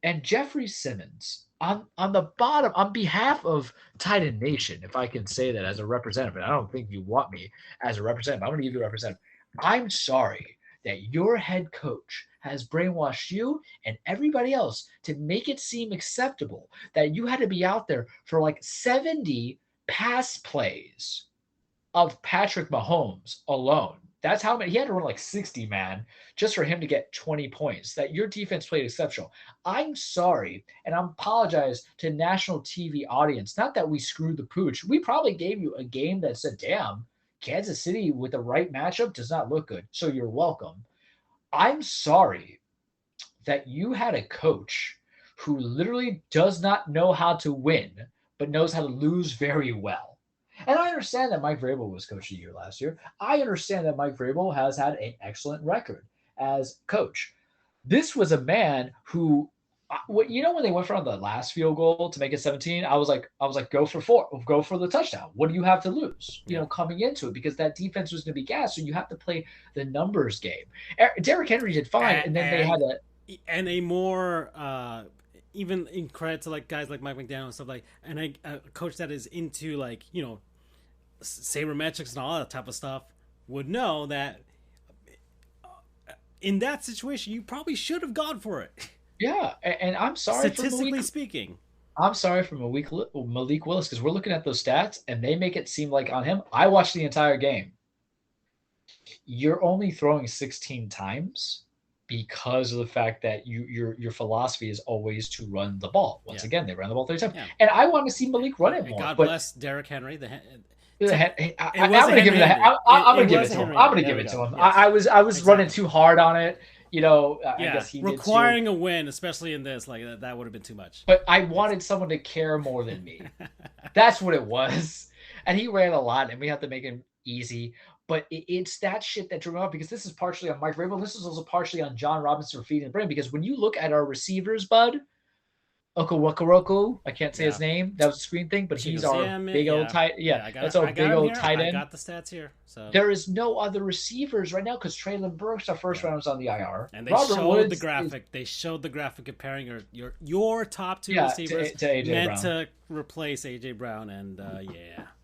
and Jeffrey Simmons on the bottom, on behalf of Titan Nation, if I can say that as a representative, and I don't think you want me as a representative, I'm going to give you a representative. I'm sorry that your head coach has brainwashed you and everybody else to make it seem acceptable that you had to be out there for like 70 pass plays of Patrick Mahomes alone. That's how many. He had to run like 60, man, just for him to get 20 points. That your defense played exceptional. I'm sorry, and I apologize to national TV audience. Not that we screwed the pooch. We probably gave you a game that said, damn, Kansas City with the right matchup does not look good. So you're welcome. I'm sorry that you had a coach who literally does not know how to win, but knows how to lose very well. And I understand that Mike Vrabel was coach of the year last year. I understand that Mike Vrabel has had an excellent record as coach. This was a man who, when they went for the last field goal to make it 17, I was like, go for 4, go for the touchdown. What do you have to lose? Coming into it, because that defense was going to be gassed. So you have to play the numbers game. Derrick Henry did fine, and then they had a more. Even in credit to like guys like Mike McDaniel and stuff, like, and a coach that is into like sabermetrics and all that type of stuff would know that in that situation you probably should have gone for it. Yeah, and I'm sorry. Statistically speaking, I'm sorry for Malik Willis, because we're looking at those stats and they make it seem like on him. I watched the entire game. You're only throwing 16 times. Because of the fact that your philosophy is always to run the ball. Once again, they ran the ball 30 times. Yeah. And I want to see Malik run it more. God bless Derrick Henry. I'm going to give it to him. I'm going to give it to him. I'm going to give it to him. Yes. I was running too hard on it. I guess he requiring a win, especially in this, like that would have been too much. But I wanted someone to care more than me. That's what it was. And he ran a lot, and we have to make him easy. But it's that shit that drew me up, because this is partially on Mike Vrabel. This is also partially on John Robinson for feeding the brain. Because when you look at our receivers, bud, Okoroku. I can't say his name. That was a screen thing, but he's our big old tight. Yeah, that's our big old tight end. I got the stats here. So there is no other receivers right now because Traylon Burks, our first round, was on the IR. And they showed the graphic. They showed the graphic comparing your top two receivers to meant to replace AJ Brown, and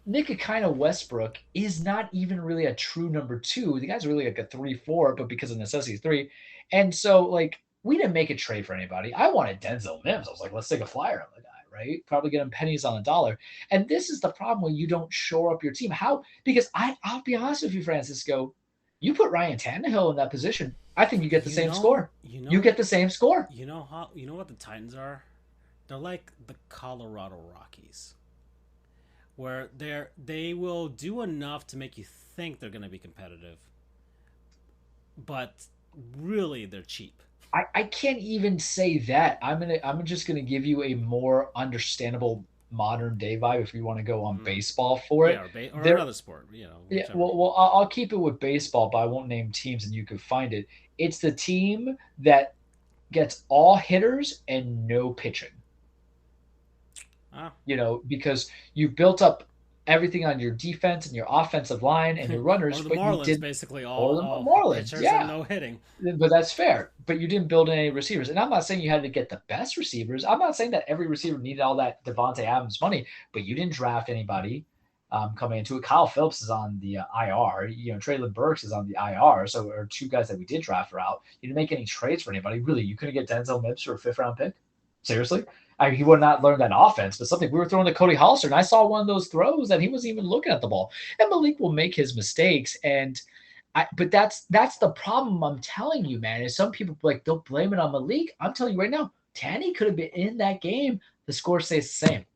Nick Westbrook is not even really a true number 2. The guy's really like a 3-4, but because of necessity, 3. And so, like, we didn't make a trade for anybody. I wanted Denzel Mims. I was like, let's take a flyer on the guy, right? Probably get him pennies on the dollar. And this is the problem when you don't shore up your team. How? Because I'll be honest with you, Francisco, you put Ryan Tannehill in that position, I think you get the same score. You get the same score. You know what the Titans are? They're like the Colorado Rockies, where they will do enough to make you think they're going to be competitive, but really they're cheap. I can't even say that. I'm just gonna give you a more understandable modern day vibe if you want to go on baseball for it. Or another sport, Yeah, well, I'll keep it with baseball, but I won't name teams, and you can find it. It's the team that gets all hitters and no pitching. Because you built up everything on your defense and your offensive line and your runners. Or the Marlins, basically all the Marlins, and no hitting. But that's fair. But you didn't build any receivers. And I'm not saying you had to get the best receivers. I'm not saying that every receiver needed all that Devontae Adams money, but you didn't draft anybody coming into it. Kyle Phillips is on the IR. Traylon Burks is on the IR. So are 2 guys that we did draft are out. You didn't make any trades for anybody. Really, you couldn't get Denzel Mims for a 5th-round pick? Seriously? He would not learn that offense, but something we were throwing to Cody Hollister, and I saw one of those throws that he wasn't even looking at the ball. And Malik will make his mistakes, but that's the problem. I'm telling you, man. Is some people they'll blame it on Malik. I'm telling you right now, Tanny could have been in that game. The score stays the same,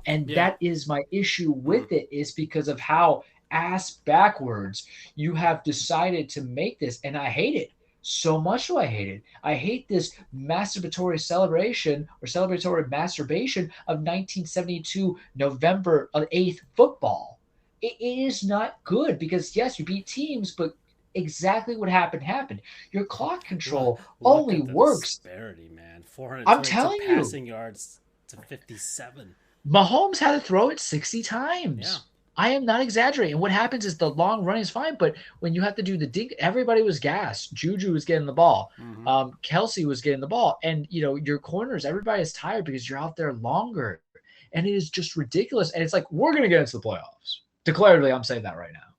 and that is my issue with it. Is because of how ass backwards you have decided to make this, and I hate it. So much do I hate it. I hate this masturbatory celebration or celebratory masturbation of 1972 November 8th football. It is not good because, yes, you beat teams, but exactly what happened. Your clock control only works. Disparity, man. 400. I'm telling you, passing yards to 57. Mahomes had to throw it 60 times. Yeah. I am not exaggerating. And what happens is the long running is fine, but when you have to do the dink, everybody was gassed. Juju was getting the ball. Mm-hmm. Kelsey was getting the ball. And, your corners, everybody is tired because you're out there longer. And it is just ridiculous. And it's like, we're going to get into the playoffs. Declaratively, I'm saying that right now.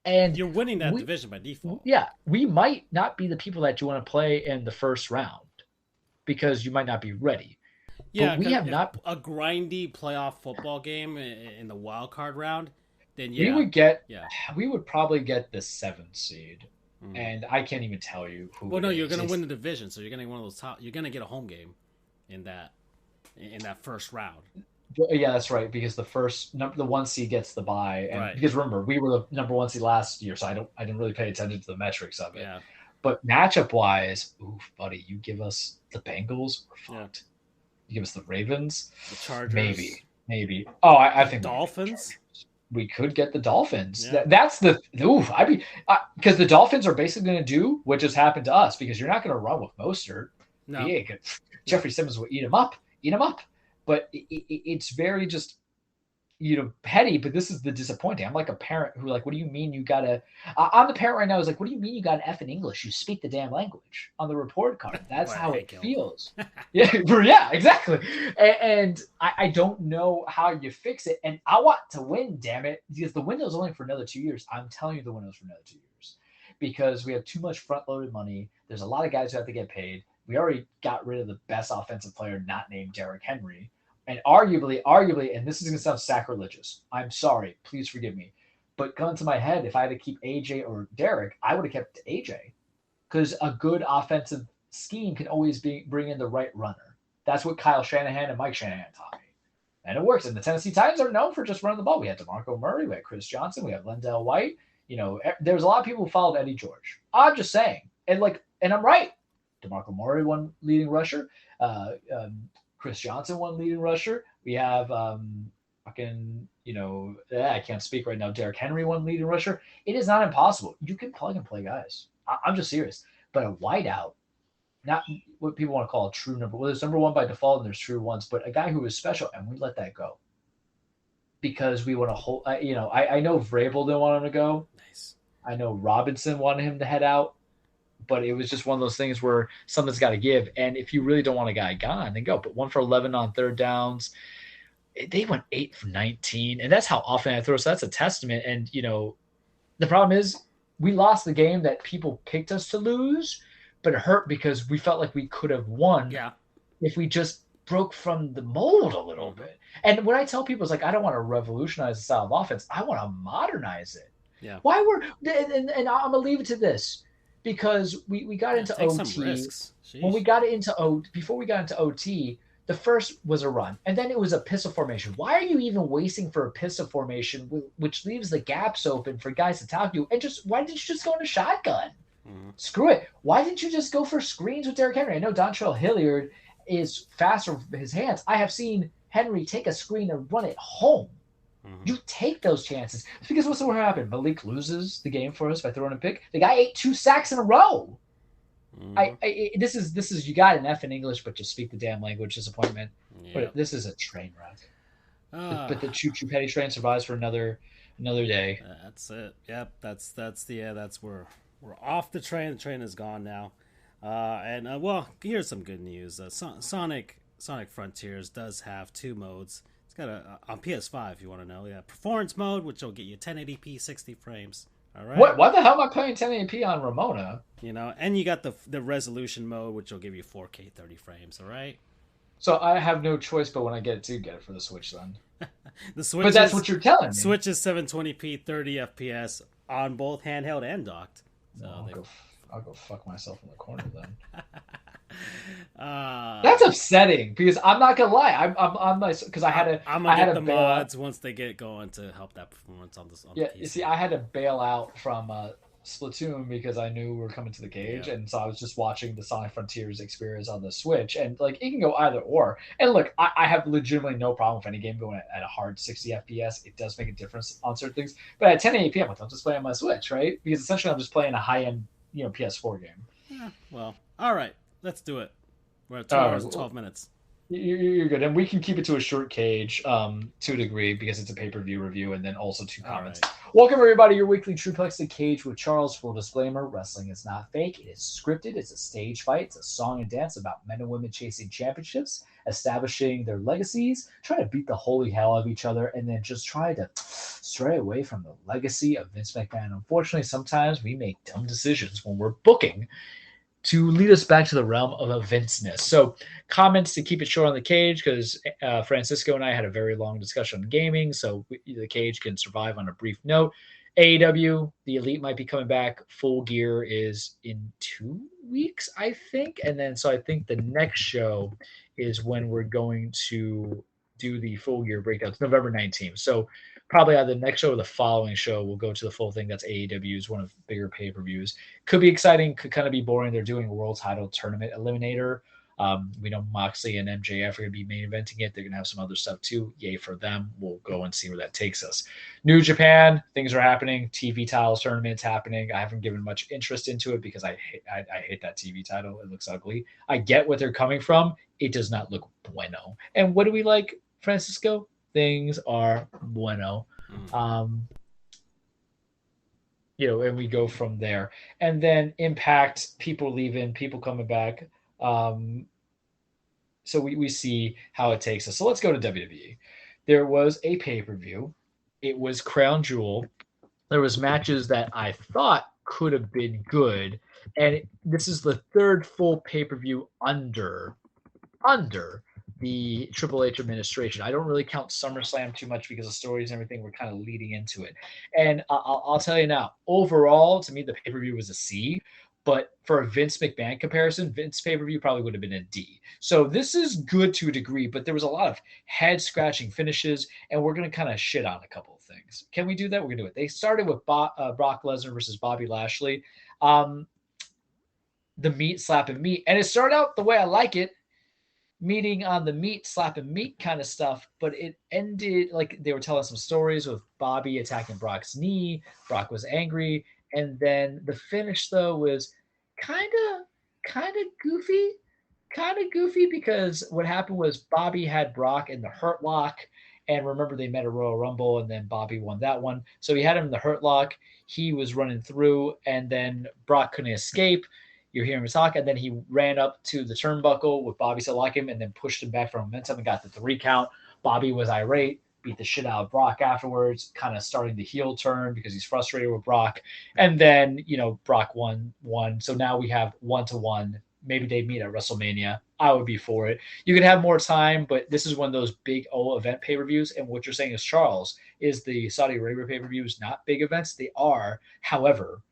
And you're winning that division by default. Yeah. We might not be the people that you want to play in the first round because you might not be ready. Yeah, we have not a grindy playoff football game in the wild card round. Then we would probably get the 7th seed, and I can't even tell you who. Well, no, you're going to win the division, so you're going to get one of those top. You're going to get a home game in that first round. Yeah, that's right. Because the 1 seed gets the bye, and because remember we were the number 1 seed last year, so I didn't really pay attention to the metrics of it. Yeah. But matchup wise, oof, buddy, you give us the Bengals, we're fucked. Yeah. You give us the Ravens, the Chargers, maybe. Oh, I think Dolphins. We could get the Dolphins. Yeah. That's the because the Dolphins are basically going to do what just happened to us because you're not going to run with Mostert. No, Jeffrey Simmons will eat him up. But it's very just petty, but this is the disappointing. I'm like a parent who what do you mean you gotta I'm the parent right now who's like, what do you mean you got an F in English? You speak the damn language on the report card. That's how it feels. yeah, exactly. And I don't know how you fix it. And I want to win, damn it, because the window's only for another 2 years. I'm telling you the window's for another 2 years because we have too much front-loaded money. There's a lot of guys who have to get paid. We already got rid of the best offensive player not named Derrick Henry. And arguably, and this is going to sound sacrilegious. I'm sorry. Please forgive me. But gun to my head, if I had to keep AJ or Derek, I would have kept AJ. Because a good offensive scheme can always bring in the right runner. That's what Kyle Shanahan and Mike Shanahan taught me. And it works. And the Tennessee Titans are known for just running the ball. We had DeMarco Murray. We had Chris Johnson. We had Lendell White. There's a lot of people who followed Eddie George. I'm just saying. And I'm right. DeMarco Murray won leading rusher. Chris Johnson won leading rusher. We have I can't speak right now. Derrick Henry won leading rusher. It is not impossible. You can plug and play guys. I'm just serious. But a wideout, not what people want to call a true number. Well, there's number one by default and there's true ones, but a guy who was special, and we let that go because we want to hold. I know Vrabel didn't want him to go. Nice. I know Robinson wanted him to head out, but it was just one of those things where something's got to give. And if you really don't want a guy gone, then go. But 1 for 11 on third downs. They went 8 for 19, and that's how often I throw. So that's a testament. And the problem is we lost the game that people picked us to lose. But it hurt because we felt like we could have won if we just broke from the mold a little bit. And what I tell people is like, I don't want to revolutionize the style of offense. I want to modernize it. Yeah. Why and I'm going to leave it to this because we got into OT. When we got into before we got into OT, the first was a run, and then it was a pistol formation. Why are you even wasting for a pistol formation, which leaves the gaps open for guys to tackle you? And why didn't you just go into shotgun? Screw it. Why didn't you just go for screens with Derrick Henry? I know Dontrell Hilliard is faster with his hands. I have seen Henry take a screen and run it home. You take those chances. Because what's going to happen? Malik loses the game for us by throwing a pick. The guy ate 2 sacks in a row. This is you got an F in English, but just speak the damn language. Disappointment. But this is a train wreck. But the choo-choo petty train survives for another day. That's it. Yep. That's where we're off the train. The train is gone now. Well, here's some good news. Sonic Frontiers does have 2 modes. It's got on PS5 if you want to know. Yeah, performance mode, which will get you 1080p 60 frames. All right. Why the hell am I playing 1080p on Ramona? And you got the resolution mode, which will give you 4K 30 frames. All right. So I have no choice, but when I get it for the Switch then. The Switch. But that's what you're telling me. Switch is 720p 30 FPS on both handheld and docked. So I'll go fuck myself in the corner then. That's upsetting because I'm not gonna lie. I'm nice because I had to get the mods once they get going to help that performance on the PC. You see, I had to bail out from Splatoon because I knew we were coming to the cage, and so I was just watching the Sonic Frontiers experience on the Switch, and like it can go either or. And look, I have legitimately no problem with any game going at a hard 60 FPS. It does make a difference on certain things, but at 1080p, I'm like, I'll just play on my Switch, right? Because essentially, I'm just playing a high-end, PS4 game. Yeah, well, all right, let's do it. We're at 2 hours and 12 minutes. You're good, and we can keep it to a short cage to a degree because it's a pay-per-view review, and then also 2 comments. Right. Welcome everybody, your weekly Triplex The Cage with Charles. Full disclaimer: wrestling is not fake; it is scripted. It's a stage fight. It's a song and dance about men and women chasing championships, establishing their legacies, trying to beat the holy hell of each other, and then just try to stray away from the legacy of Vince McMahon. Unfortunately, sometimes we make dumb decisions when we're booking to lead us back to the realm of events-ness. So comments to keep it short on the cage because Francisco and I had a very long discussion on gaming, so the cage can survive on a brief note. AEW, the Elite might be coming back. Full Gear is in 2 weeks, I think. And then so I think the next show is when we're going to do the Full Gear breakdown. It's November 19th. So probably either the next show or the following show we'll go to the full thing. That's AEW's one of the bigger pay-per-views. Could be exciting, could kind of be boring. They're doing a world title tournament eliminator. We know Moxley and MJF are going to be main eventing it. They're going to have some other stuff too. Yay for them. We'll go and see where that takes us. New Japan, things are happening. TV titles tournament's happening. I haven't given much interest into it because I hate that TV title. It looks ugly. I get what they're coming from. It does not look bueno. And what do we like, Francisco? Things are bueno. And we go from there. And then Impact, people leaving, people coming back. So we see how it takes us. So let's go to WWE. There was a pay-per-view. It was Crown Jewel. There was matches that I thought could have been good. And this is the 3rd full pay-per-view under the Triple H administration. I don't really count SummerSlam too much because the stories and everything were kind of leading into it. And I'll tell you now, overall, to me, the pay-per-view was a C. But for a Vince McMahon comparison, Vince pay-per-view probably would have been a D. So this is good to a degree, but there was a lot of head-scratching finishes, and we're going to kind of shit on a couple of things. Can we do that? We're going to do it. They started with Brock Lesnar versus Bobby Lashley. The meat slapping meat. And it started out the way I like it, meeting on the meat slapping meat kind of stuff, but it ended like they were telling some stories with Bobby attacking Brock's knee. Brock was angry. And then the finish, though, was kind kind of goofy. Kind of goofy because what happened was Bobby had Brock in the Hurt Lock. And remember, they met at Royal Rumble, and then Bobby won that one. So he had him in the Hurt Lock. He was running through, and then Brock couldn't escape. You're hearing him talk, and then he ran up to the turnbuckle with Bobby still locking him, and then pushed him back for momentum and got the 3 count. Bobby was irate, beat the shit out of Brock afterwards, kind of starting the heel turn because he's frustrated with Brock. And then, Brock won. So now we have 1-1. Maybe they meet at WrestleMania. I would be for it. You could have more time, but this is one of those big event pay-per-views. And what you're saying is, Charles, is the Saudi Arabia pay-per-views not big events? They are. However,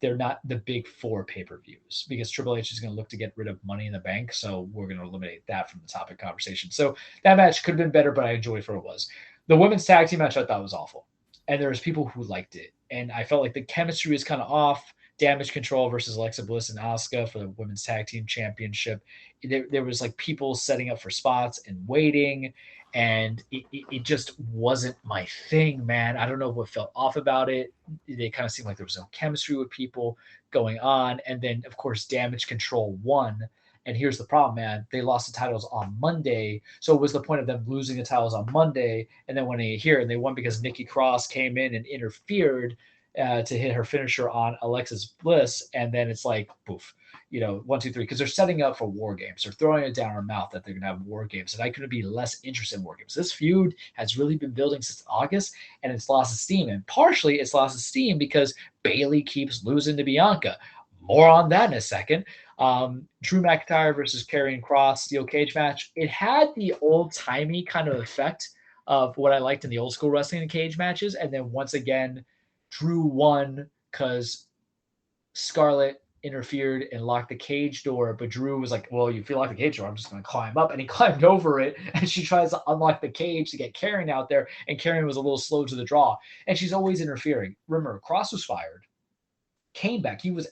they're not the big 4 pay-per-views because Triple H is going to look to get rid of Money in the Bank. So we're going to eliminate that from the topic conversation. So that match could have been better, but I enjoyed it for what it was. The women's tag team match I thought was awful. And there was people who liked it. And I felt like the chemistry was kind of off. Damage Control versus Alexa Bliss and Asuka for the Women's Tag Team Championship. There was like people setting up for spots and waiting, and it just wasn't my thing, man. I don't know what felt off about it. They kind of seemed like there was no chemistry with people going on. And then, of course, Damage Control won. And here's the problem, man. They lost the titles on Monday. So it was the point of them losing the titles on Monday. And then when they they won because Nikki Cross came in and interfered to hit her finisher on Alexis Bliss, and then it's like poof, 1, 2, 3, because they're setting up for War Games. They're throwing it down our mouth that they're going to have War Games, and I couldn't be less interested in War Games. This feud has really been building since August, and it's lost its steam, and partially it's lost its steam because Bayley keeps losing to Bianca. More on that in a second. Drew McIntyre versus Karrion Kross steel cage match. It had the old-timey kind of effect of what I liked in the old school wrestling and cage matches, and then once again, Drew won because Scarlett interfered and locked the cage door, but Drew was like, well, you feel like the cage door, I'm just going to climb up. And he climbed over it, and she tries to unlock the cage to get Karrion out there, and Karrion was a little slow to the draw. And she's always interfering. Remember, Cross was fired, came back. He was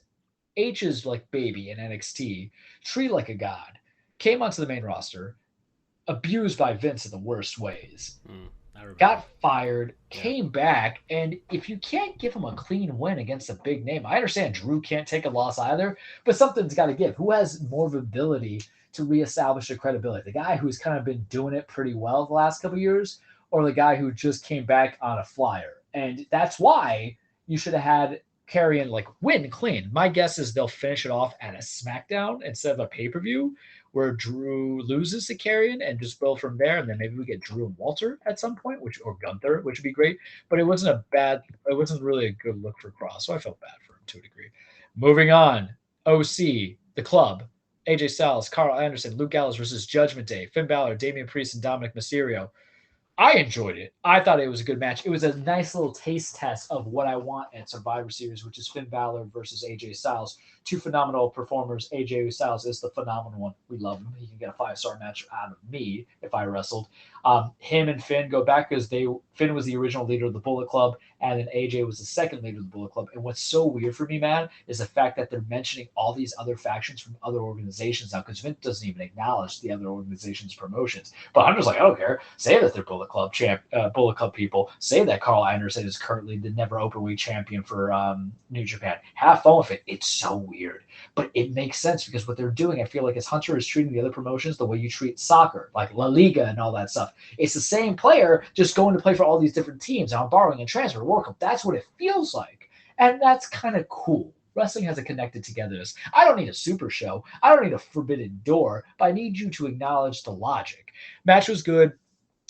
H's like baby in NXT, treated like a god, came onto the main roster, abused by Vince in the worst ways. Got fired, came back, and if you can't give him a clean win against a big name, I understand Drew can't take a loss either, but something's got to give. Who has more of ability to reestablish the credibility? The guy who's kind of been doing it pretty well the last couple of years, or the guy who just came back on a flyer? And that's why you should have had Karrion win clean. My guess is they'll finish it off at a SmackDown instead of a pay-per-view, where Drew loses to Karrion and just build from there, and then maybe we get Drew and Walter at some point, or Gunther, which would be great. But it wasn't really a good look for Cross, so I felt bad for him to a degree. Moving on, OC, The Club, AJ Styles, Carl Anderson, Luke Gallows versus Judgment Day, Finn Balor, Damian Priest, and Dominic Mysterio. I enjoyed it. I thought it was a good match. It was a nice little taste test of what I want at Survivor Series, which is Finn Balor versus AJ Styles. 2 phenomenal performers. AJ Styles is the phenomenal one. We love him. He can get a 5-star match out of me if I wrestled. Him and Finn go back because Finn was the original leader of the Bullet Club, and then AJ was the second leader of the Bullet Club. And what's so weird for me, man, is the fact that they're mentioning all these other factions from other organizations now, because Finn doesn't even acknowledge the other organizations' promotions. But I'm just like, I don't care. Say that they're Bullet Club Bullet Club people. Say that Carl Anderson is currently the never openweight champion for New Japan. Have fun with it. It's so weird, but it makes sense because what they're doing, I feel like, is Hunter is treating the other promotions the way you treat soccer, like La Liga and all that stuff. It's the same player just going to play for all these different teams. I'm borrowing and transfer World Cup. That's what it feels like, and that's kind of cool. Wrestling has a connected togetherness. I don't need a super show. I don't need a forbidden door, but I need you to acknowledge the logic. Match was good.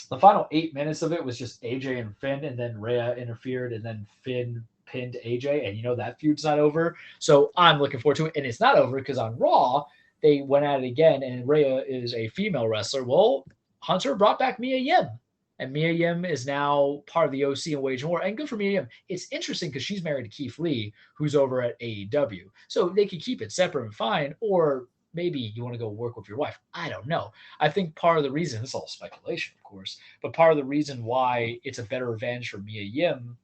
The final 8 minutes of it was just AJ and Finn, and then Rhea interfered, and then Finn pinned AJ, and that feud's not over. So I'm looking forward to it, and it's not over because on Raw, they went at it again, and Rhea is a female wrestler. Well, Hunter brought back Mia Yim, and Mia Yim is now part of the OC and Wage War, and good for Mia Yim. It's interesting because she's married to Keith Lee, who's over at AEW. So they could keep it separate and fine, or maybe you want to go work with your wife. I don't know. I think part of the reason, this is all speculation, of course, but part of the reason why it's a better revenge for Mia Yim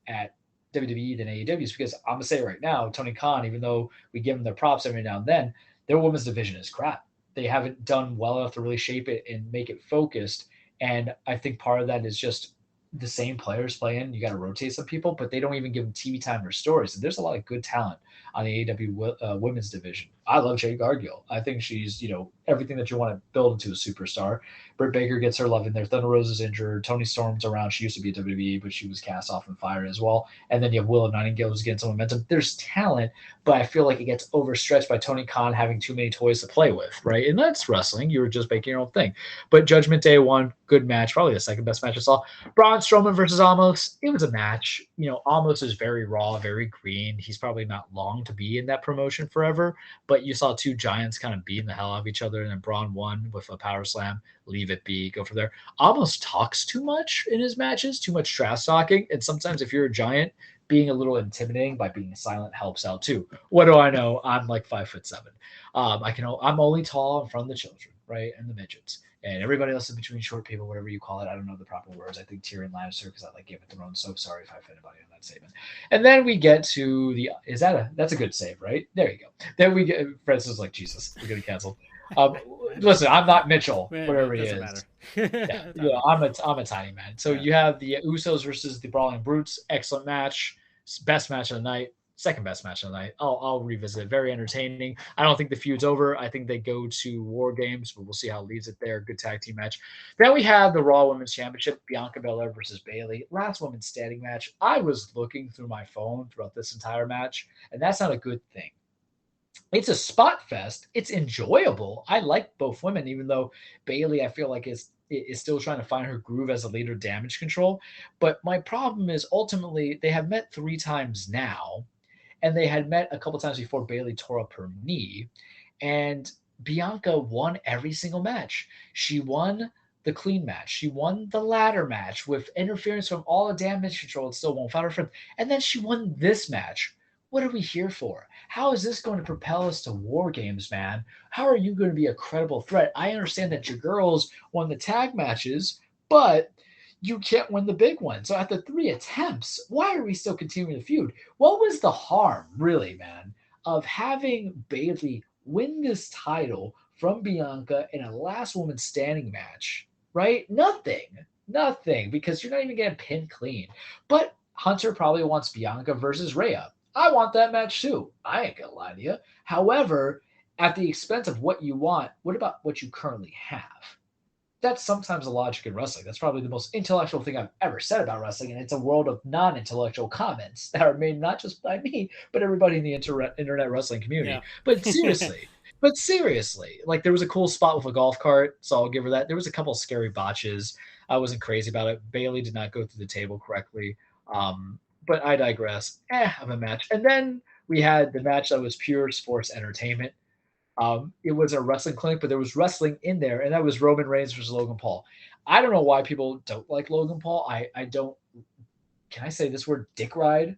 at WWE than AEW is because I'm going to say right now, Tony Khan, even though we give them their props every now and then, their women's division is crap. They haven't done well enough to really shape it and make it focused. And I think part of that is just the same players playing. You got to rotate some people, but they don't even give them TV time or stories. And there's a lot of good talent on the AEW women's division. I love Jade Cargill. I think she's, everything that you want to build into a superstar. Britt Baker gets her love in there. Thunder Rose is injured. Toni Storm's around. She used to be at WWE, but she was cast off and fired as well. And then you have Willow Nightingale who's getting some momentum. There's talent, but I feel like it gets overstretched by Tony Khan having too many toys to play with, right? And that's wrestling. You were just making your own thing. But Judgment Day 1, good match. Probably the second best match I saw. Braun Strowman versus Amos. It was a match. Amos is very raw, very green. He's probably not long to be in that promotion forever, but you saw two giants kind of beating the hell out of each other, and then Braun won with a power slam, leave it be, go from there. Amos talks too much in his matches, too much trash talking, and sometimes if you're a giant, being a little intimidating by being silent helps out too. What do I know? I'm like 5'7". I'm only tall in front of the children, right, and the midgets. And everybody else in between, short people, whatever you call it. I don't know the proper words. I think Tyrion Lannister, because I like Game of Thrones. So sorry if I offend anybody on that statement. And then we get to that's a good save, right? There you go. Then we get, Francis like, Jesus, we're going to cancel. Listen, I'm not Mitchell, whatever he is. I'm a tiny man. So you have the Usos versus the Brawling Brutes. Excellent match. Best match of the night. Second best match of the night. I'll revisit it. Very entertaining. I don't think the feud's over. I think they go to War Games, but we'll see how it leads it there. Good tag team match. Then we have the Raw Women's Championship, Bianca Belair versus Bayley. Last women's standing match. I was looking through my phone throughout this entire match, and that's not a good thing. It's a spot fest. It's enjoyable. I like both women, even though Bayley, I feel like, is still trying to find her groove as a leader, damage control. But my problem is ultimately they have met 3 times now, and they had met a couple times before Bayley tore up her knee, and Bianca won every single match. She won the clean match. She won the ladder match with interference from all the damage control and still won without her friend. And then she won this match. What are we here for? How is this going to propel us to War Games, man? How are you going to be a credible threat? I understand that your girls won the tag matches, but you can't win the big one. So after 3 attempts, why are we still continuing the feud? What was the harm, really, man, of having Bayley win this title from Bianca in a last woman standing match, right? Nothing, because you're not even getting pinned clean. But Hunter probably wants Bianca versus Rhea. I want that match too. I ain't gonna lie to you. However, at the expense of what you want, what about what you currently have? That's sometimes the logic in wrestling. That's probably the most intellectual thing I've ever said about wrestling, and it's a world of non-intellectual comments that are made not just by me, but everybody in the internet wrestling community. Yeah. But seriously, like there was a cool spot with a golf cart, so I'll give her that. There was a couple of scary botches. I wasn't crazy about it. Bayley did not go through the table correctly. But I digress. Of a match. And then we had the match that was pure sports entertainment. It was a wrestling clinic, but there was wrestling in there, and that was Roman Reigns versus Logan Paul. I don't know why people don't like Logan Paul. I don't, can I say this word, dick ride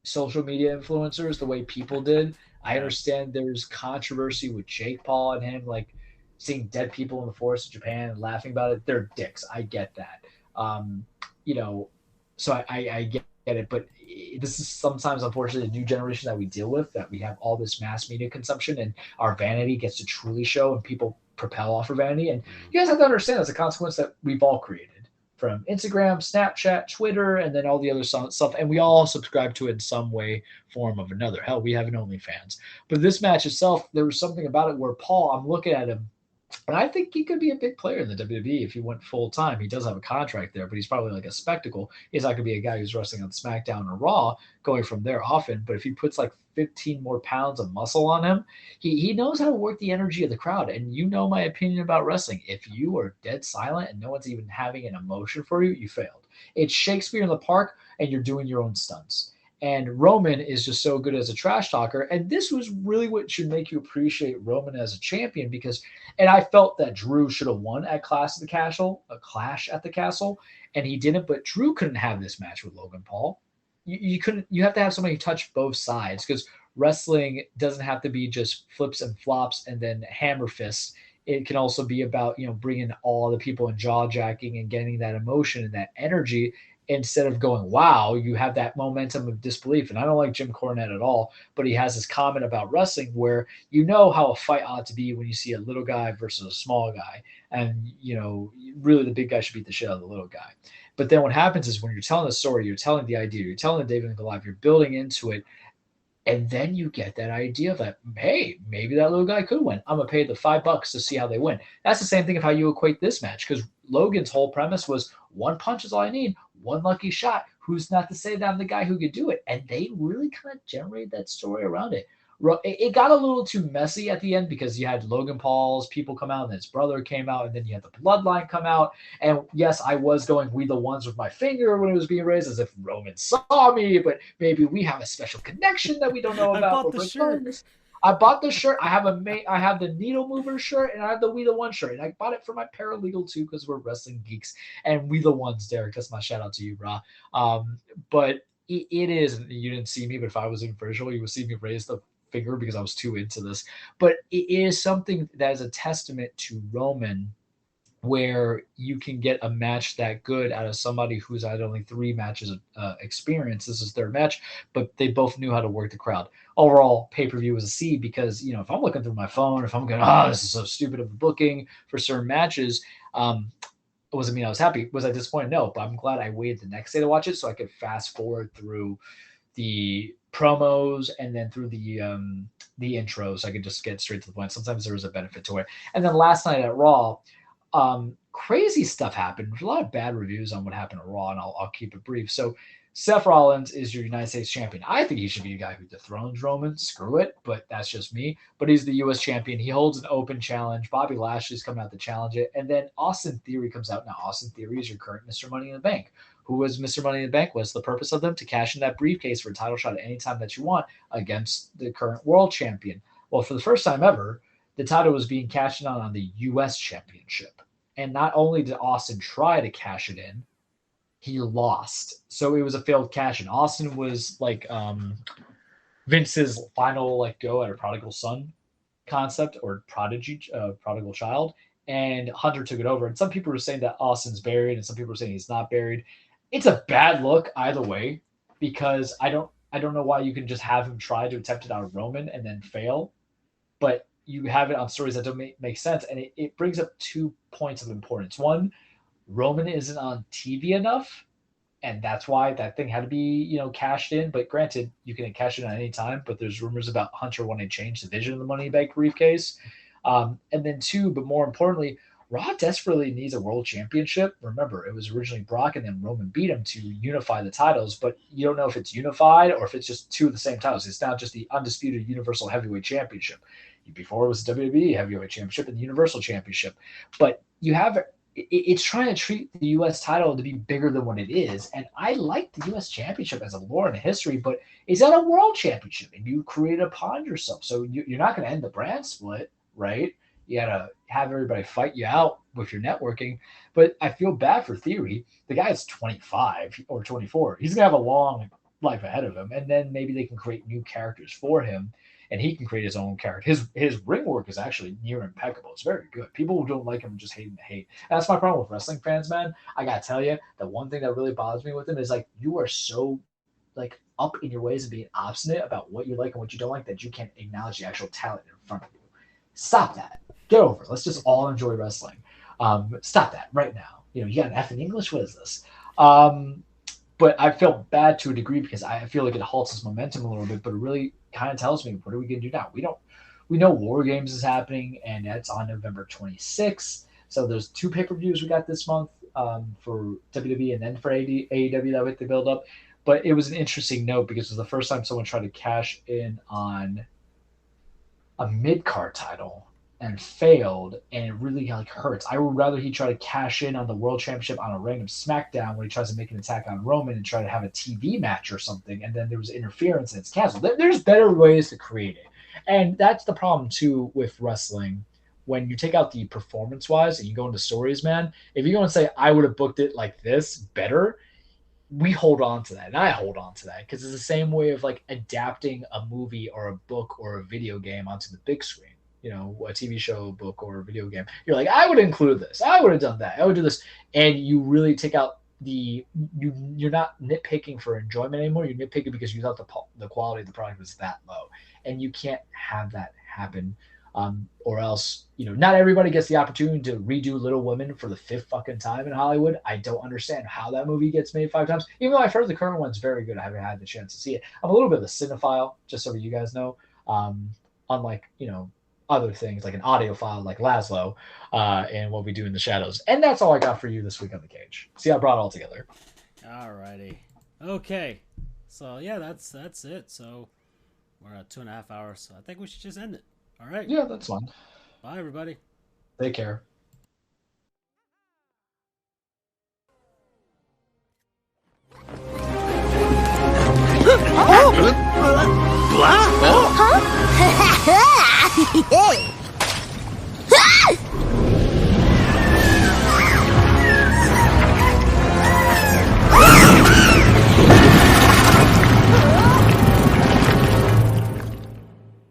social media influencers the way people did. I understand there's controversy with Jake Paul and him, like seeing dead people in the forest of Japan and laughing about it. They're dicks. I get that. So I get it, but this is sometimes, unfortunately, the new generation that we deal with, that we have all this mass media consumption and our vanity gets to truly show and people propel off of vanity. And you guys have to understand that's a consequence that we've all created from Instagram, Snapchat, Twitter, and then all the other stuff. And we all subscribe to it in some way, form of another. Hell, we have an OnlyFans. But this match itself, there was something about it where Paul, I'm looking at him, and I think he could be a big player in the WWE if he went full time. He does have a contract there, but he's probably like a spectacle. He's not going to be a guy who's wrestling on SmackDown or Raw, going from there often. But if he puts like 15 more pounds of muscle on him, he knows how to work the energy of the crowd. And you know my opinion about wrestling. If you are dead silent and no one's even having an emotion for you, you failed. It's Shakespeare in the Park, and you're doing your own stunts. And Roman is just so good as a trash talker. And this was really what should make you appreciate Roman as a champion, because, and I felt that Drew should have won at Clash at the Castle, and he didn't, but Drew couldn't have this match with Logan Paul. You couldn't, you have to have somebody who touch both sides, because wrestling doesn't have to be just flips and flops and then hammer fists. It can also be about, bringing all the people and jaw jacking and getting that emotion and that energy, instead of going, wow, you have that momentum of disbelief. And I don't like Jim Cornette at all, but he has this comment about wrestling where you know how a fight ought to be when you see a little guy versus a small guy. And, really the big guy should beat the shit out of the little guy. But then what happens is when you're telling the story, you're telling the idea, you're telling the David and Goliath, you're building into it, And then you get that idea that, hey, maybe that little guy could win. I'm going to pay the $5 to see how they win. That's the same thing of how you equate this match, because Logan's whole premise was one punch is all I need, one lucky shot. Who's not to say that I'm the guy who could do it? And they really kind of generated that story around it. It got a little too messy at the end because you had Logan Paul's people come out and his brother came out, and then you had the bloodline come out. And yes, I was going "We the Ones" with my finger when it was being raised, as if Roman saw me, but maybe we have a special connection that we don't know about. I bought the shirt. I bought the shirt. I have the Needle Mover shirt, and I have the We the One shirt, and I bought it for my paralegal too because we're wrestling geeks. And We the Ones, Derek. That's my shout out to you, bro. But it is. You didn't see me, but if I was in virtual, you would see me raise the finger because I was too into this. But it is something that is a testament to Roman, where you can get a match that good out of somebody who's had only 3 matches experience. This is their match, but they both knew how to work the crowd. Overall, pay-per-view was a C because, if I'm looking through my phone, if I'm going, this is so stupid of a booking for certain matches, it wasn't mean I was happy. Was I disappointed? No, but I'm glad I waited the next day to watch it so I could fast forward through the promos and then through the intros. I could just get straight to the point. Sometimes there was a benefit to it. And then last night at Raw, crazy stuff happened. There's a lot of bad reviews on what happened at Raw, and I'll keep it brief. So Seth Rollins is your United States champion. I think he should be the guy who dethrones Roman. Screw it, but that's just me. But he's the U.S. champion. He holds an open challenge. Bobby Lashley's coming out to challenge it. And then Austin Theory comes out. Now, Austin Theory is your current Mr. Money in the Bank. Who was Mr. Money in the Bank? What's the purpose of them? To cash in that briefcase for a title shot at any time that you want against the current world champion. Well, for the first time ever, the title was being cashed in on the U.S. championship. And not only did Austin try to cash it in, he lost. So it was a failed cash in. Austin was like Vince's final go at a prodigal son concept, or prodigal child. And Hunter took it over. And some people were saying that Austin's buried, and some people were saying he's not buried. It's a bad look either way, because I don't know why you can just have him try to attempt it on Roman and then fail, but you have it on stories that don't make sense. And it brings up 2 points of importance. One, Roman isn't on TV enough, and that's why that thing had to be, cashed in. But granted, you can cash it in at any time, but there's rumors about Hunter wanting to change the vision of the Money in the Bank briefcase. And then 2, but more importantly, Raw desperately needs a world championship. Remember, it was originally Brock, and then Roman beat him to unify the titles, but you don't know if it's unified or if it's just 2 of the same titles. It's now just the undisputed Universal Heavyweight Championship. Before it was the WWE Heavyweight Championship and the Universal Championship. But it's trying to treat the U.S. title to be bigger than what it is. And I like the U.S. Championship as a lore and a history, but it's not a world championship, and you create it upon yourself. So you're not going to end the brand split, right? You got to have everybody fight you out with your networking. But I feel bad for Theory. The guy's 25 or 24. He's going to have a long life ahead of him. And then maybe they can create new characters for him, and he can create his own character. His ring work is actually near impeccable. It's very good. People who don't like him just hate him to hate. And that's my problem with wrestling fans, man. I got to tell you, the one thing that really bothers me with him is you are so up in your ways and being obstinate about what you like and what you don't like that you can't acknowledge the actual talent in front of you. Stop that. Get over it. Let's just all enjoy wrestling. Stop that right now. You got an F in English. What is this? But I feel bad to a degree because I feel like it halts his momentum a little bit, but it really kind of tells me, what are we going to do now? We know War Games is happening, and that's on November 26th. So there's 2 pay-per-views we got this month for WWE and then for AEW that we have to build up. But it was an interesting note because it was the first time someone tried to cash in on a mid-card title and failed, and it really hurts. I would rather he try to cash in on the World Championship on a random SmackDown when he tries to make an attack on Roman and try to have a TV match or something, and then there was interference and it's canceled. There's better ways to create it. And that's the problem, too, with wrestling. When you take out the performance-wise and you go into stories, man, if you go and say, I would have booked it like this better, we hold on to that, and I hold on to that, because it's the same way of adapting a movie or a book or a video game onto the big screen. A TV show, book, or a video game. You're like, I would include this. I would have done that. I would do this. And you really take out you're not nitpicking for enjoyment anymore. You're nitpicking because you thought the quality of the product was that low. And you can't have that happen Or else, not everybody gets the opportunity to redo Little Women for the 5th fucking time in Hollywood. I don't understand how that movie gets made 5 times, even though I've heard the current one's very good. I haven't had the chance to see it. I'm a little bit of a cinephile, just so you guys know. Unlike, other things like an audiophile like Laszlo, and What We Do in the Shadows. And that's all I got for you this week on The Cage. See, I brought it all together. Alrighty. Okay. So yeah, that's it. So we're at 2.5 hours. So I think we should just end it. All right. Yeah, that's fine. Bye, everybody. Take care. Huh?